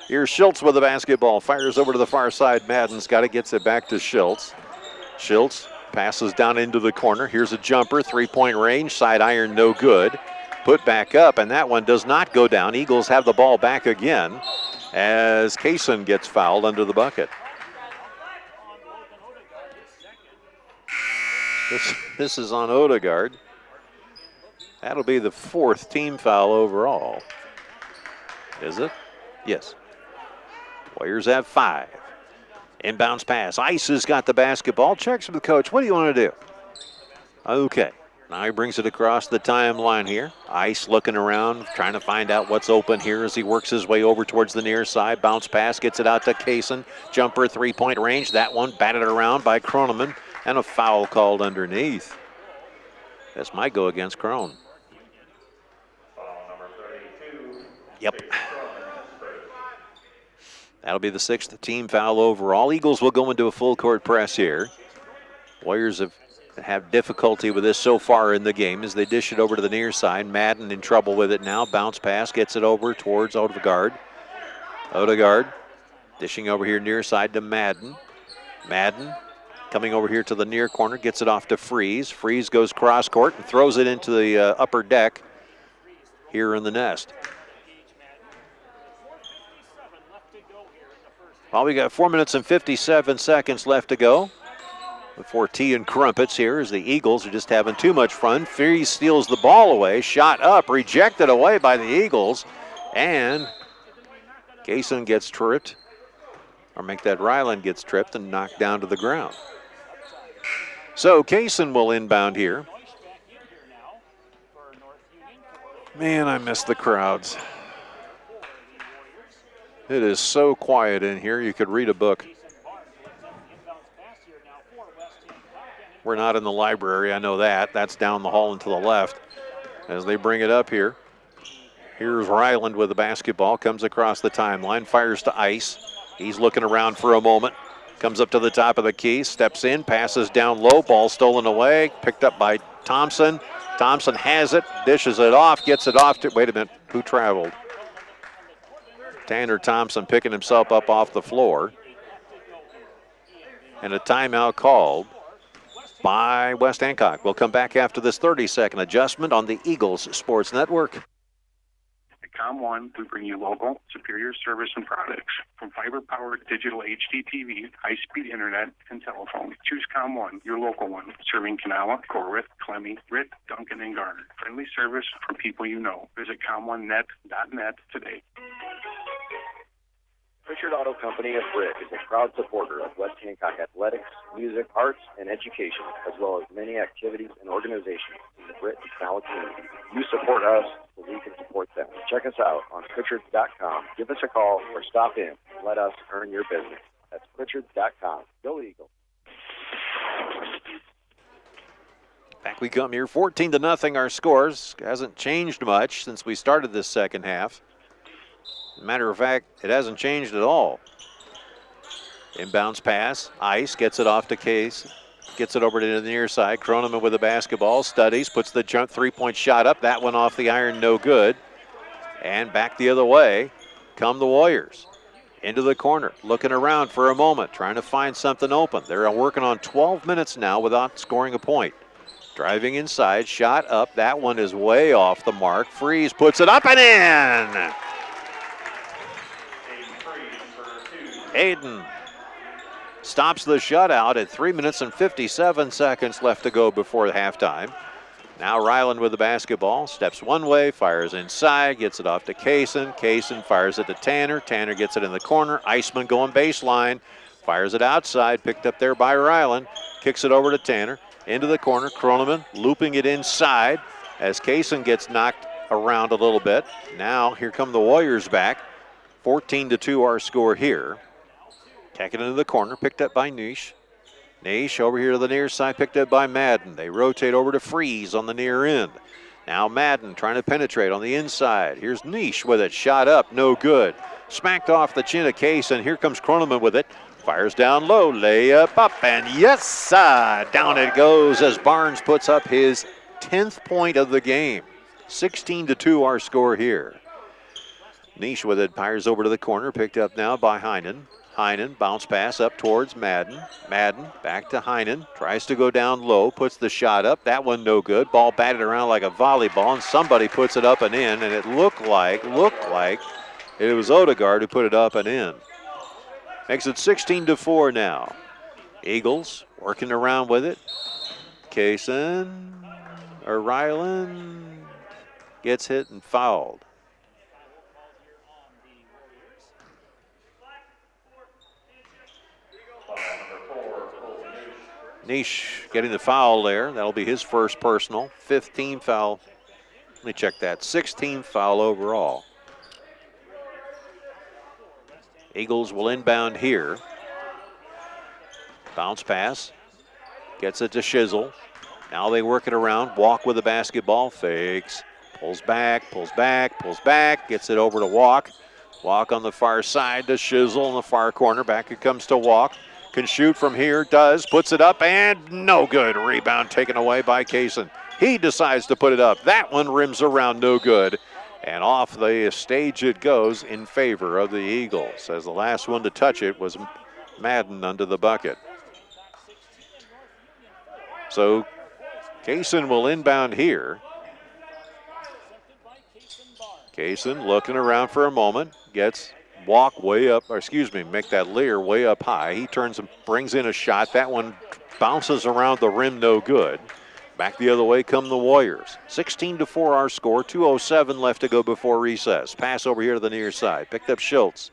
Here's Schultz with the basketball. Fires over to the far side. Madden's got it, gets it back to Schultz. Schultz passes down into the corner. Here's a jumper, three-point range, side iron no good. Put back up, and that one does not go down. Eagles have the ball back again as Kaysen gets fouled under the bucket. This is on Odegaard. That'll be the fourth team foul overall. Is it? Yes. Warriors have 5. Inbounds pass. Ice has got the basketball. Checks with the coach. What do you want to do? Okay. Now he brings it across the timeline here. Ice looking around, trying to find out what's open here as he works his way over towards the near side. Bounce pass, gets it out to Kaysen. Jumper, three-point range. That one batted around by Kroneman, and a foul called underneath. This might go against Crone. Yep. That'll be the 6th team foul overall. Eagles will go into a full court press here. Warriors have difficulty with this so far in the game as they dish it over to the near side. Madden in trouble with it now. Bounce pass, gets it over towards Odegaard. Odegaard dishing over here near side to Madden. Madden coming over here to the near corner, gets it off to Freeze. Freeze goes cross court and throws it into the upper deck here in the Nest. Well, we got 4 minutes and 57 seconds left to go before tea and crumpets here as the Eagles are just having too much fun. Freeze steals the ball away, shot up, rejected away by the Eagles, and Kaysen gets tripped, or make that Ryland gets tripped and knocked down to the ground. So Kaysen will inbound here. Man, I miss the crowds. It is so quiet in here, you could read a book. We're not in the library, I know that. That's down the hall and to the left. As they bring it up here. Here's Ryland with the basketball, comes across the timeline, fires to Ice. He's looking around for a moment. Comes up to the top of the key, steps in, passes down low, ball stolen away, picked up by Thompson. Thompson has it, dishes it off, gets it off to, wait a minute, who traveled? Tanner Thompson picking himself up off the floor. And a timeout called by West Hancock. We'll come back after this 30-second adjustment on the Eagles Sports Network. At COM1, we bring you local, superior service and products. From fiber-powered digital HD TV, high-speed internet, and telephone. Choose COM1, your local one, serving Kanawha, Corwith, Clemmy, Britt, Duncan, and Garner. Friendly service from people you know. Visit COM1net.net today. Pritchard Auto Company of Britt is a proud supporter of West Hancock athletics, music, arts, and education, as well as many activities and organizations in the Britt and Kanawha community. You support us, so we can support them. Check us out on Pritchard.com. Give us a call or stop in and let us earn your business. That's Pritchard.com. Go Eagles. Back we come here, 14-0 our scores. Hasn't changed much since we started this second half. Matter of fact, it hasn't changed at all. Inbounds pass. Ice gets it off to Case. Gets it over to the near side. Croneman with the basketball. Studies. Puts the jump three-point shot up. That one off the iron. No good. And back the other way come the Warriors. Into the corner. Looking around for a moment. Trying to find something open. They're working on 12 minutes now without scoring a point. Driving inside. Shot up. That one is way off the mark. Freeze puts it up and in. Hayden stops the shutout at 3 minutes and 57 seconds left to go before halftime. Now Ryland with the basketball, steps one way, fires inside, gets it off to Kaysen. Kaysen fires it to Tanner. Tanner gets it in the corner. Iceman going baseline, fires it outside, picked up there by Ryland. Kicks it over to Tanner, into the corner. Croneman looping it inside as Kaysen gets knocked around a little bit. Now here come the Warriors back. 14-2 our score here. Taking it into the corner, picked up by Nish. Nish over here to the near side, picked up by Madden. They rotate over to Freeze on the near end. Now Madden trying to penetrate on the inside. Here's Nish with it, shot up, no good. Smacked off the chin of Case, and here comes Croneman with it. Fires down low, layup up, and yes, down it goes as Barnes puts up his 10th point of the game. 16-2 our score here. Nish with it, fires over to the corner, picked up now by Heinen. Heinen, bounce pass up towards Madden. Madden, back to Heinen. Tries to go down low, puts the shot up. That one no good. Ball batted around like a volleyball, and somebody puts it up and in, and it looked like it was Odegaard who put it up and in. Makes it 16-4 now. Eagles working around with it. Kaysen, or Ryland, gets hit and fouled. Nish getting the foul there. That'll be his first personal. 15 foul. Let me check that. 16 foul overall. Eagles will inbound here. Bounce pass. Gets it to Shizzle. Now they work it around. Walk with the basketball. Fakes. Pulls back, pulls back, pulls back. Gets it over to Walk. Walk on the far side to Shizzle in the far corner. Back it comes to Walk. Can shoot from here, does, puts it up, and no good. Rebound taken away by Kaysen. He decides to put it up. That one rims around, no good. And off the stage it goes in favor of the Eagles, as the last one to touch it was Madden under the bucket. So Kaysen will inbound here. Kaysen looking around for a moment, gets Walk way up, or excuse me, make that Lear way up high. He turns and brings in a shot. That one bounces around the rim, no good. Back the other way come the Warriors. 16-4 our score, 2:07 left to go before recess. Pass over here to the near side, picked up Schultz.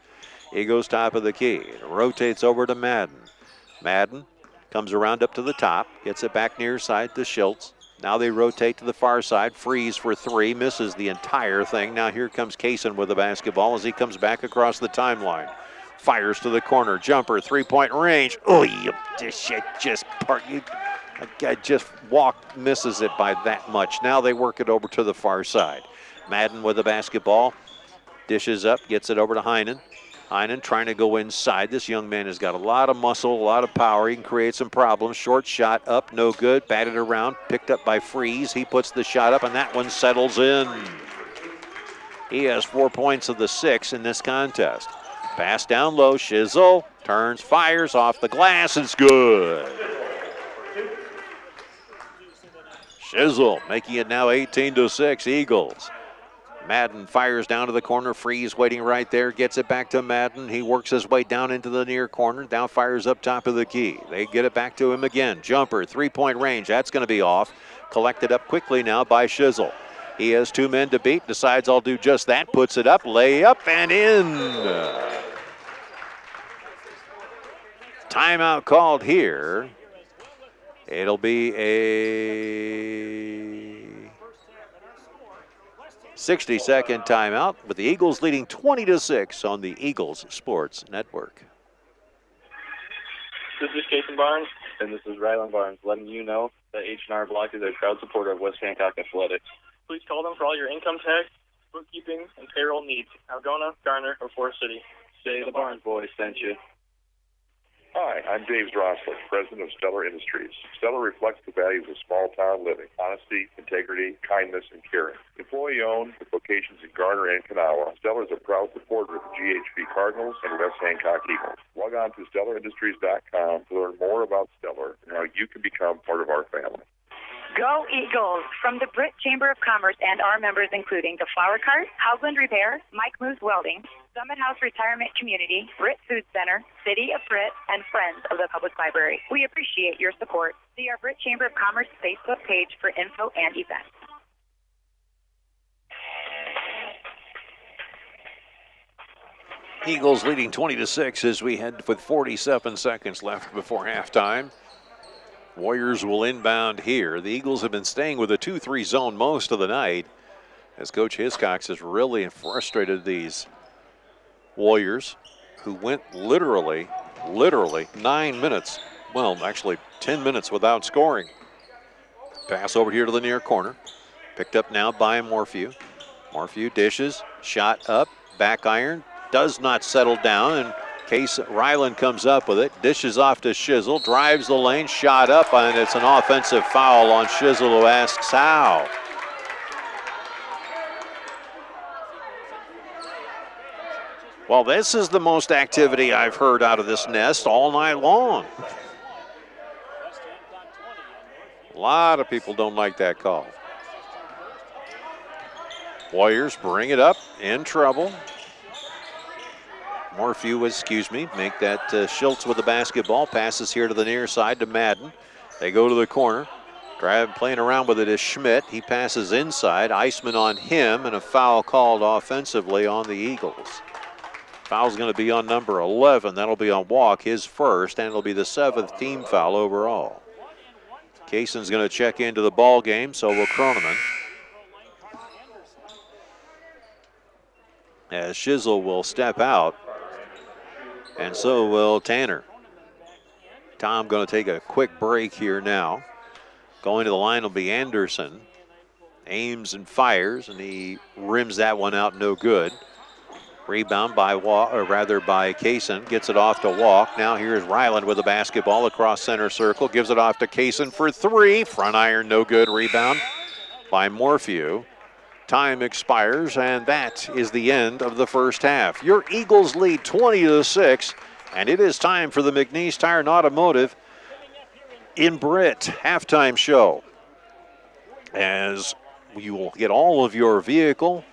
He goes top of the key, rotates over to Madden. Madden comes around up to the top, gets it back near side to Schultz. Now they rotate to the far side. Freeze for three. Misses the entire thing. Now here comes Kaysen with the basketball as he comes back across the timeline. Fires to the corner. Jumper. Three-point range. Oh, you just walked. Misses it by that much. Now they work it over to the far side. Madden with the basketball. Dishes up. Gets it over to Heinen. Heinen trying to go inside. This young man has got a lot of muscle, a lot of power. He can create some problems. Short shot up, no good. Batted around, picked up by Freeze. He puts the shot up, and that one settles in. He has 4 points of the 6 in this contest. Pass down low, Shizzle turns, fires off the glass. It's good. Shizzle making it now 18-6, Eagles. Madden fires down to the corner. Freeze waiting right there. Gets it back to Madden. He works his way down into the near corner. Now fires up top of the key. They get it back to him again. Jumper, three-point range. That's going to be off. Collected up quickly now by Shizzle. He has two men to beat. Decides I'll do just that. Puts it up. Layup and in. Timeout called here. It'll be a 60-second timeout, with the Eagles leading 20-6 on the Eagles Sports Network. This is Jason Barnes, and this is Ryland Barnes, letting you know that H&R Block is a proud supporter of West Hancock Athletics. Please call them for all your income tax, bookkeeping, and payroll needs. Algona, Garner, or Forest City. Say the Barnes boys sent you. Hi, I'm Dave Drossley, president of Stellar Industries. Stellar reflects the values of small-town living: honesty, integrity, kindness, and caring. Employee-owned with locations in Garner and Kanawha, Stellar is a proud supporter of the GHB Cardinals and West Hancock Eagles. Log on to StellarIndustries.com to learn more about Stellar and how you can become part of our family. Go Eagles! From the Britt Chamber of Commerce and our members including the Flower Cart, Haugland Repair, Mike Moose Welding, Summit House Retirement Community, Britt Food Center, City of Britt, and Friends of the Public Library. We appreciate your support. See our Britt Chamber of Commerce Facebook page for info and events. Eagles leading 20-6 as we head with 47 seconds left before halftime. Warriors will inbound here. The Eagles have been staying with a 2-3 zone most of the night as Coach Hiscock has really frustrated these Warriors, who went literally 9 minutes, well, actually 10 minutes without scoring. Pass over here to the near corner. Picked up now by Morphew. Morphew dishes, shot up, back iron, does not settle down, and Case Ryland comes up with it, dishes off to Shizzle, drives the lane, shot up, and it's an offensive foul on Shizzle, who asks how. Well, this is the most activity I've heard out of this nest all night long. A lot of people don't like that call. Warriors bring it up, in trouble. Morphew, make that Schultz with the basketball. Passes here to the near side to Madden. They go to the corner. Playing around with it is Schmidt. He passes inside. Iceman on him, and a foul called offensively on the Eagles. Foul's going to be on number 11. That'll be on Walk, his first, and it'll be the 7th team foul overall. Kaysen's going to check into the ball game, so will Croneman. As Shizzle will step out, and so will Tanner. Tom going to take a quick break here now. Going to the line will be Anderson. Aims and fires, and he rims that one out, no good. Rebound by Kaysen, gets it off to Walk. Now here's Ryland with the basketball across center circle, gives it off to Kaysen for three. Front iron, no good. Rebound by Morphew. Time expires, and that is the end of the first half. Your Eagles lead 20-6, and it is time for the McNeese Tire and Automotive in Britt halftime show, as you will get all of your vehicle,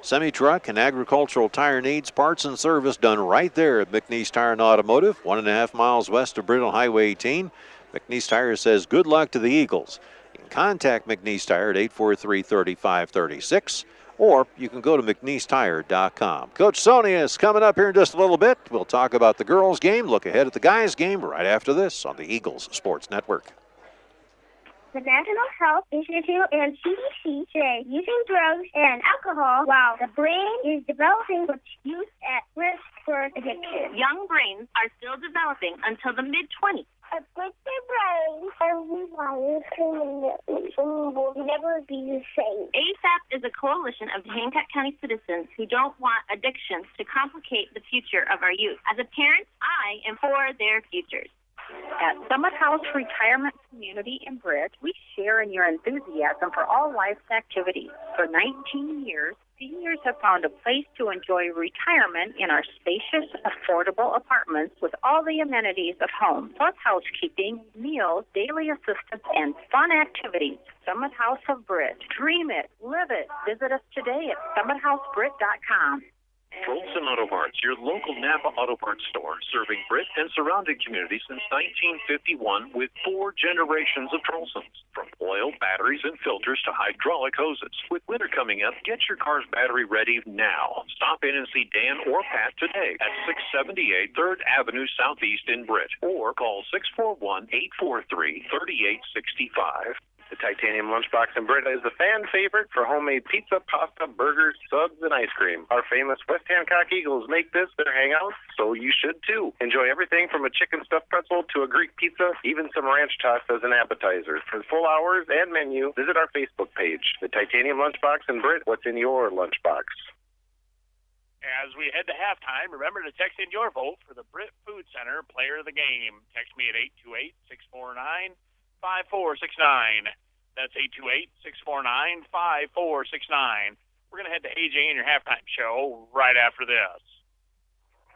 semi-truck, and agricultural tire needs, parts and service done right there at McNeese Tire and Automotive, 1.5 miles west of Britt on Highway 18. McNeese Tire says good luck to the Eagles. You can contact McNeese Tire at 843-3536, or you can go to McNeeseTire.com. Coach Sonia is coming up here in just a little bit. We'll talk about the girls' game, look ahead at the guys' game right after this on the Eagles Sports Network. The National Health Institute and CDC say using drugs and alcohol while the brain is developing puts youth at risk for addiction. Young brains are still developing until the mid-20s. Addicted brains are rewired permanently and will never be the same. ASAP is a coalition of Hancock County citizens who don't want addictions to complicate the future of our youth. As a parent, I am for their futures. At Summit House Retirement Community in Britt, we share in your enthusiasm for all life's activities. For 19 years, seniors have found a place to enjoy retirement in our spacious, affordable apartments with all the amenities of home, plus housekeeping, meals, daily assistance, and fun activities. Summit House of Britt. Dream it. Live it. Visit us today at summithousebrit.com. Trolson Auto Parts, your local Napa Auto Parts store, serving Britt and surrounding communities since 1951 with 4 generations of Trolsons. From oil, batteries, and filters to hydraulic hoses. With winter coming up, get your car's battery ready now. Stop in and see Dan or Pat today at 678 3rd Avenue Southeast in Britt, or call 641-843-3865. The Titanium Lunchbox in Britta is the fan favorite for homemade pizza, pasta, burgers, subs, and ice cream. Our famous West Hancock Eagles make this their hangout, so you should too. Enjoy everything from a chicken stuffed pretzel to a Greek pizza, even some ranch tossed as an appetizer. For full hours and menu, visit our Facebook page. The Titanium Lunchbox in Britt, what's in your lunchbox? As we head to halftime, remember to text in your vote for the Britt Food Center Player of the Game. Text me at 828-649-5469. That's 828-649-5469. We're going to head to AJ in your halftime show right after this.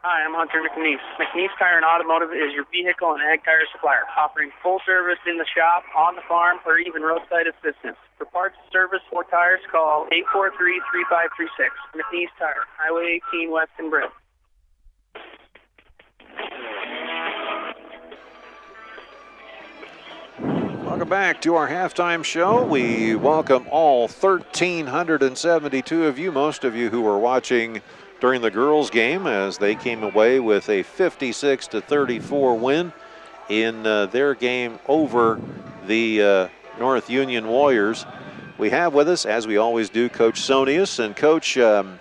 Hi, I'm Hunter McNeese. McNeese Tire and Automotive is your vehicle and ag tire supplier, offering full service in the shop, on the farm, or even roadside assistance. For parts, service, or tires, call 843-3536. McNeese Tire, Highway 18 West in Britt. Welcome back to our halftime show. We welcome all 1,372 of you, most of you who were watching during the girls' game as they came away with a 56-34 win in their game over the North Union Warriors. We have with us, as we always do, Coach Sonius. And Coach, kind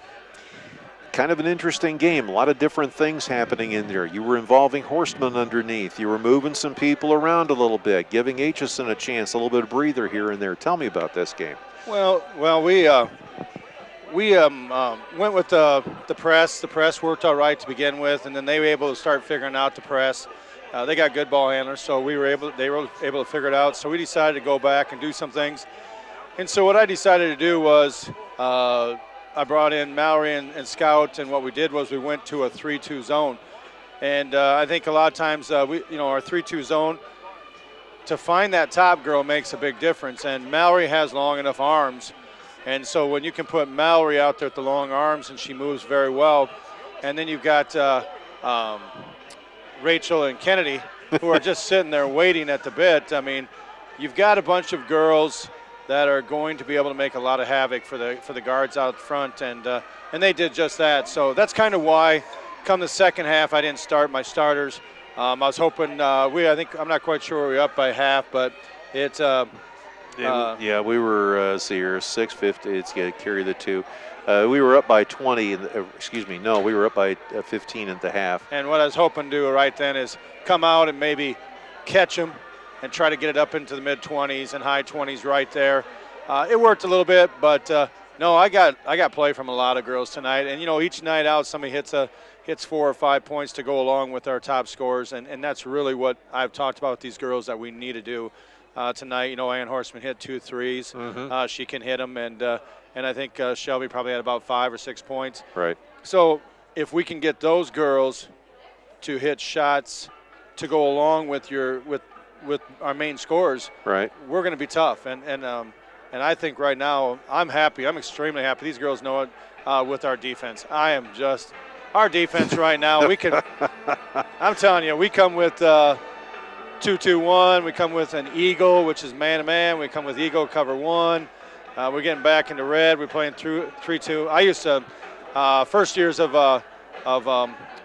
of an interesting game. A lot of different things happening in there. You were involving horsemen underneath. You were moving some people around a little bit, giving Aitchison a chance, a little bit of breather here and there. Tell me about this game. Well, we went with the press. The press worked all right to begin with, and then they were able to start figuring out the press. They got good ball handlers, so they were able to figure it out. So we decided to go back and do some things. And so what I decided to do was I brought in Mallory and Scout, and what we did was we went to a 3-2 zone. And I think a lot of times, our 3-2 zone, to find that top girl makes a big difference. And Mallory has long enough arms. And so when you can put Mallory out there with the long arms and she moves very well, and then you've got Rachel and Kennedy who are just sitting there waiting at the bit. I mean, you've got a bunch of girls that are going to be able to make a lot of havoc for the guards out front, and they did just that. So that's kind of why, come the second half, I didn't start my starters. I was hoping I'm not quite sure we were up by half, but it's. Yeah, we were, see here, 6:50. It's going to carry the two. We were up by 20. We were up by 15 at the half. And what I was hoping to do right then is come out and maybe catch them and try to get it up into the mid-20s and high 20s right there. It worked a little bit, but no, I got play from a lot of girls tonight. And each night out, somebody hits 4 or 5 points to go along with our top scores, and that's really what I've talked about with these girls that we need to do. Tonight, Ann Horseman hit 2 threes. Mm-hmm. She can hit them, and I think Shelby probably had about 5 or 6 points. Right. So if we can get those girls to hit shots to go along with with our main scores, right, we're going to be tough. And I think right now I'm happy. I'm extremely happy. These girls know it with our defense. Our defense right now. We can. I'm telling you, we come with. 2-2-1. We come with an eagle, which is man-to-man. We come with eagle cover 1. We're getting back into red. We're playing through 3-2. I used to first years of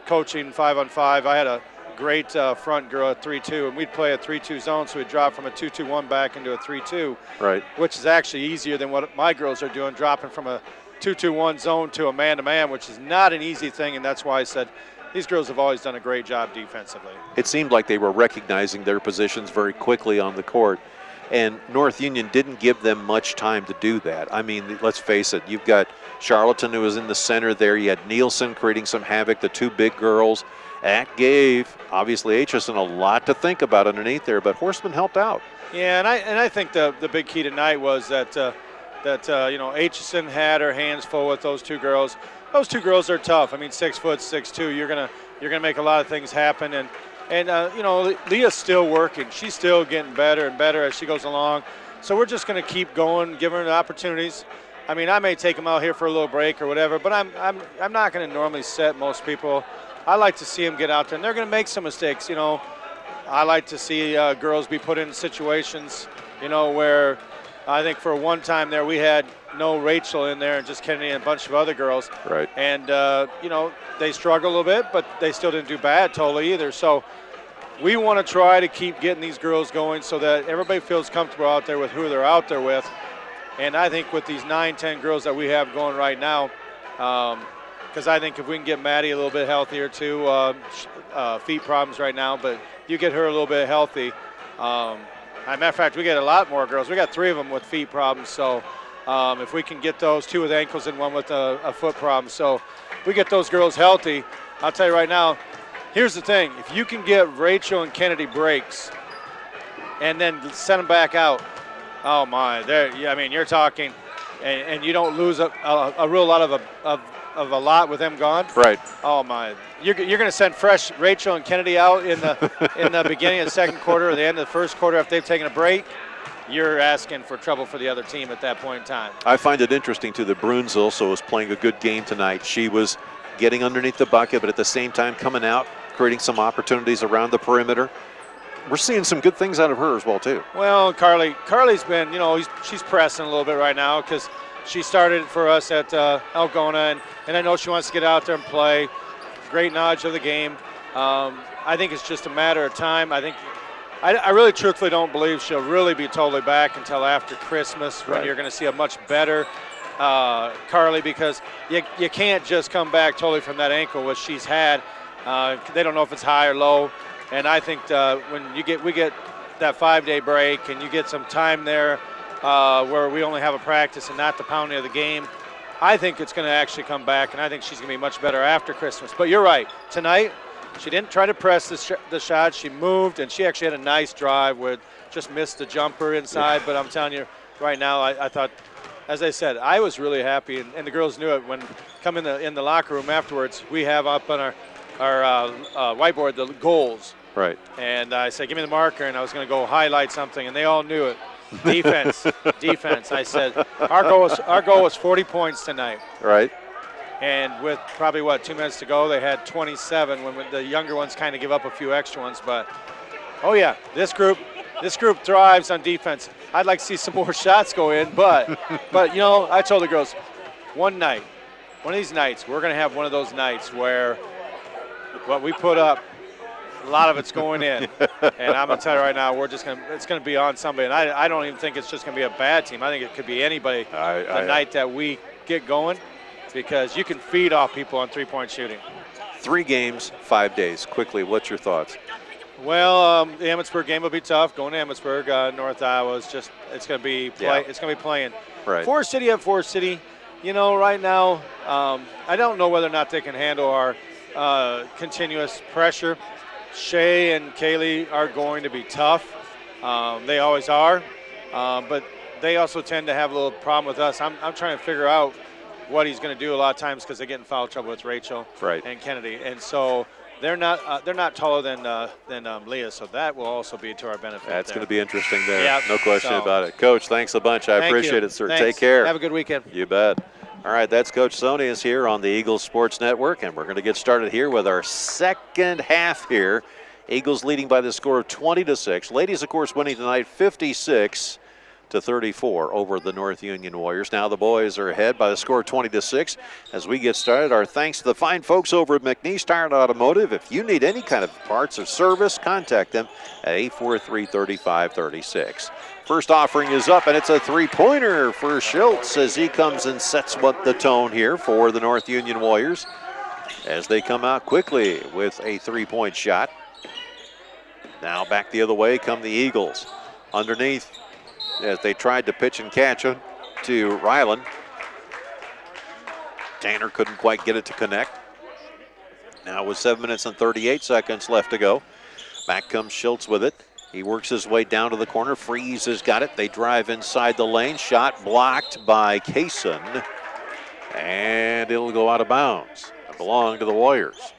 coaching 5-on-5. I had a great front girl at 3-2, and we'd play a 3-2 zone, so we'd drop from a 2-2-1 back into a 3-2. Right. Which is actually easier than what my girls are doing, dropping from a 2-2-1 zone to a man-to-man, which is not an easy thing, and that's why I said these girls have always done a great job defensively. It seemed like they were recognizing their positions very quickly on the court, and North Union didn't give them much time to do that. I mean, let's face it, you've got Charlatan who was in the center there. You had Nielsen creating some havoc, the 2 big girls. That gave, obviously, Aitchison a lot to think about underneath there, but Horseman helped out. Yeah, and I think the big key tonight was that Aitchison had her hands full with those 2 girls. Those 2 girls are tough. I mean, 6 foot, 6'2". You're gonna make a lot of things happen, and Leah's still working. She's still getting better and better as she goes along. So we're just gonna keep going, give her the opportunities. I mean, I may take them out here for a little break or whatever, but I'm not gonna normally set most people. I like to see them get out there, and they're gonna make some mistakes. I like to see girls be put in situations, where I think for one time there we had no Rachel in there and just Kennedy and a bunch of other girls. Right. And, they struggled a little bit, but they still didn't do bad totally either. So we want to try to keep getting these girls going so that everybody feels comfortable out there with who they're out there with. And I think with these 9-10 girls that we have going right now, because I think if we can get Maddie a little bit healthier too, feet problems right now, but you get her a little bit healthy. As a matter of fact, we get a lot more girls. We got 3 of them with feet problems. So if we can get those, 2 with ankles and 1 with a foot problem. So we get those girls healthy. I'll tell you right now, here's the thing. If you can get Rachel and Kennedy breaks and then send them back out, oh my, I mean, you're talking, and you don't lose a real lot of a lot with them gone. Right. Oh my, you're going to send fresh Rachel and Kennedy out in the beginning of the second quarter or the end of the first quarter after they've taken a break. You're asking for trouble for the other team at that point in time. I find it interesting too that Bruns also was playing a good game tonight. She was getting underneath the bucket, but at the same time coming out, creating some opportunities around the perimeter. We're seeing some good things out of her as well too. Well, Carly's been, she's pressing a little bit right now because she started for us at Algona, and I know she wants to get out there and play. Great knowledge of the game. I think it's just a matter of time. I really truthfully don't believe she'll really be totally back until after Christmas when you're going to see a much better Carly, because you can't just come back totally from that ankle, which she's had. They don't know if it's high or low. And I think when we get that 5-day break and you get some time there where we only have a practice and not the pounding of the game, I think it's going to actually come back, and I think she's going to be much better after Christmas. But you're right. Tonight, she didn't try to press the shot. She moved, and she actually had a nice drive where just missed the jumper inside. But I'm telling you, right now, I thought, as I said, I was really happy, and the girls knew it. When come in the locker room afterwards, we have up on our whiteboard the goals. Right. And I said, give me the marker, and I was going to go highlight something, and they all knew it. Defense, defense. I said, our goal was 40 points tonight. Right. And with probably, 2 minutes to go, they had 27 when the younger ones kind of give up a few extra ones. But, oh, yeah, this group thrives on defense. I'd like to see some more shots go in, but I told the girls, one of these nights, we're going to have one of those nights where what we put up, a lot of it's going in. And I'm going to tell you right now, it's going to be on somebody. And I don't even think it's just going to be a bad team. I think it could be anybody the night that we get going, because you can feed off people on three-point shooting. 3 games, 5 days. Quickly, what's your thoughts? Well, the Emmitsburg game will be tough. Going to Emmitsburg, North Iowa it's going to be It's going to be playing. Right. Forest City at Forest City. Right now, I don't know whether or not they can handle our continuous pressure. Shay and Kaylee are going to be tough. They always are, but they also tend to have a little problem with us. I'm trying to figure out what he's going to do a lot of times because they get in foul trouble with Rachel and Kennedy, and so they're not taller than Leah, so that will also be to our benefit. That's going to be interesting there. Yep. No question about it. Coach, thanks a bunch. I appreciate it, sir. Thanks. Take care. Have a good weekend. You bet. All right, that's Coach Sonius here on the Eagles Sports Network, and we're going to get started here with our second half here. Eagles leading by the score of 20-6. Ladies, of course, winning tonight 56-34 over the North Union Warriors. Now the boys are ahead by the score of 20-6. As we get started, our thanks to the fine folks over at McNeese Tire and Automotive. If you need any kind of parts or service, contact them at 843-3536. First offering is up, and it's a three-pointer for Schultz as he comes and sets the tone here for the North Union Warriors as they come out quickly with a three-point shot. Now back the other way come the Eagles. Underneath as they tried to pitch and catch it to Ryland. Tanner couldn't quite get it to connect. Now with 7 minutes and 38 seconds left to go. Back comes Schultz with it. He works his way down to the corner. Freeze has got it. They drive inside the lane. Shot blocked by Kaysen. And it'll go out of bounds. It belonged to the Warriors.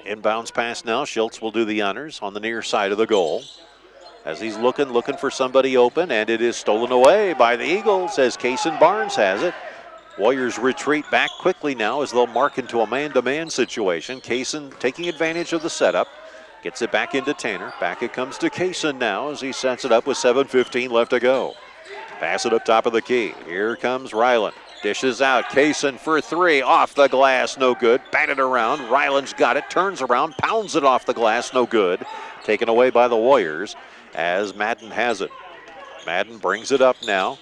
Inbounds pass now. Schultz will do the honors on the near side of the goal. As he's looking for somebody open, and it is stolen away by the Eagles as Kaysen Barnes has it. Warriors retreat back quickly now as they'll mark into a man-to-man situation. Kaysen taking advantage of the setup. Gets it back into Tanner. Back it comes to Kaysen now as he sets it up with 7:15 left to go. Pass it up top of the key. Here comes Ryland. Dishes out. Kaysen for three. Off the glass. No good. Batted around. Ryland's got it. Turns around. Pounds it off the glass. No good. Taken away by the Warriors as Madden has it. Madden brings it up now.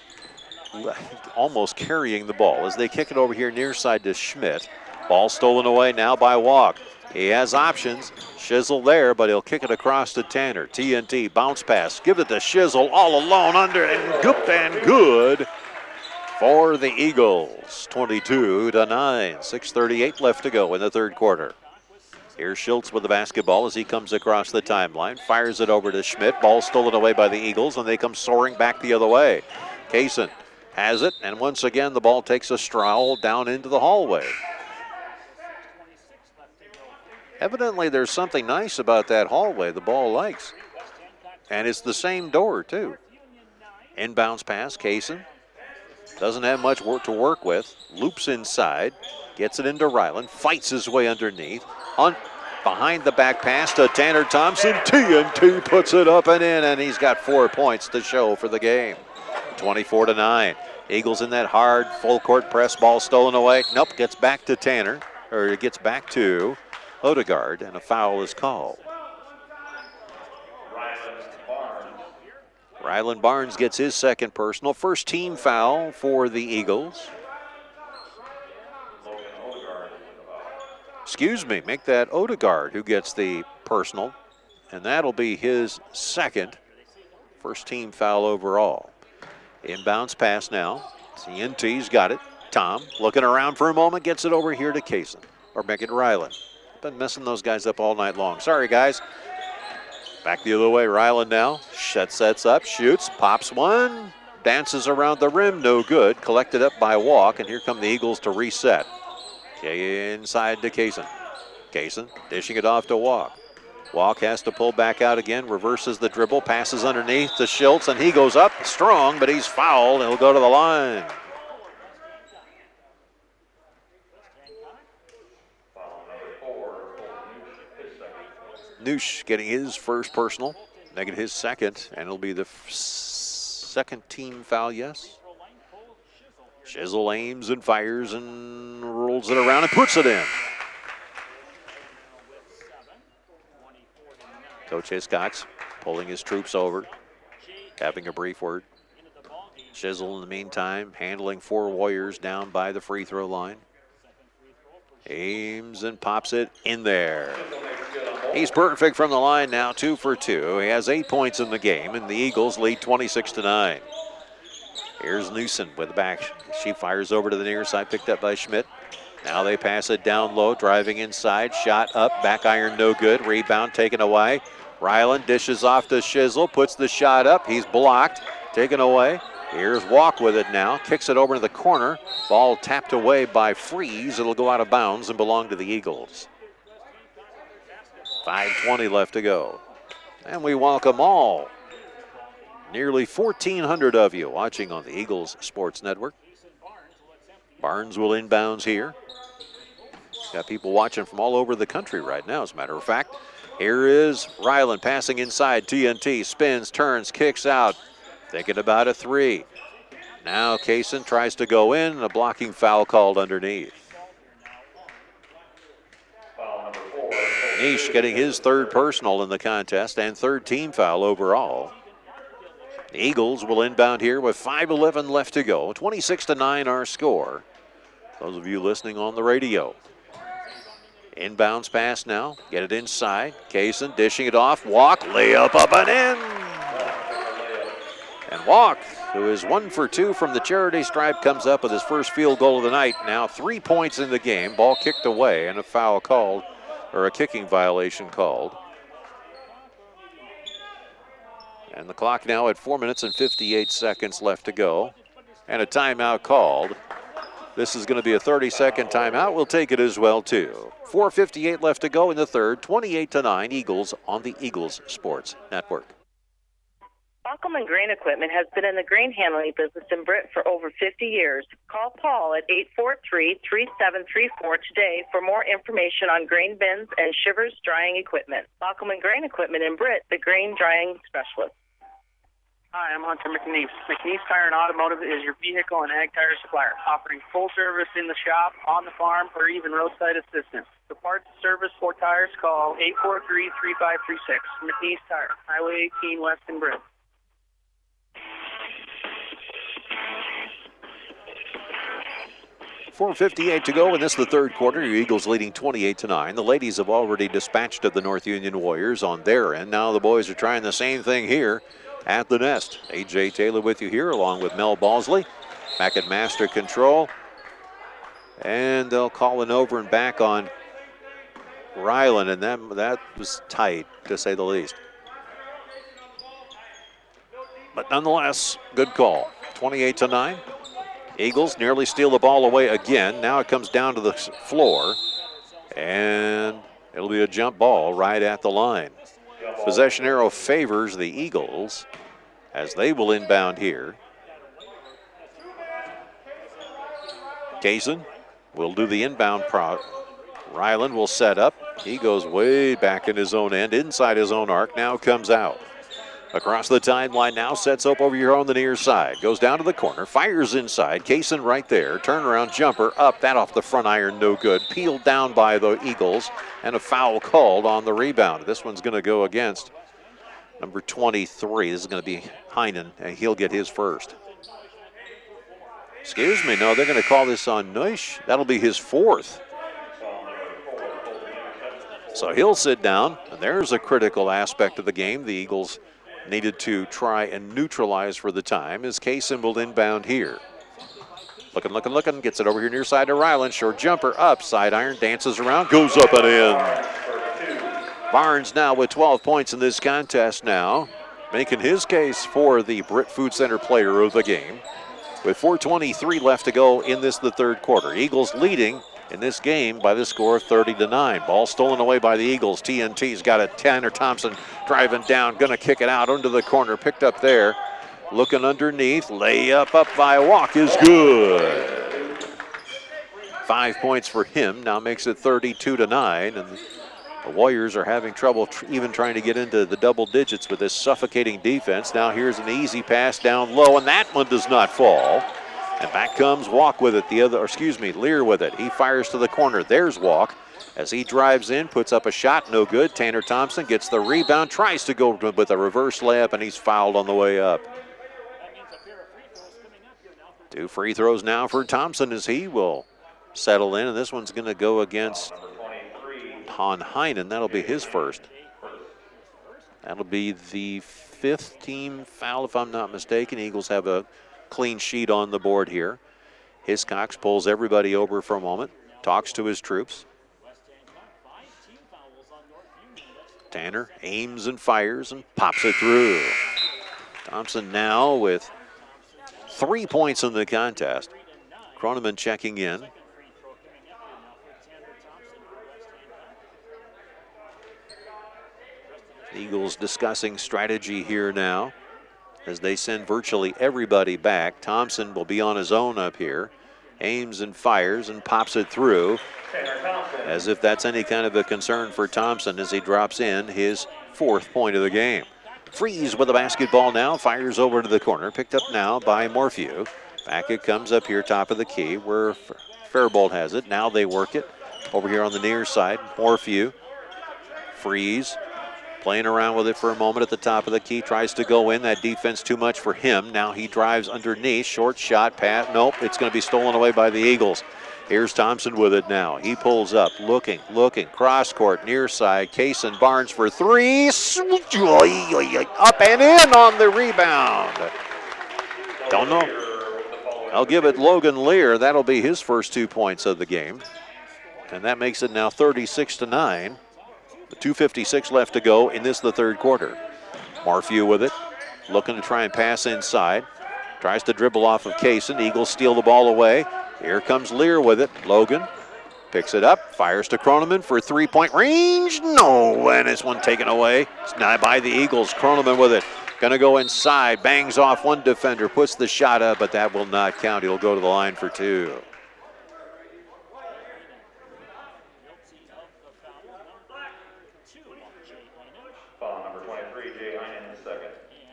Almost carrying the ball as they kick it over here near side to Schmidt. Ball stolen away now by Walk. He has options. Shizzle there, but he'll kick it across to Tanner. TNT bounce pass. Give it to Shizzle all alone under and good for the Eagles. 22-9. 6:38 left to go in the third quarter. Here's Schultz with the basketball as he comes across the timeline. Fires it over to Schmidt. Ball stolen away by the Eagles, and they come soaring back the other way. Kaysen has it, and once again the ball takes a stroll down into the hallway. Evidently there's something nice about that hallway the ball likes. And it's the same door too. Inbounds pass, Kaysen. Doesn't have much work to work with. Loops inside. Gets it into Ryland. Fights his way underneath. Hunt behind the back pass to Tanner Thompson. TNT puts it up and in, and he's got 4 points to show for the game. 24-9. Eagles in that hard full court press. Ball stolen away. Nope, gets back to Tanner. Or it gets back to Odegaard, and a foul is called. Ryland Barnes gets his second personal. First team foul for the Eagles. Excuse me, make that Odegaard who gets the personal, and that'll be his second. First team foul overall. Inbounds pass now. TNT's got it. Tom looking around for a moment, gets it over here to Kaysen, or Megan Ryland. Been messing those guys up all night long. Sorry, guys. Back the other way, Ryland now. Sets up, shoots, pops one, dances around the rim, no good. Collected up by Walk, and here come the Eagles to reset. Inside to Kaysen. Kaysen dishing it off to Walk. Walk has to pull back out again, reverses the dribble, passes underneath to Schultz, and he goes up strong, but he's fouled, and he'll go to the line. Noosh getting his first personal, negative his second, and it'll be the second team foul, yes. Shizzle aims and fires and rolls it around and puts it in. Coach Hiscox pulling his troops over, having a brief word. Shizzle in the meantime handling 4 Warriors down by the free throw line. Aims and pops it in there. He's perfect from the line now, 2 for 2. He has 8 points in the game, and the Eagles lead 26-9. Here's Newson with the back. She fires over to the near side, picked up by Schmidt. Now they pass it down low, driving inside. Shot up, back iron no good. Rebound taken away. Ryland dishes off to Shizzle, puts the shot up. He's blocked, taken away. Here's Walk with it now. Kicks it over to the corner. Ball tapped away by Freeze. It'll go out of bounds and belong to the Eagles. 5:20 left to go. And we welcome all. Nearly 1,400 of you watching on the Eagles Sports Network. Barnes will inbounds here. Got people watching from all over the country right now, as a matter of fact. Here is Ryland passing inside. TNT spins, turns, kicks out. Thinking about a 3. Now Kaysen tries to go in, and a blocking foul called underneath. Nish getting his third personal in the contest and third team foul overall. The Eagles will inbound here with 5:11 left to go. 26-9 our score. Those of you listening on the radio. Inbounds pass now. Get it inside. Kaysen dishing it off. Walk, layup up and in. And Walk, who is 1 for 2 from the charity stripe, comes up with his first field goal of the night. Now 3 points in the game. Ball kicked away and a foul called, or a kicking violation called. And the clock now at 4 minutes and 58 seconds left to go. And a timeout called. This is going to be a 30-second timeout. We'll take it as well, too. 4:58 left to go in the third. 28-9 Eagles on the Eagles Sports Network. Baucom and Grain Equipment has been in the grain handling business in Britt for over 50 years. Call Paul at 843-3734 today for more information on grain bins and Shivers drying equipment. Baucom and Grain Equipment in Britt, the grain drying specialist. Hi, I'm Hunter McNeese. McNeese Tire and Automotive is your vehicle and ag tire supplier, offering full service in the shop, on the farm, or even roadside assistance. For parts, service, for tires, call 843-3536. McNeese Tire, Highway 18 West in Britt. .458 to go in this the third quarter. Your Eagles leading 28-9. The ladies have already dispatched of the North Union Warriors on their end. Now the boys are trying the same thing here at the Nest. A.J. Taylor with you here along with Mel Balsley. Back at master control. And they'll call an over and back on Ryland, and that was tight, to say the least. But nonetheless, good call. 28-9. Eagles nearly steal the ball away again. Now it comes down to the floor, and it'll be a jump ball right at the line. Possession arrow favors the Eagles as they will inbound here. Kaysen will do the inbound prop. Ryland will set up. He goes way back in his own end, inside his own arc, now comes out. Across the timeline now, sets up over here on the near side. Goes down to the corner, fires inside. Kaysen right there. Turnaround jumper up, that off the front iron, no good. Peeled down by the Eagles, and a foul called on the rebound. This one's going to go against number 23. This is going to be Heinen, and he'll get his first. Excuse me, no, they're going to call this on Neusch. That'll be his fourth. So he'll sit down, and there's a critical aspect of the game. The Eagles needed to try and neutralize for the time as Kaysen will inbound here. Looking, gets it over here near side to Ryland. Short jumper up, side iron, dances around, goes up and in. Barnes now with 12 points in this contest now, making his case for the Britt Food Center player of the game. With 4:23 left to go in this, the third quarter. Eagles leading in this game by the score of 30-9. Ball stolen away by the Eagles. TNT's got it. Tanner Thompson driving down, gonna kick it out into the corner, picked up there. Looking underneath, layup up by Walk is good. 5 points for him, now makes it 32-9, and the Warriors are having trouble even trying to get into the double digits with this suffocating defense. Now here's an easy pass down low, and that one does not fall. And back comes Walk with it, Lear with it. He fires to the corner. There's Walk as he drives in, puts up a shot, no good. Tanner Thompson gets the rebound, tries to go with a reverse layup, and he's fouled on the way up. 2 free throws now for Thompson as he will settle in, and this one's going to go against Han Heinen. That'll be his first. That'll be the 5th team foul, if I'm not mistaken. Eagles have a clean sheet on the board here. Hiscox pulls everybody over for a moment, talks to his troops. Tanner aims and fires and pops it through. Thompson now with 3 points in the contest. Croneman checking in. Eagles discussing strategy here now as they send virtually everybody back. Thompson will be on his own up here. Aims and fires and pops it through. As if that's any kind of a concern for Thompson as he drops in his 4th point of the game. Freeze with the basketball now, fires over to the corner. Picked up now by Morphew. Back it comes up here top of the key where Faribault has it. Now they work it over here on the near side. Morphew. Freeze. Playing around with it for a moment at the top of the key, tries to go in. That defense too much for him. Now he drives underneath, short shot, pass. Nope, it's going to be stolen away by the Eagles. Here's Thompson with it now. He pulls up, looking, cross court, near side. Kaysen Barnes for 3. Up and in on the rebound. Don't know. I'll give it Logan Lear. That'll be his first 2 points of the game. And that makes it now 36-9. 2:56 left to go in this, the third quarter. Morphew with it, looking to try and pass inside. Tries to dribble off of Kaysen. Eagles steal the ball away. Here comes Lear with it. Logan picks it up, fires to Croneman for 3-point range. No, and this one taken away. It's not by the Eagles. Croneman with it. Gonna go inside, bangs off one defender, puts the shot up, but that will not count. He'll go to the line for 2.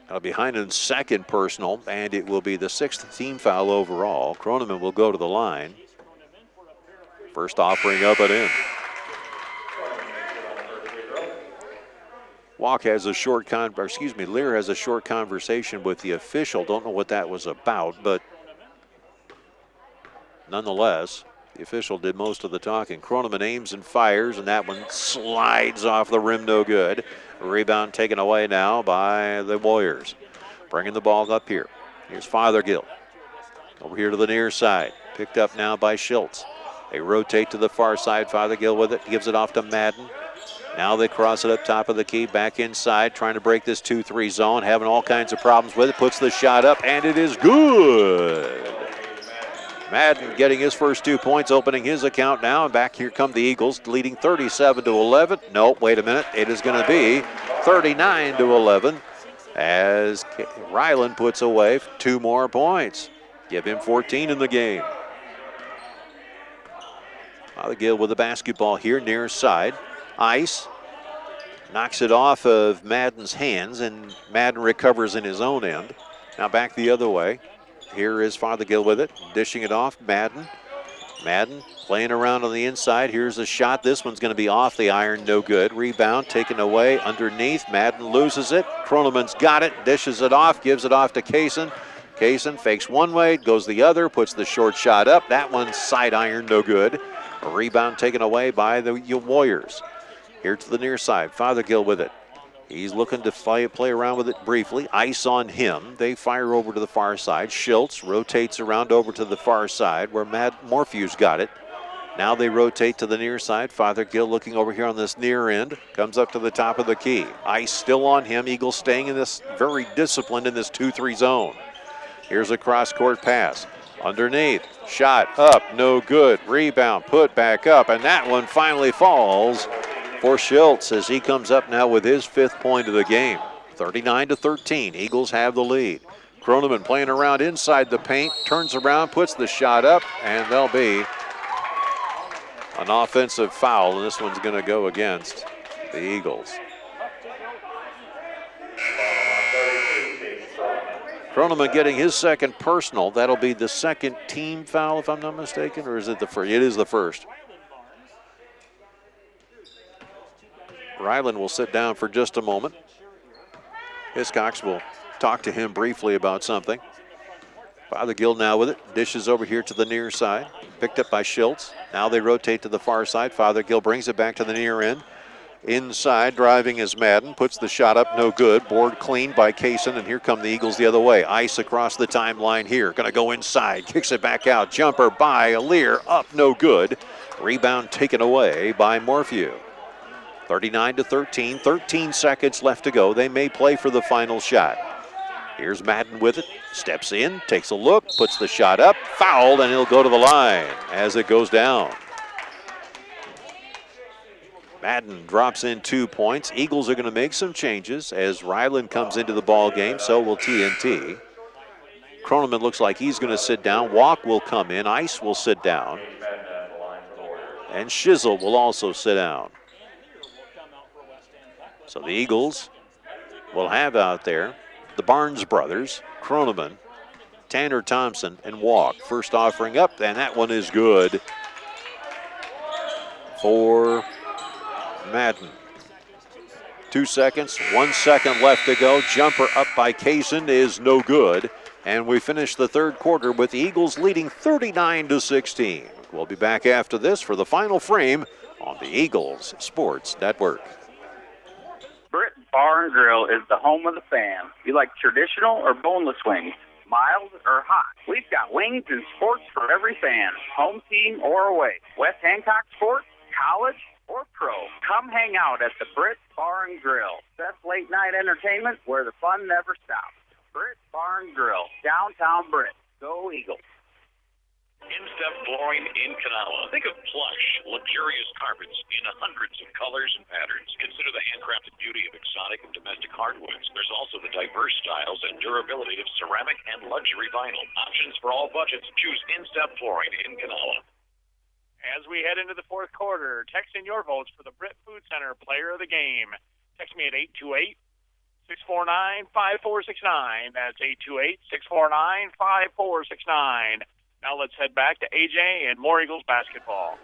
That'll be Heinen's second personal, and it will be the 6th team foul overall. Croneman will go to the line. First offering up and in. Lear has a short conversation with the official. Don't know what that was about, but nonetheless, the official did most of the talking. Croneman aims and fires, and that one slides off the rim, no good. Rebound taken away now by the Warriors. Bringing the ball up here. Here's Fothergill. Over here to the near side. Picked up now by Schultz. They rotate to the far side. Fothergill with it. Gives it off to Madden. Now they cross it up top of the key. Back inside. Trying to break this 2-3 zone. Having all kinds of problems with it. Puts the shot up, and it is good. Madden getting his first 2 points, opening his account now. And back here come the Eagles, leading 37-11. Nope, wait a minute. It is going to be 39-11 as Ryland puts away 2 more points. Give him 14 in the game. Fothergill with the basketball here, near side. Ice knocks it off of Madden's hands, and Madden recovers in his own end. Now back the other way. Here is Fothergill with it, dishing it off. Madden playing around on the inside. Here's a shot. This one's going to be off the iron, no good. Rebound taken away underneath. Madden loses it. Croneman's got it, dishes it off, gives it off to Kaysen. Kaysen fakes one way, goes the other, puts the short shot up. That one's side iron, no good. A rebound taken away by the Warriors. Here to the near side, Fothergill with it. He's looking to play around with it briefly. Ice on him. They fire over to the far side. Schultz rotates around over to the far side where Morphew's got it. Now they rotate to the near side. Fothergill looking over here on this near end. Comes up to the top of the key. Ice still on him. Eagles staying in this, very disciplined in this 2-3 zone. Here's a cross-court pass. Underneath. Shot up. No good. Rebound. Put back up. And that one finally falls for Schultz as he comes up now with his 5th point of the game. 39-13. Eagles have the lead. Croneman playing around inside the paint. Turns around. Puts the shot up. And there'll be an offensive foul. And this one's going to go against the Eagles. Croneman getting his second personal. That'll be the second team foul, if I'm not mistaken, or is it the first? It is the first. Ryland will sit down for just a moment. Hiscox will talk to him briefly about something. Fothergill now with it. Dishes over here to the near side. Picked up by Schultz. Now they rotate to the far side. Fothergill brings it back to the near end. Inside, driving is Madden. Puts the shot up, no good. Board cleaned by Kaysen, and here come the Eagles the other way. Ice across the timeline here. Going to go inside. Kicks it back out. Jumper by Lear. Up, no good. Rebound taken away by Morphew. 39-13. 13 seconds left to go. They may play for the final shot. Here's Madden with it. Steps in, takes a look, puts the shot up. Fouled, and he'll go to the line as it goes down. Madden drops in 2 points. Eagles are going to make some changes as Ryland comes into the ball game. So will TNT. Croneman looks like he's going to sit down. Walk will come in. Ice will sit down. And Shizzle will also sit down. So the Eagles will have out there the Barnes brothers, Croneman, Tanner Thompson, and Walk. First offering up, and that one is good for Madden. 2 seconds, 1 second left to go. Jumper up by Kaysen is no good. And we finish the third quarter with the Eagles leading 39-16. We'll be back after this for the final frame on the Eagles Sports Network. Britt Bar and Grill is the home of the fan. You like traditional or boneless wings? Mild or hot? We've got wings and sports for every fan, home team or away. West Hancock sports, college, or pro. Come hang out at the Britt Bar and Grill. Best late night entertainment where the fun never stops. Britt Bar and Grill, downtown Britt. Go Eagles. In-step flooring in Kanawha. Think of plush, luxurious carpets in hundreds of colors and patterns. Consider the handcrafted beauty of exotic and domestic hardwoods. There's also the diverse styles and durability of ceramic and luxury vinyl. Options for all budgets. Choose in-step flooring in Kanawha. As we head into the fourth quarter, text in your votes for the Britt Food Center Player of the Game. Text me at 649-5469. That's 828-649-5469. Now let's head back to AJ and more Eagles basketball.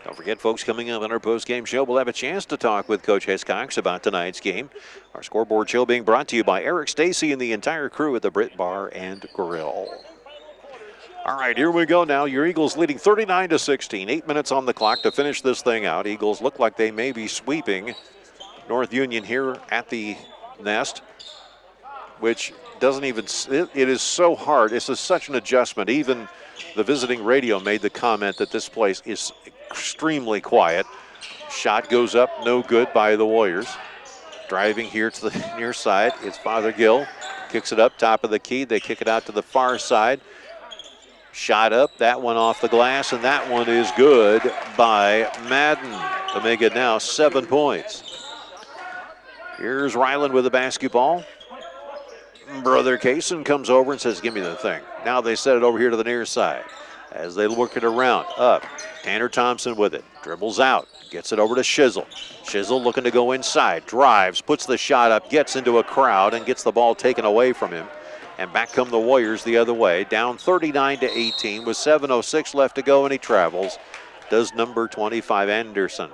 Don't forget, folks, coming up on our post-game show, we'll have a chance to talk with Coach Hancock about tonight's game. Our scoreboard show being brought to you by Eric Stacy and the entire crew at the Britt Bar and Grill. All right, here we go now. Your Eagles leading 39-16. 8 minutes on the clock to finish this thing out. Eagles look like they may be sweeping North Union here at the Nest, which doesn't even, it is so hard. It's such an adjustment. Even the visiting radio made the comment that this place is extremely quiet. Shot goes up, no good by the Warriors. Driving here to the near side, it's Fothergill. Kicks it up, top of the key. They kick it out to the far side. Shot up, that one off the glass, and that one is good by Madden to make it now 7 points. Here's Ryland with the basketball. Brother Kaysen comes over and says, give me the thing. Now they set it over here to the near side as they work it around. Up, Tanner Thompson with it. Dribbles out, gets it over to Shizzle. Shizzle looking to go inside, drives, puts the shot up, gets into a crowd, and gets the ball taken away from him. And back come the Warriors the other way, down 39-18 with 7:06 left to go, and he travels. Does number 25, Anderson.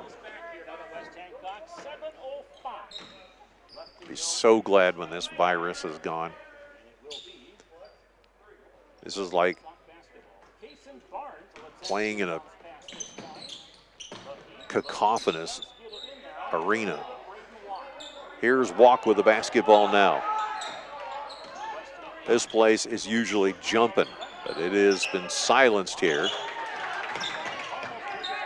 Be so glad when this virus is gone. This is like playing in a cacophonous arena. Here's Walk with the basketball now. This place is usually jumping, but it has been silenced here.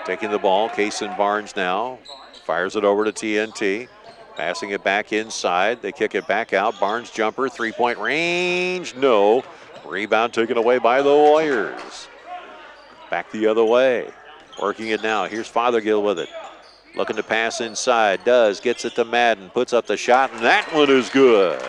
Taking the ball, Kaysen Barnes now. Fires it over to TNT. Passing it back inside. They kick it back out. Barnes jumper, three-point range. No. Rebound taken away by the Warriors. Back the other way. Working it now. Here's Fothergill with it. Looking to pass inside. Does. Gets it to Madden. Puts up the shot, and that one is good.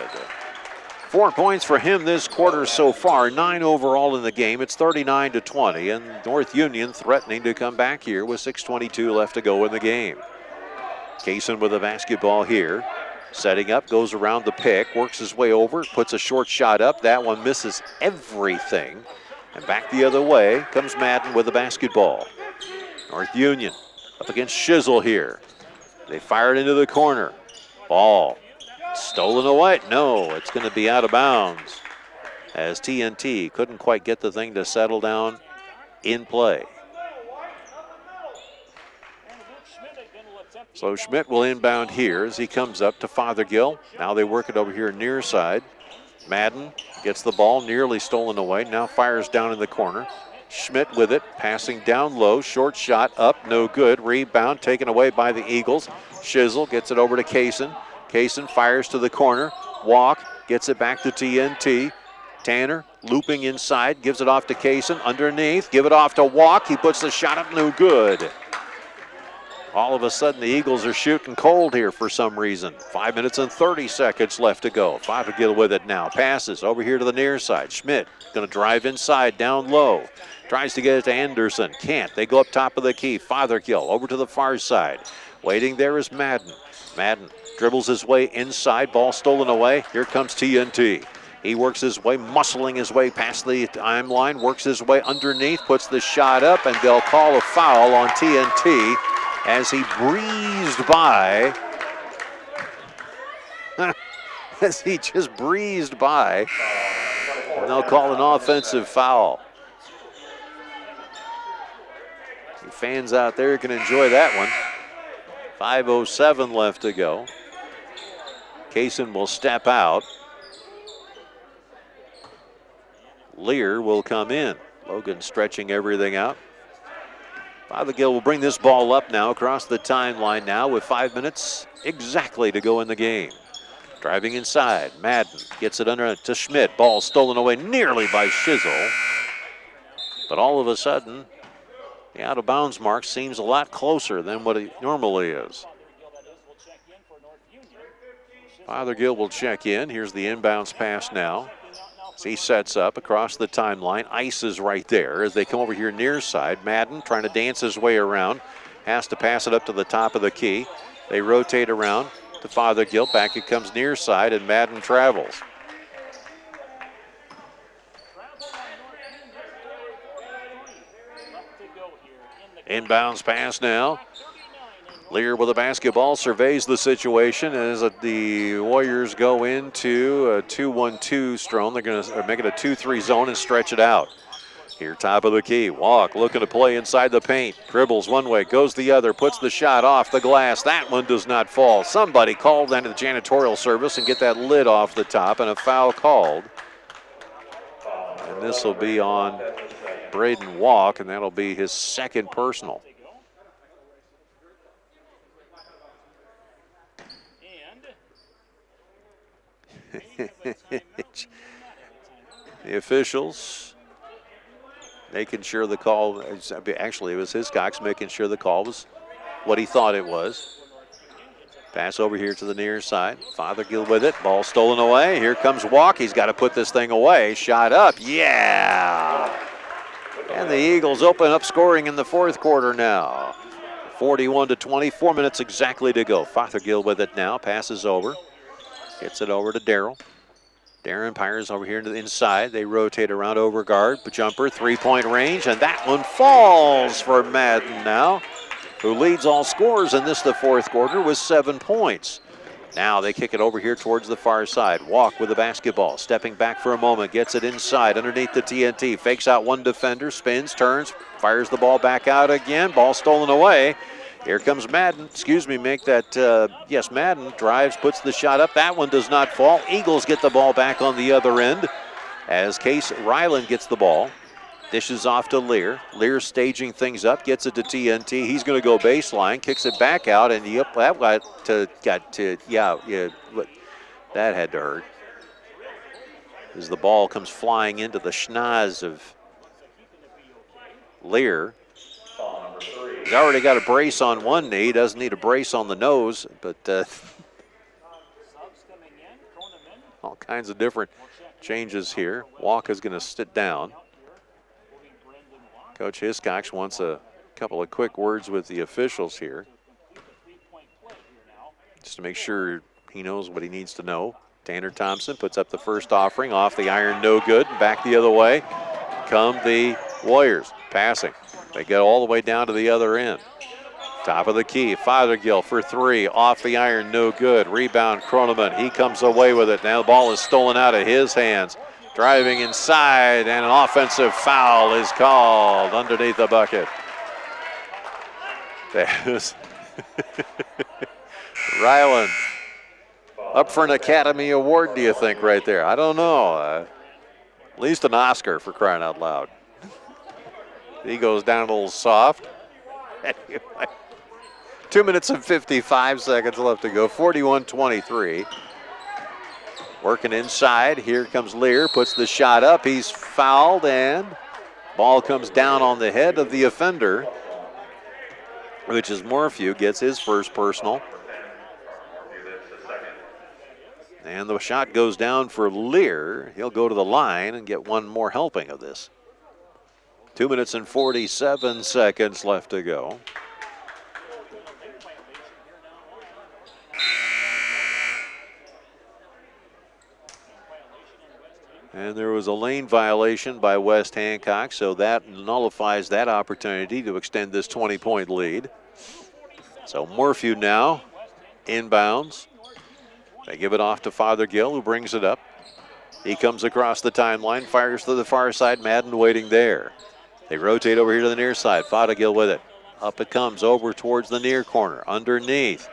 4 points for him this quarter so far. 9 overall in the game. It's 39-20, and North Union threatening to come back here with 6:22 left to go in the game. Kaysen with the basketball here. Setting up, goes around the pick, works his way over, puts a short shot up. That one misses everything. And back the other way comes Madden with the basketball. North Union up against Shizzle here. They fire it into the corner. Ball stolen away. No, it's going to be out of bounds as TNT couldn't quite get the thing to settle down in play. So Schmidt will inbound here as he comes up to Fothergill. Now they work it over here near side. Madden gets the ball, nearly stolen away. Now fires down in the corner. Schmidt with it, passing down low. Short shot up, no good. Rebound taken away by the Eagles. Shizzle gets it over to Kaysen. Kaysen fires to the corner. Walk, gets it back to TNT. Tanner looping inside, gives it off to Kaysen. Underneath, give it off to Walk. He puts the shot up, no good. All of a sudden, the Eagles are shooting cold here for some reason. 5 minutes and 30 seconds left to go. Fothergill with it now. Passes over here to the near side. Schmidt going to drive inside, down low. Tries to get it to Anderson. Can't. They go up top of the key. Fothergill over to the far side. Waiting there is Madden. Madden dribbles his way inside. Ball stolen away. Here comes TNT. He works his way, muscling his way past the timeline. Works his way underneath. Puts the shot up, and they'll call a foul on TNT. As he breezed by, as he just breezed by, and they'll call an offensive foul. You fans out there can enjoy that one. 5:07 left to go. Kaysen will step out. Lear will come in. Logan stretching everything out. Fothergill will bring this ball up now across the timeline now with 5 minutes exactly to go in the game. Driving inside, Madden gets it under to Schmidt. Ball stolen away nearly by Shizzle. But all of a sudden, the out of bounds mark seems a lot closer than what it normally is. Fothergill will check in. Here's the inbounds pass now. As he sets up across the timeline. Ice is right there as they come over here near side. Madden trying to dance his way around. Has to pass it up to the top of the key. They rotate around. to Fothergill. Back it comes near side, and Madden travels. Inbounds pass now. Lear with the basketball surveys the situation as the Warriors go into a 2-1-2 strong. They're going to make it a 2-3 zone and stretch it out. Here, top of the key. Walk looking to play inside the paint. Dribbles one way, goes the other, puts the shot off the glass. That one does not fall. Somebody called into the janitorial service and get that lid off the top, and a foul called. And this will be on Braden Walk, and that'll be his second personal. The officials making sure the call, actually it was Hiscox making sure the call was what he thought it was. Pass over here to the near side. Fothergill with it, ball stolen away. Here comes Walk, he's got to put this thing away. Shot up, yeah! And the Eagles open up scoring in the fourth quarter now. 41-20, 4 minutes exactly to go. Fothergill with it now, passes over. Gets it over to Darrell. Darren Pyers over here to the inside. They rotate around over guard. Jumper, three-point range, and that one falls for Madden now, who leads all scorers in this, the fourth quarter, with 7 points. Now they kick it over here towards the far side. Walk with the basketball, stepping back for a moment, gets it inside underneath the TNT, fakes out one defender, spins, turns, fires the ball back out again. Ball stolen away. Here comes Madden, make that, yes, Madden drives, puts the shot up. That one does not fall. Eagles get the ball back on the other end as Case Ryland gets the ball. Dishes off to Lear. Lear staging things up, gets it to TNT. He's going to go baseline, kicks it back out, and yep, that had to hurt. As the ball comes flying into the schnoz of Lear. He's already got a brace on one knee, doesn't need a brace on the nose, but all kinds of different changes here. Walk is going to sit down. Coach Hiscox wants a couple of quick words with the officials here, just to make sure he knows what he needs to know. Tanner Thompson puts up the first offering, off the iron, no good. Back the other way come the Warriors, passing. They get all the way down to the other end. Top of the key, Fothergill for three, off the iron, no good. Rebound, Kroneman, he comes away with it. Now the ball is stolen out of his hands. Driving inside, and an offensive foul is called underneath the bucket. There's Ryland up for an Academy Award, do you think, right there? I don't know. At least an Oscar, for crying out loud. He goes down a little soft. 2 minutes and 55 seconds left to go. 41-23. Working inside. Here comes Lear. Puts the shot up. He's fouled, and ball comes down on the head of the offender, which is Morphew. Gets his first personal. And the shot goes down for Lear. He'll go to the line and get one more helping of this. 2 minutes and 47 seconds left to go. And there was a lane violation by West Hancock, so that nullifies that opportunity to extend this 20-point lead. So Morphew now inbounds. They give it off to Fothergill, who brings it up. He comes across the timeline, fires to the far side. Madden waiting there. They rotate over here to the near side. Fothergill with it. Up it comes over towards the near corner. Underneath.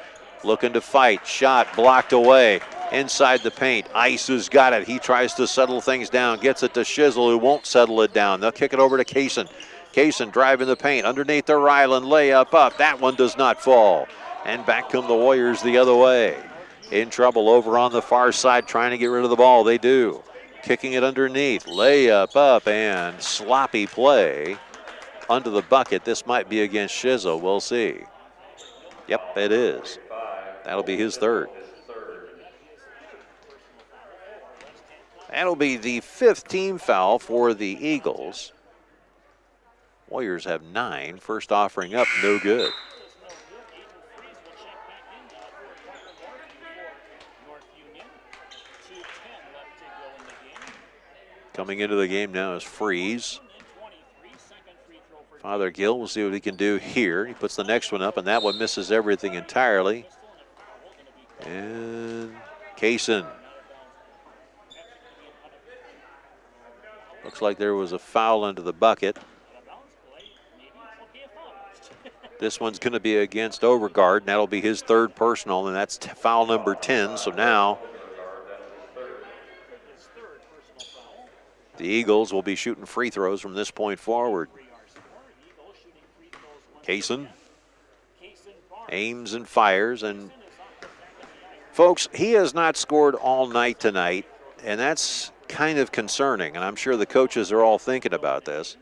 Looking to fight. Shot blocked away. Inside the paint. Ice has got it. He tries to settle things down. Gets it to Shizzle, who won't settle it down. They'll kick it over to Kaysen. Kaysen driving the paint. Underneath the Ryland. Layup up. That one does not fall. And back come the Warriors the other way. In trouble over on the far side, trying to get rid of the ball. They do. Kicking it underneath. Layup up, and sloppy play under the bucket. This might be against Shizzle. We'll see. Yep, it is. That'll be his third. That'll be the fifth team foul for the Eagles. Warriors have 9. First offering up, no good. Coming into the game now is Freeze. Father Gill, we'll see what he can do here. He puts the next one up, and that one misses everything entirely. And Kaysen. Looks like there was a foul under the bucket. This one's going to be against Overgaard, and that'll be his third personal, and that's foul number 10. So now the Eagles will be shooting free throws from this point forward. Kaysen aims and fires, and folks, he has not scored all night tonight, and that's kind of concerning, and I'm sure the coaches are all thinking about this.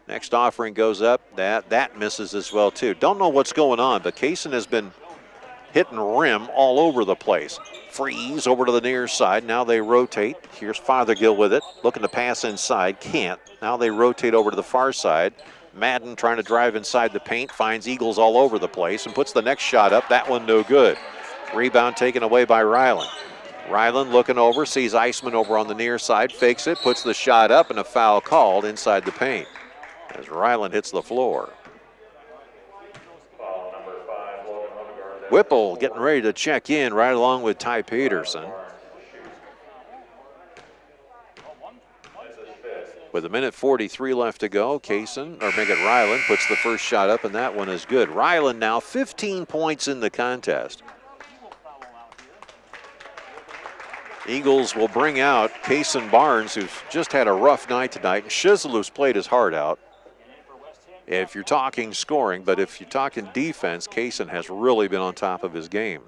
Next offering goes up. That misses as well, too. Don't know what's going on, but Kaysen has been hitting rim all over the place. Freeze over to the near side. Now they rotate. Here's Fothergill with it. Looking to pass inside. Can't. Now they rotate over to the far side. Madden trying to drive inside the paint. Finds Eagles all over the place and puts the next shot up. That one no good. Rebound taken away by Ryland. Ryland looking over. Sees Eisman over on the near side. Fakes it. Puts the shot up, and a foul called inside the paint as Ryland hits the floor. Whipple getting ready to check in right along with Ty Peterson. With 1:43 left to go, Ryland puts the first shot up, and that one is good. Ryland now 15 points in the contest. Eagles will bring out Kaysen Barnes, who's just had a rough night tonight, and Shizzle, who's played his heart out. If you're talking scoring, but if you're talking defense, Kaysen has really been on top of his game.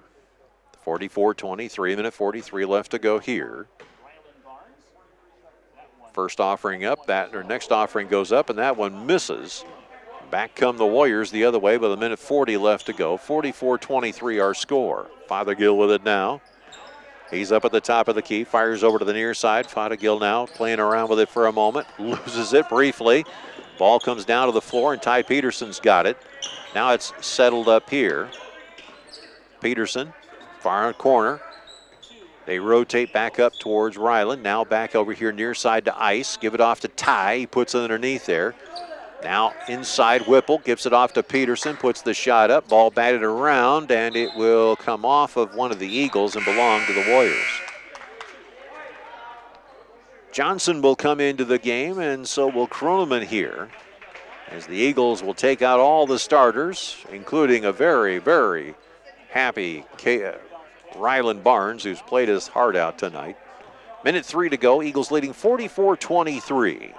44-23, 1:43 left to go here. First offering up, next offering goes up, and that one misses. Back come the Warriors the other way with 1:40 left to go. 44-23 our score. Fothergill with it now. He's up at the top of the key, fires over to the near side. Fothergill now playing around with it for a moment, loses it briefly. Ball comes down to the floor, and Ty Peterson's got it. Now it's settled up here. Peterson, far corner. They rotate back up towards Ryland. Now back over here near side to Ice. Give it off to Ty. He puts it underneath there. Now inside Whipple, gives it off to Peterson, puts the shot up. Ball batted around, and it will come off of one of the Eagles and belong to the Warriors. Johnson will come into the game, and so will Kroneman here, as the Eagles will take out all the starters, including a very, very happy Ryland Barnes, who's played his heart out tonight. 1:03 to go. Eagles leading 44-23.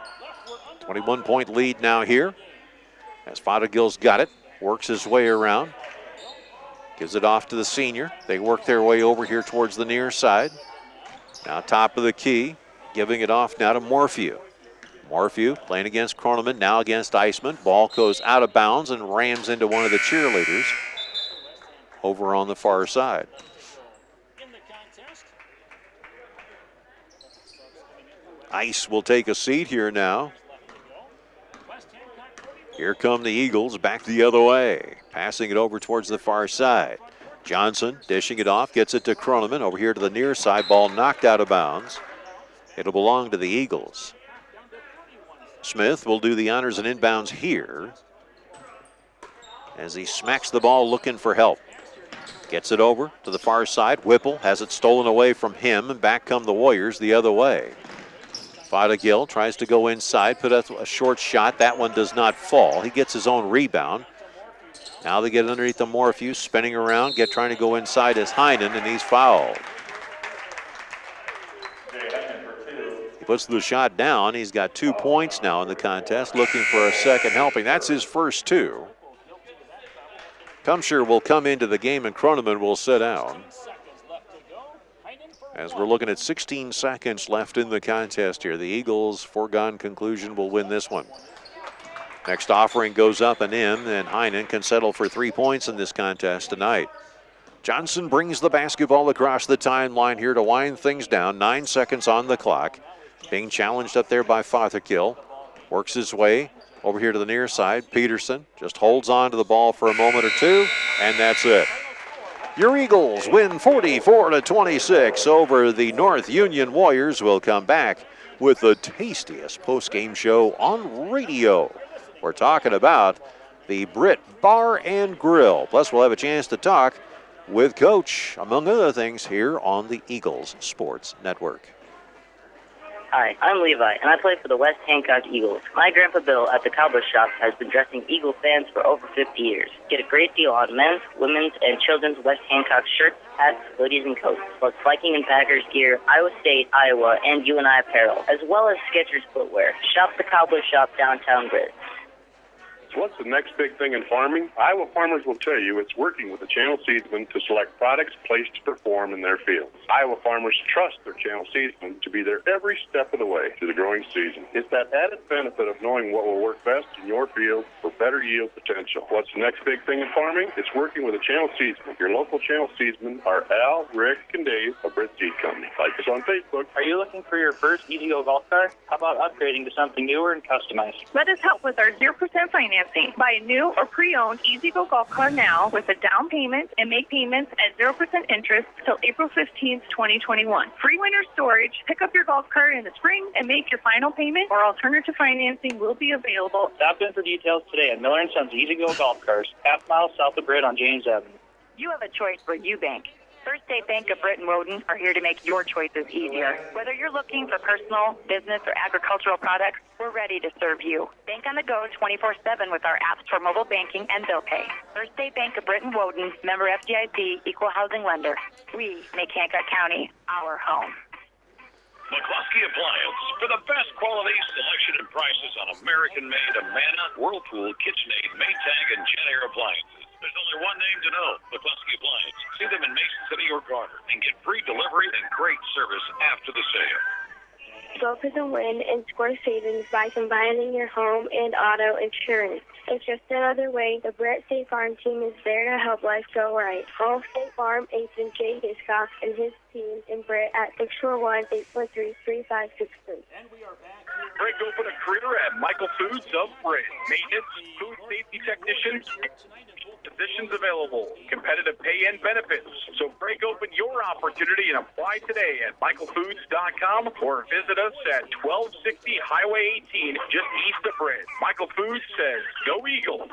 21-point lead now here, as Fothergill's got it, works his way around, gives it off to the senior. They work their way over here towards the near side. Now top of the key. Giving it off now to Morphew. Morphew playing against Kroneman, now against Eisman. Ball goes out of bounds and rams into one of the cheerleaders over on the far side. Ice will take a seat here now. Here come the Eagles back the other way. Passing it over towards the far side. Johnson dishing it off, gets it to Kroneman over here to the near side. Ball knocked out of bounds. It'll belong to the Eagles. Smith will do the honors and inbounds here as he smacks the ball looking for help. Gets it over to the far side. Whipple has it stolen away from him, and back come the Warriors the other way. Fothergill tries to go inside, put up a short shot. That one does not fall. He gets his own rebound. Now they get it underneath the Morphew, spinning around, trying to go inside as Heinen, and he's fouled. Puts the shot down. He's got 2 points now in the contest, looking for a second helping. That's his first 2. Tumshire will come into the game, and Kroneman will sit down, as we're looking at 16 seconds left in the contest here. The Eagles' foregone conclusion will win this one. Next offering goes up and in, and Heinen can settle for 3 points in this contest tonight. Johnson brings the basketball across the timeline here to wind things down. 9 seconds on the clock. Being challenged up there by Fothergill. Works his way over here to the near side. Peterson just holds on to the ball for a moment or two, and that's it. Your Eagles win 44-26 over the North Union Warriors. Will come back with the tastiest post-game show on radio. We're talking about the Britt Bar and Grill. Plus, we'll have a chance to talk with Coach, among other things, here on the Eagles Sports Network. Hi, I'm Levi, and I play for the West Hancock Eagles. My Grandpa Bill at the Cowboy Shop has been dressing Eagle fans for over 50 years. Get a great deal on men's, women's, and children's West Hancock shirts, hats, hoodies, and coats, plus Viking and Packers gear, Iowa State, Iowa, and UNI apparel, as well as Skechers footwear. Shop the Cowboy Shop downtown Britt. So what's the next big thing in farming? Iowa farmers will tell you it's working with the channel seedsman to select products placed to perform in their fields. Iowa farmers trust their channel seedsman to be there every step of the way through the growing season. It's that added benefit of knowing what will work best in your field for better yield potential. What's the next big thing in farming? It's working with a channel seedsman. Your local channel seedsmen are Al, Rick, and Dave of Britt Seed Company. Like us on Facebook. Are you looking for your first EDO golf car? How about upgrading to something newer and customized? Let us help with our 0% financing. Buy a new or pre-owned E-Z-GO golf car now with a down payment and make payments at 0% interest till April 15th, 2021. Free winter storage. Pick up your golf cart in the spring and make your final payment, or alternative financing will be available. Stop in for details today at Miller & Sons EasyGo Golf Cars, half-mile south of Britt on James Avenue. You have a choice where you bank. First State Bank of Britt and Woden are here to make your choices easier. Whether you're looking for personal, business, or agricultural products, we're ready to serve you. Bank on the go 24/7 with our apps for mobile banking and bill pay. First State Bank of Britt and Woden, member FDIC, equal housing lender. We make Hancock County our home. McCluskey Appliance for the best quality, selection, and prices on American-made Amana, Whirlpool, KitchenAid, Maytag, and Jet Air appliances. There's only one name to know, McCluskey Appliance. See them in Mason City or Garner and get free delivery and great service after the sale. Go for the win and score savings by combining your home and auto insurance. It's just another way the Brett State Farm team is there to help life go right. Call State Farm agent Jay Hiscock and his team in Brett at 641-843-3563. Break open a career at Michael Foods of Britt. Maintenance, food safety technicians, positions available, competitive pay and benefits. So break open your opportunity and apply today at michaelfoods.com or visit us at 1260 Highway 18 just east of Britt. Michael Foods says, go Eagles.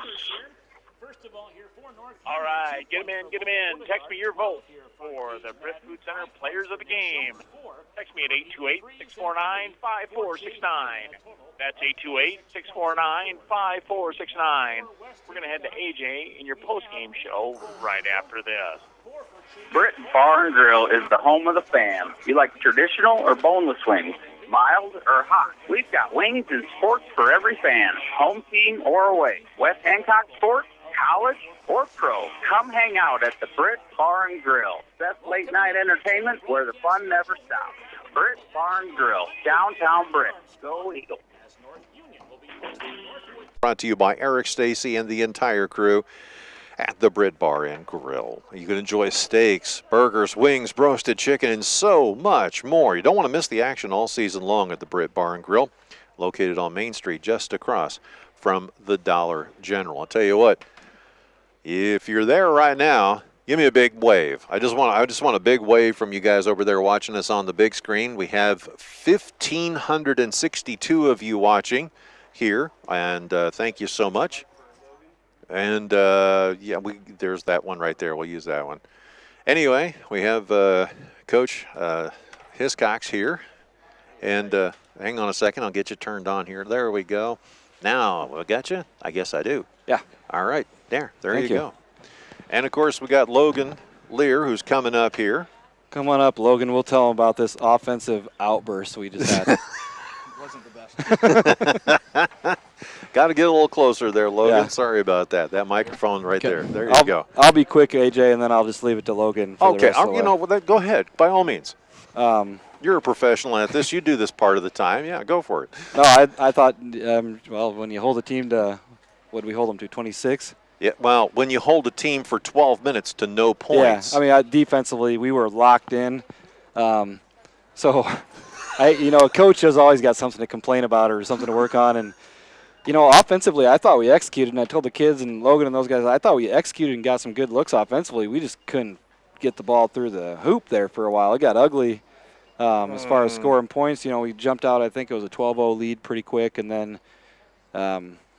All right, get them in. Text me your vote for the Britt Food Center Players of the Game. Text me at 828-649-5469. That's 828-649-5469. We're going to head to AJ in your post-game show right after this. Britt Bar and Grill is the home of the fam. You like traditional or boneless wings? Mild or hot? We've got wings and sports for every fan, home team or away. West Hancock Sports, college, or pro. Come hang out at the Britt Bar and Grill. Best late night entertainment where the fun never stops. Britt Bar and Grill, downtown Britt. Go Eagles. Brought to you by Eric Stacy and the entire crew at the Britt Bar and Grill. You can enjoy steaks, burgers, wings, roasted chicken, and so much more. You don't want to miss the action all season long at the Britt Bar and Grill, located on Main Street just across from the Dollar General. I'll tell you what, if you're there right now, give me a big wave. I just want a big wave from you guys over there watching us on the big screen. We have 1,562 of you watching here, and thank you so much. And yeah, there's that one right there. We'll use that one. Anyway, we have Coach Hiscox here, and hang on a second. I'll get you turned on here. There we go. Now, I got you? I guess I do. Yeah. All right. There Thank you go. And, of course, we got Logan Lear, who's coming up here. Come on up, Logan. We'll tell him about this offensive outburst we just had. Wasn't the best. Got to get a little closer there, Logan. Yeah. Sorry about that. That microphone right there. There you go. I'll be quick, AJ, and then I'll just leave it to Logan. For the rest of the way. Go ahead. By all means. You're a professional at this. You do this part of the time. Yeah, go for it. No, I thought, well, when you hold a team to, what do we hold them to, 26? Yeah, well, when you hold a team for 12 minutes to no points. Yeah, I mean, defensively, we were locked in. So, a coach has always got something to complain about or something to work on. And, offensively, I thought we executed. And I told the kids and Logan and those guys, I thought we executed and got some good looks offensively. We just couldn't get the ball through the hoop there for a while. It got ugly As far as scoring points, we jumped out, I think it was a 12-0 lead pretty quick, and then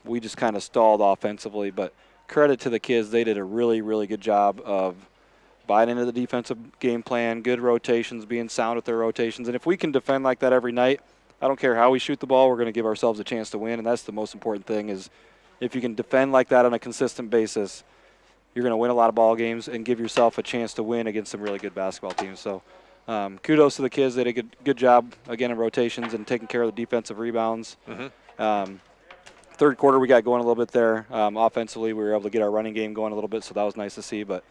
we just kind of stalled offensively. But credit to the kids. They did a really, really good job of buying into the defensive game plan, good rotations, being sound with their rotations. And if we can defend like that every night, I don't care how we shoot the ball, we're going to give ourselves a chance to win. And that's the most important thing is if you can defend like that on a consistent basis, you're going to win a lot of ball games and give yourself a chance to win against some really good basketball teams. So kudos to the kids. They did a good job, again, in rotations and taking care of the defensive rebounds. Third quarter, we got going a little bit there. Offensively, we were able to get our running game going a little bit, so that was nice to see. But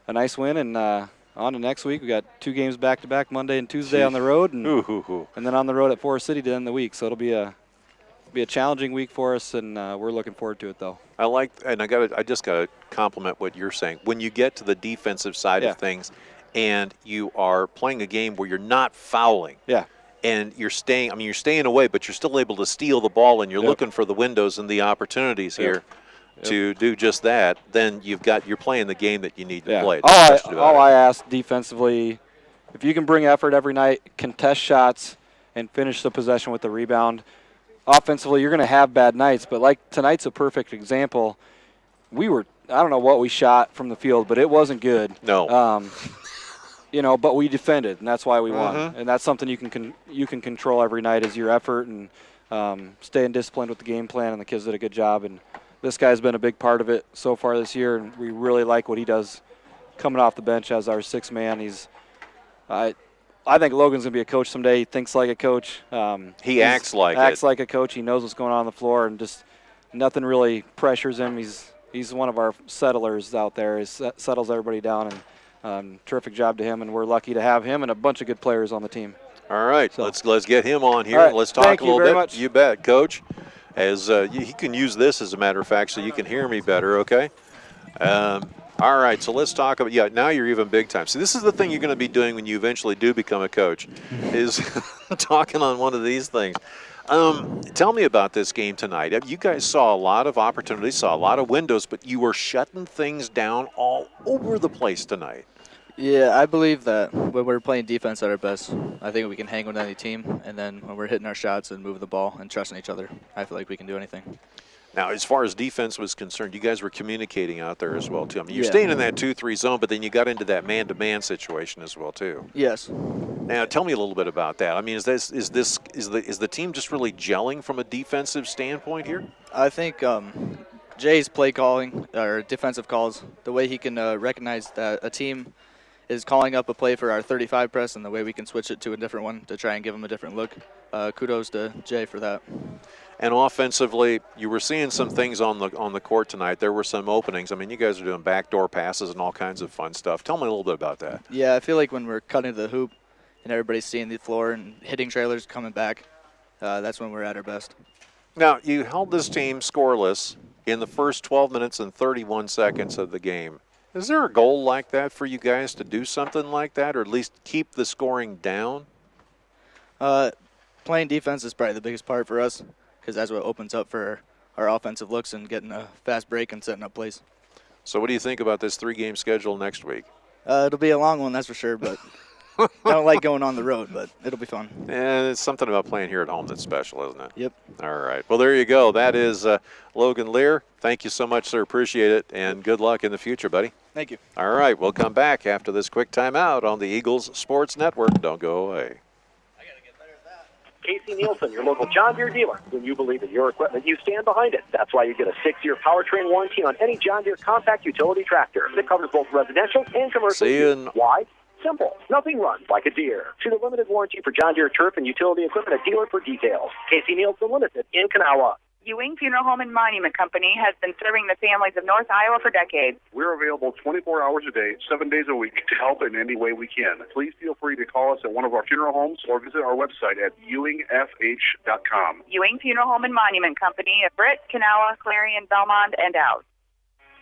a nice win, and on to next week. We got 2 games back-to-back, Monday and Tuesday on the road, and then on the road at Forest City to end the week. So it'll be a challenging week for us, and we're looking forward to it, though. I just got to compliment what you're saying. When you get to the defensive side of things, and you are playing a game where you're not fouling, and you're staying away, but you're still able to steal the ball, and you're looking for the windows and the opportunities here to do just that, then you're playing the game that you need to play. All I ask defensively, if you can bring effort every night, contest shots, and finish the possession with the rebound. Offensively, you're going to have bad nights, but like tonight's a perfect example. I don't know what we shot from the field, but it wasn't good. No. But we defended, and that's why we won. And that's something you can control every night is your effort and staying disciplined with the game plan, and the kids did a good job. And this guy's been a big part of it so far this year, and we really like what he does coming off the bench as our 6th man. I think Logan's going to be a coach someday. He thinks like a coach. He acts like a coach. He knows what's going on the floor, and just nothing really pressures him. He's one of our settlers out there. He settles everybody down, and terrific job to him, and we're lucky to have him and a bunch of good players on the team. All right, so let's get him on here. Right. Let's talk Thank a little you very bit. much. You bet, Coach. As he can use this, as a matter of fact, so you can hear me better, okay? All right, so let's talk about, now you're even big time. So this is the thing you're going to be doing when you eventually do become a coach, is talking on one of these things. Tell me about this game tonight. You guys saw a lot of opportunities, saw a lot of windows, but you were shutting things down all over the place tonight. Yeah, I believe that when we're playing defense at our best, I think we can hang with any team, and then when we're hitting our shots and moving the ball and trusting each other, I feel like we can do anything. Now, as far as defense was concerned, you guys were communicating out there as well, too. I mean, you're staying in that 2-3 zone, but then you got into that man-to-man situation as well, too. Yes. Now, tell me a little bit about that. I mean, is the team just really gelling from a defensive standpoint here? I think Jay's play calling or defensive calls, the way he can recognize that a team is calling up a play for our 35 press and the way we can switch it to a different one to try and give them a different look. Kudos to Jay for that. And offensively, you were seeing some things on the court tonight. There were some openings. I mean, you guys are doing backdoor passes and all kinds of fun stuff. Tell me a little bit about that. Yeah, I feel like when we're cutting to the hoop and everybody's seeing the floor and hitting trailers coming back, that's when we're at our best. Now, you held this team scoreless in the first 12 minutes and 31 seconds of the game. Is there a goal like that for you guys to do something like that, or at least keep the scoring down? Playing defense is probably the biggest part for us because that's what opens up for our offensive looks and getting a fast break and setting up plays. So what do you think about this 3-game schedule next week? It'll be a long one, that's for sure, but I don't like going on the road, but it'll be fun. And it's something about playing here at home that's special, isn't it? Yep. All right. Well, there you go. That is Logan Lear. Thank you so much, sir. Appreciate it, and good luck in the future, buddy. Thank you. All right. We'll come back after this quick timeout on the Eagles Sports Network. Don't go away. Casey Nielsen, your local John Deere dealer. When you believe in your equipment, you stand behind it. That's why you get a 6-year powertrain warranty on any John Deere compact utility tractor that covers both residential and commercial use. Why? Simple. Nothing runs like a Deere. See the limited warranty for John Deere turf and utility equipment at dealer for details. Casey Nielsen Limited in Kanawha. Ewing Funeral Home and Monument Company has been serving the families of North Iowa for decades. We're available 24 hours a day, 7 days a week to help in any way we can. Please feel free to call us at one of our funeral homes or visit our website at ewingfh.com. Ewing Funeral Home and Monument Company of Britt, Kanawha, Clarion, Belmont, and out.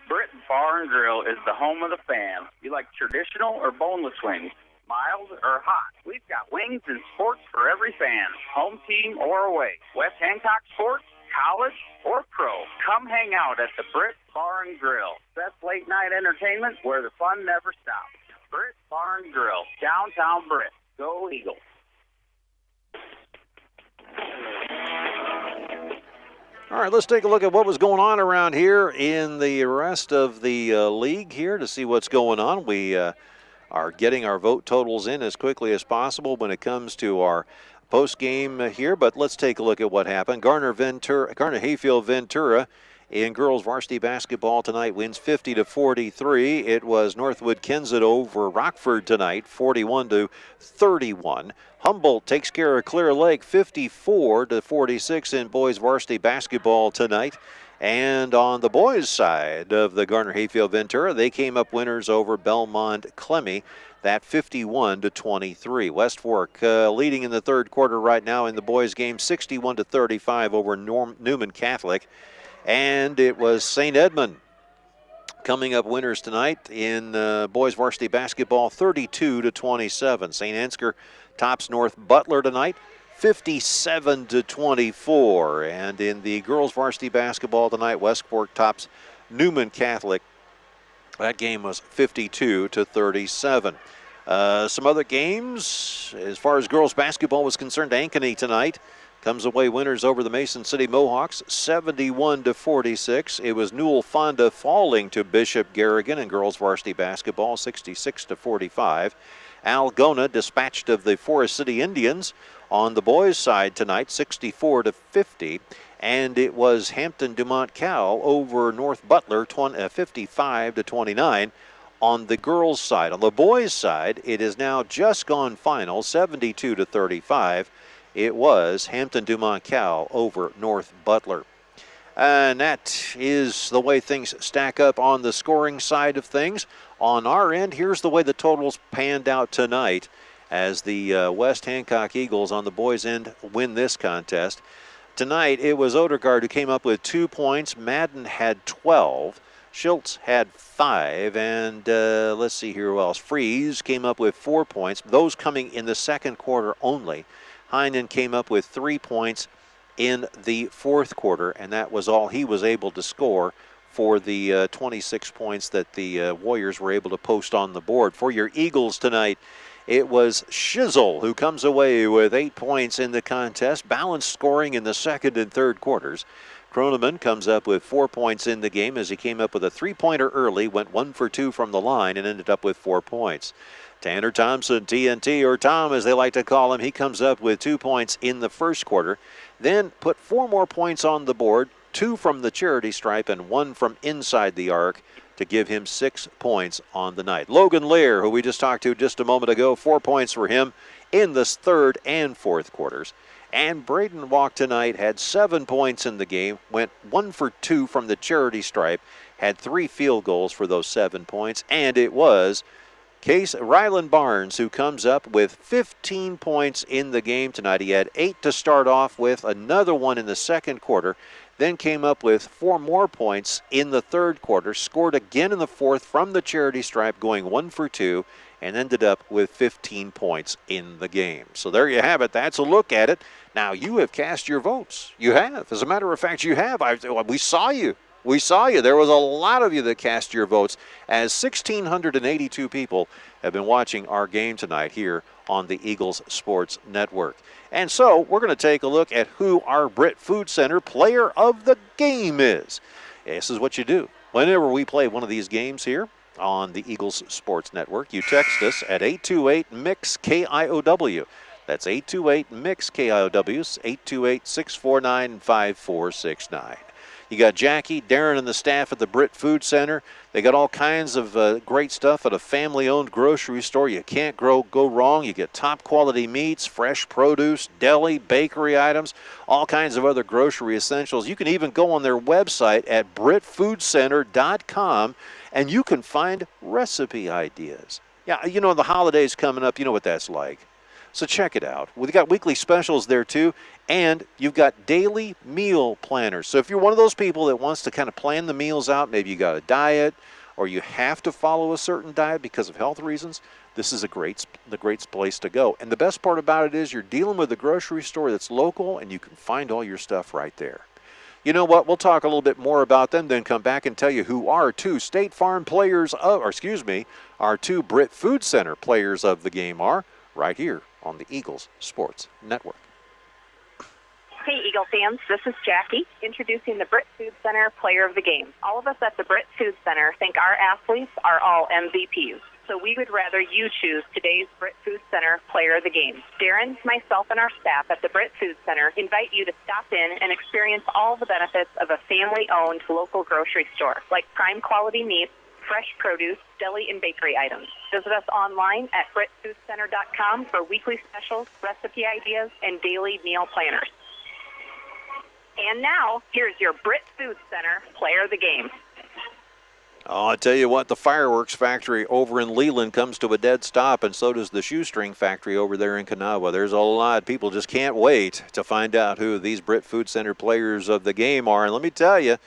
Britton Bar and Grill is the home of the fam. You like traditional or boneless wings? Mild or hot? We've got wings and sports for every fan, home team or away. West Hancock Sports, college, or pro. Come hang out at the Britt Bar and Grill. Best late night entertainment where the fun never stops. Britt Bar and Grill, downtown Britt. Go Eagles. All right, let's take a look at what was going on around here in the rest of the league here to see what's going on. We are getting our vote totals in as quickly as possible when it comes to our post game here, but let's take a look at what happened. Garner Hayfield Ventura in girls varsity basketball tonight wins 50-43. It was Northwood Kensett over Rockford tonight, 41-31. Humboldt takes care of Clear Lake 54-46 in boys varsity basketball tonight. And on the boys' side of the Garner Hayfield Ventura, they came up winners over Belmont Clemmy, that 51-23. West Fork leading in the third quarter right now in the boys' game, 61-35 over Newman Catholic. And it was St. Edmund coming up winners tonight in boys varsity basketball, 32-27. St. Ansgar tops North Butler tonight, 57-24. And in the girls varsity basketball tonight, West Fork tops Newman Catholic. That game was 52-37. Some other games, as far as girls basketball was concerned, Ankeny tonight comes away winners over the Mason City Mohawks, 71-46. It was Newell Fonda falling to Bishop Garrigan in girls varsity basketball, 66-45. Algona dispatched of the Forest City Indians on the boys' side tonight, 64-50. And it was Hampton Dumont Cal over North Butler, 55-29 on the girls' side. On the boys' side, it is now just gone final, 72-35. It was Hampton Dumont Cal over North Butler. And that is the way things stack up on the scoring side of things. On our end, here's the way the totals panned out tonight as the West Hancock Eagles on the boys' end win this contest. Tonight, it was Odegaard who came up with 2 points. Madden had 12. Schultz had 5. And let's see here who else. Freeze came up with 4 points. Those coming in the second quarter only. Heinen came up with 3 points in the fourth quarter, and that was all he was able to score for the 26 points that the Warriors were able to post on the board. For your Eagles tonight, it was Shizzle who comes away with 8 points in the contest, balanced scoring in the second and third quarters. Kroneman comes up with 4 points in the game as he came up with a three-pointer early, went 1 for 2 from the line, and ended up with 4 points. Tanner Thompson, TNT, or Tom as they like to call him, he comes up with 2 points in the first quarter, then put 4 more points on the board, 2 from the charity stripe and 1 from inside the arc to give him 6 points on the night. Logan Lear, who we just talked to just a moment ago, 4 points for him in the third and fourth quarters. And Braden Walk tonight had 7 points in the game, went 1 for 2 from the charity stripe, had 3 field goals for those 7 points, and it was Rylan Barnes who comes up with 15 points in the game tonight. He had 8 to start off with, another one in the second quarter, then came up with 4 more points in the third quarter, scored again in the fourth from the charity stripe, going 1 for 2, and ended up with 15 points in the game. So there you have it. That's a look at it. Now, you have cast your votes. You have. As a matter of fact, you have. We saw you. We saw you. There was a lot of you that cast your votes, as 1,682 people have been watching our game tonight here on the Eagles Sports Network. And so we're going to take a look at who our Britt Food Center player of the game is. This is what you do. Whenever we play one of these games here on the Eagles Sports Network, you text us at 828-MIX-KIOW. That's 828-MIX-KIOW, 828-649-5469. You got Jackie, Darren, and the staff at the Britt Food Center. They got all kinds of great stuff at a family-owned grocery store. You can't go wrong. You get top-quality meats, fresh produce, deli, bakery items, all kinds of other grocery essentials. You can even go on their website at BrittFoodCenter.com, and you can find recipe ideas. Yeah, you know, the holidays coming up, you know what that's like. So check it out. We've got weekly specials there too, and you've got daily meal planners. So if you're one of those people that wants to kind of plan the meals out, maybe you got a diet or you have to follow a certain diet because of health reasons, this is the great place to go. And the best part about it is you're dealing with a grocery store that's local and you can find all your stuff right there. You know what? We'll talk a little bit more about them, then come back and tell you who our 2 State Farm players our 2 Britt Food Center players of the game are right here on the Eagles Sports Network. Hey, Eagle fans, this is Jackie, introducing the Britt Food Center Player of the Game. All of us at the Britt Food Center think our athletes are all MVPs, so we would rather you choose today's Britt Food Center Player of the Game. Darren, myself, and our staff at the Britt Food Center invite you to stop in and experience all the benefits of a family-owned local grocery store, like prime quality meats, fresh produce, deli, and bakery items. Visit us online at BrittFoodCenter.com for weekly specials, recipe ideas, and daily meal planners. And now, here's your Britt Food Center Player of the Game. Oh, I tell you what, the fireworks factory over in Leland comes to a dead stop, and so does the shoestring factory over there in Kanawha. There's a lot. People just can't wait to find out who these Britt Food Center players of the game are. And let me tell you,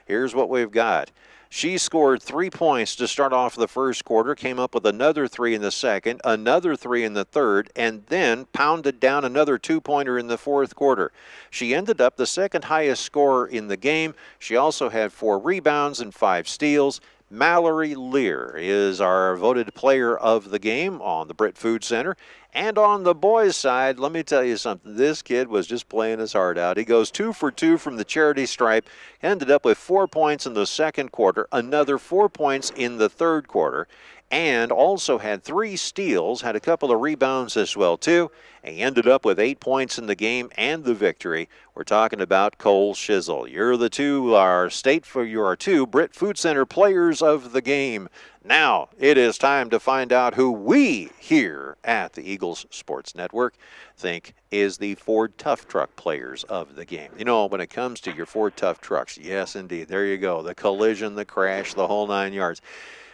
here's what we've got. She scored 3 points to start off the first quarter, came up with another 3 in the second, another 3 in the third, and then pounded down another 2-pointer in the fourth quarter. She ended up the second highest scorer in the game. She also had 4 rebounds and 5 steals. Mallory Lear is our voted player of the game on the Britt Food Center. And on the boys' side, let me tell you something. This kid was just playing his heart out. He goes 2 for 2 from the charity stripe, ended up with 4 points in the second quarter, another 4 points in the third quarter, and also had 3 steals, had a couple of rebounds as well, too. And he ended up with 8 points in the game and the victory. We're talking about Cole Shizzle. You're our two Britt Food Center players of the game. Now it is time to find out who we here at the Eagles Sports Network think is the Ford Tough Truck players of the game. You know, when it comes to your Ford Tough Trucks, yes, indeed, there you go. The collision, the crash, the whole 9 yards.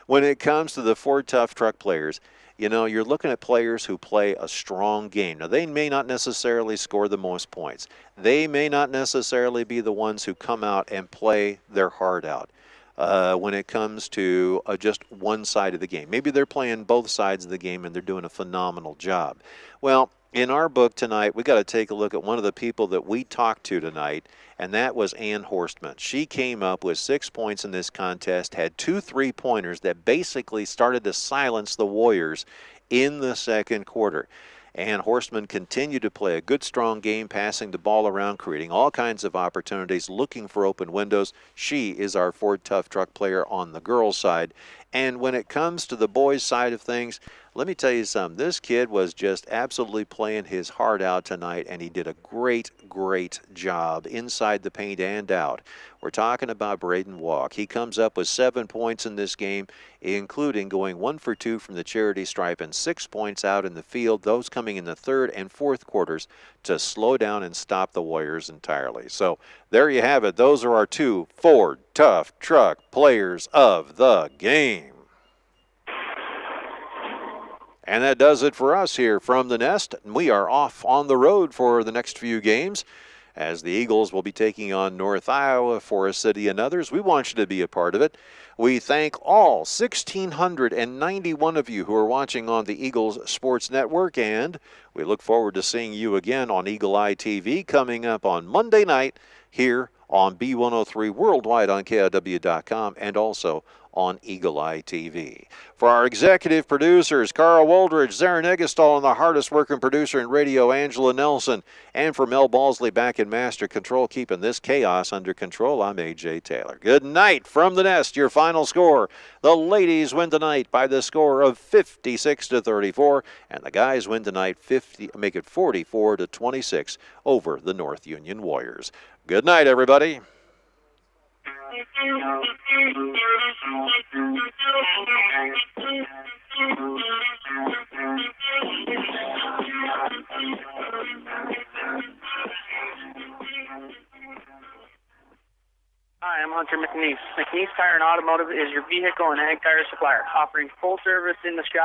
When it comes to the Ford Tough Truck players, you know, you're looking at players who play a strong game. Now, they may not necessarily score the most points. They may not necessarily be the ones who come out and play their heart out when it comes to just one side of the game. Maybe they're playing both sides of the game and they're doing a phenomenal job. Well, in our book tonight, we got to take a look at one of the people that we talked to tonight, and that was Ann Horstman. She came up with 6 points in this contest, had 2 3-pointers that basically started to silence the Warriors in the second quarter. And Horstman continued to play a good, strong game, passing the ball around, creating all kinds of opportunities, looking for open windows. She is our Ford Tough Truck player on the girls' side. And when it comes to the boys' side of things, let me tell you something. This kid was just absolutely playing his heart out tonight, and he did a great, great job inside the paint and out. We're talking about Braden Walk. He comes up with 7 points in this game, including going 1 for 2 from the charity stripe and 6 points out in the field, those coming in the third and fourth quarters to slow down and stop the Warriors entirely. So there you have it. Those are our 2 Ford Tough Truck players of the game. And that does it for us here from the Nest. We are off on the road for the next few games as the Eagles will be taking on North Iowa, Forest City, and others. We want you to be a part of it. We thank all 1,691 of you who are watching on the Eagles Sports Network, and we look forward to seeing you again on Eagle Eye TV coming up on Monday night here on B103 worldwide on KIW.com and also on Eagle Eye TV. For our executive producers, Carl Woldridge, Zarin Egestall, and the hardest working producer in radio, Angela Nelson, and for Mel Balsley back in Master Control, keeping this chaos under control, I'm A.J. Taylor. Good night from the Nest. Your final score, the ladies win tonight by the score of 56-34, and the guys win tonight make it 44-26 over the North Union Warriors. Good night, everybody. Hi, I'm Hunter McNeese. McNeese Tire and Automotive is your vehicle and ag tire supplier, offering full service in the shop.